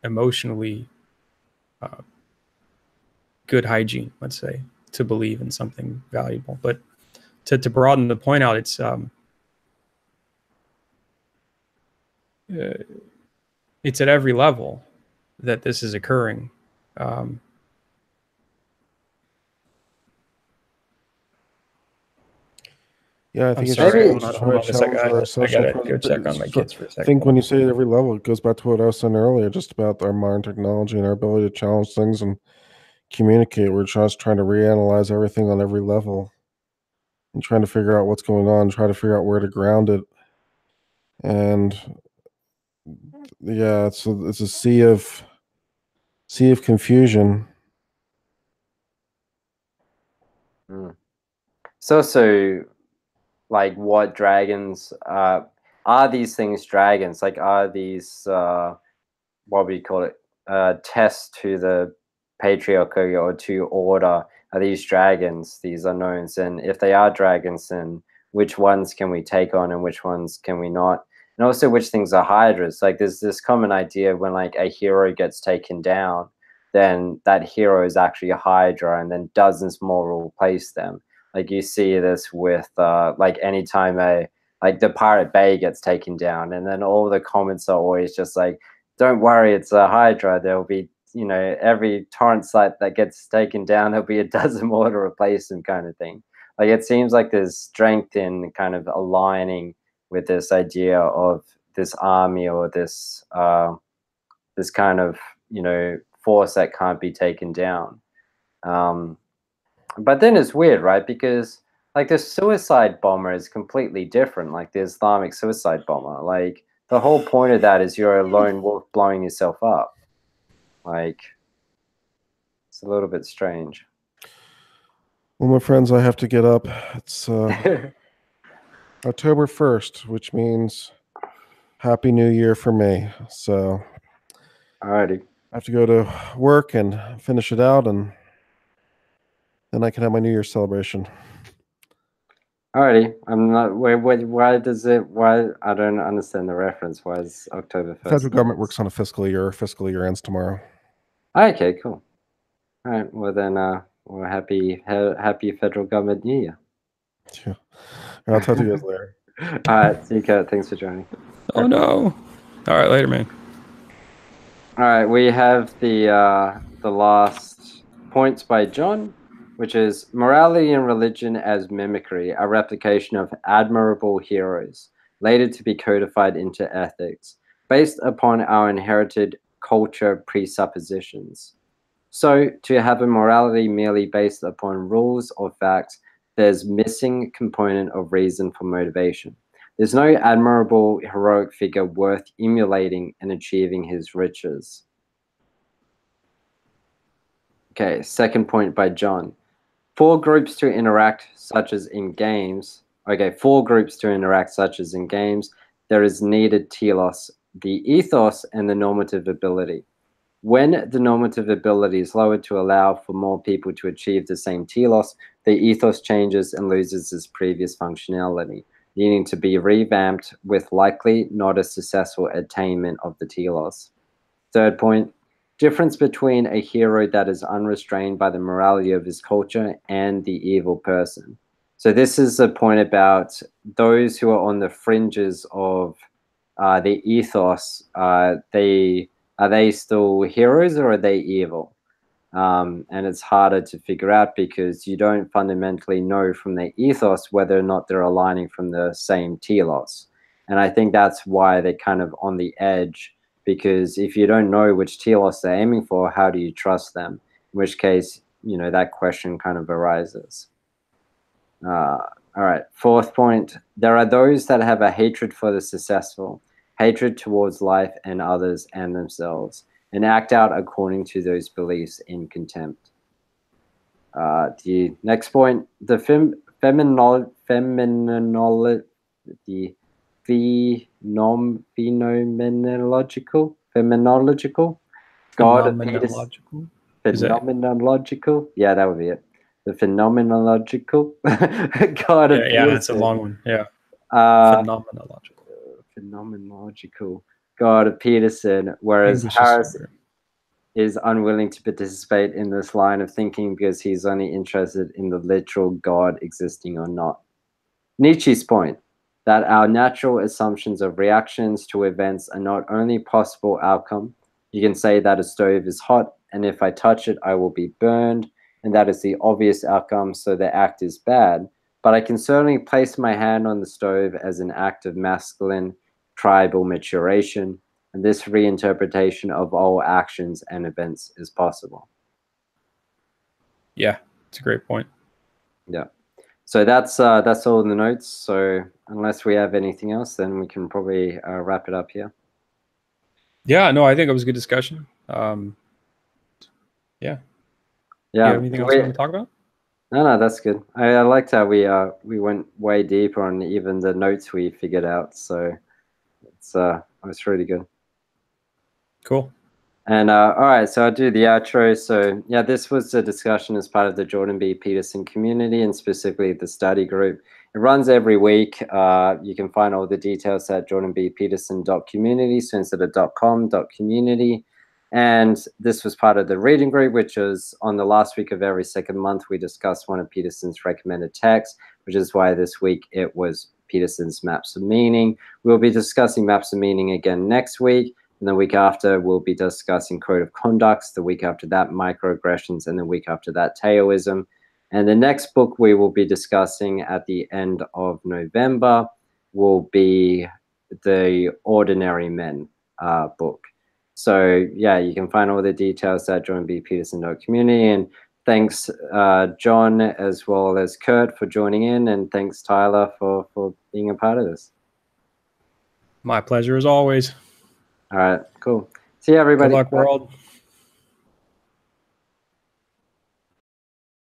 emotionally good hygiene, let's say, to believe in something valuable. But to broaden the point out, it's at every level that this is occurring. Yeah, I think I'm it's sorry. just Hold on a second. I gotta go check on my kids for a second. I think when you say at every level, it goes back to what I was saying earlier, just about our modern technology and our ability to challenge things and communicate. We're just trying to reanalyze everything on every level and trying to figure out what's going on, try to figure out where to ground it. And yeah, it's a sea of confusion. It's also like, what dragons are these things dragons? Like, are these what we call it, tests to the patriarchy or to order? Are these dragons, these unknowns? And if they are dragons, then which ones can we take on and which ones can we not? And also, which things are hydras? Like, there's this common idea when like a hero gets taken down, then that hero is actually a hydra, and then dozens more will replace them. Like, you see this with like anytime like the Pirate Bay gets taken down, and then all the comments are always just like, don't worry, it's a hydra. There'll be, you know, every torrent site that gets taken down, there'll be a dozen more to replace them, kind of thing. Like, it seems like there's strength in kind of aligning with this idea of this army or this this kind of, you know, force that can't be taken down. But then it's weird, right? Because like the suicide bomber is completely different. Like the Islamic suicide bomber, like the whole point of that is you're a lone wolf blowing yourself up. Like, it's a little bit strange. Well, my friends, I have to get up. It's October 1st, which means Happy New Year for me. So Alrighty. I have to go to work and finish it out, and then I can have my New Year's celebration. Alrighty. I'm not. Why does it? Why? I don't understand the reference. Why is October 1st? Federal government works on a fiscal year. Fiscal year ends tomorrow. Okay, cool. All right. Well then, well, happy federal government New Year. Yeah. I'll talk to you guys later. All right. See you, Kurt. Thanks for joining. Oh no! All right, later, man. All right. We have the last points by John, which is morality and religion as mimicry, a replication of admirable heroes, later to be codified into ethics, based upon our inherited culture presuppositions. So, to have a morality merely based upon rules or facts, there's missing component of reason for motivation. There's no admirable heroic figure worth emulating and achieving his riches. Okay, second point by John. For groups to interact, such as in games, there is needed telos, the ethos, and the normative ability. When the normative ability is lowered to allow for more people to achieve the same telos, the ethos changes and loses its previous functionality, needing to be revamped with likely not a successful attainment of the telos. Third point, difference between a hero that is unrestrained by the morality of his culture and the evil person. So this is a point about those who are on the fringes of the ethos. Are they still heroes or are they evil? And it's harder to figure out because you don't fundamentally know from their ethos whether or not they're aligning from the same telos. And I think that's why they're kind of on the edge, because if you don't know which telos they're aiming for, how do you trust them? In which case, you know, that question kind of arises. All right, fourth point. There are those that have a hatred for the successful, hatred towards life and others and themselves, and act out according to those beliefs in contempt. The next point, the phenomenological God of Peterson. Phenomenological? Yeah, that would be it. The phenomenological God of Peterson. Yeah, that's a long one. Yeah. Phenomenological God of Peterson, whereas Harris is unwilling to participate in this line of thinking because he's only interested in the literal God existing or not. Nietzsche's point that our natural assumptions of reactions to events are not only possible outcome. You can say that a stove is hot, and if I touch it, I will be burned, and that is the obvious outcome, so the act is bad. But I can certainly place my hand on the stove as an act of masculine tribal maturation, and this reinterpretation of all actions and events is possible. Yeah, it's a great point. Yeah. So that's all in the notes. So unless we have anything else, then we can probably wrap it up here. Yeah, no, I think it was a good discussion. Yeah. Do you have anything else you want to talk about? No, that's good. I liked how we went way deeper on even the notes we figured out. So it's really good. Cool. And all right, so I'll do the outro. So yeah, this was a discussion as part of the Jordan B Peterson community and specifically the study group. It runs every week. You can find all the details at jordanbpeterson.community, so instead of .com.community. And this was part of the reading group, which was on the last week of every second month. We discussed one of Peterson's recommended texts, which is why this week it was Peterson's Maps of Meaning. We'll be discussing Maps of Meaning again next week. And the week after, we'll be discussing Code of Conducts. The week after that, Microaggressions. And the week after that, Taoism. And the next book we will be discussing at the end of November will be the Ordinary Men book. So, yeah, you can find all the details at jordanbpeterson.community. And thanks, John, as well as Kurt, for joining in. And thanks, Tyler, for being a part of this. My pleasure, as always. All right, cool. See you, everybody. Good luck, world.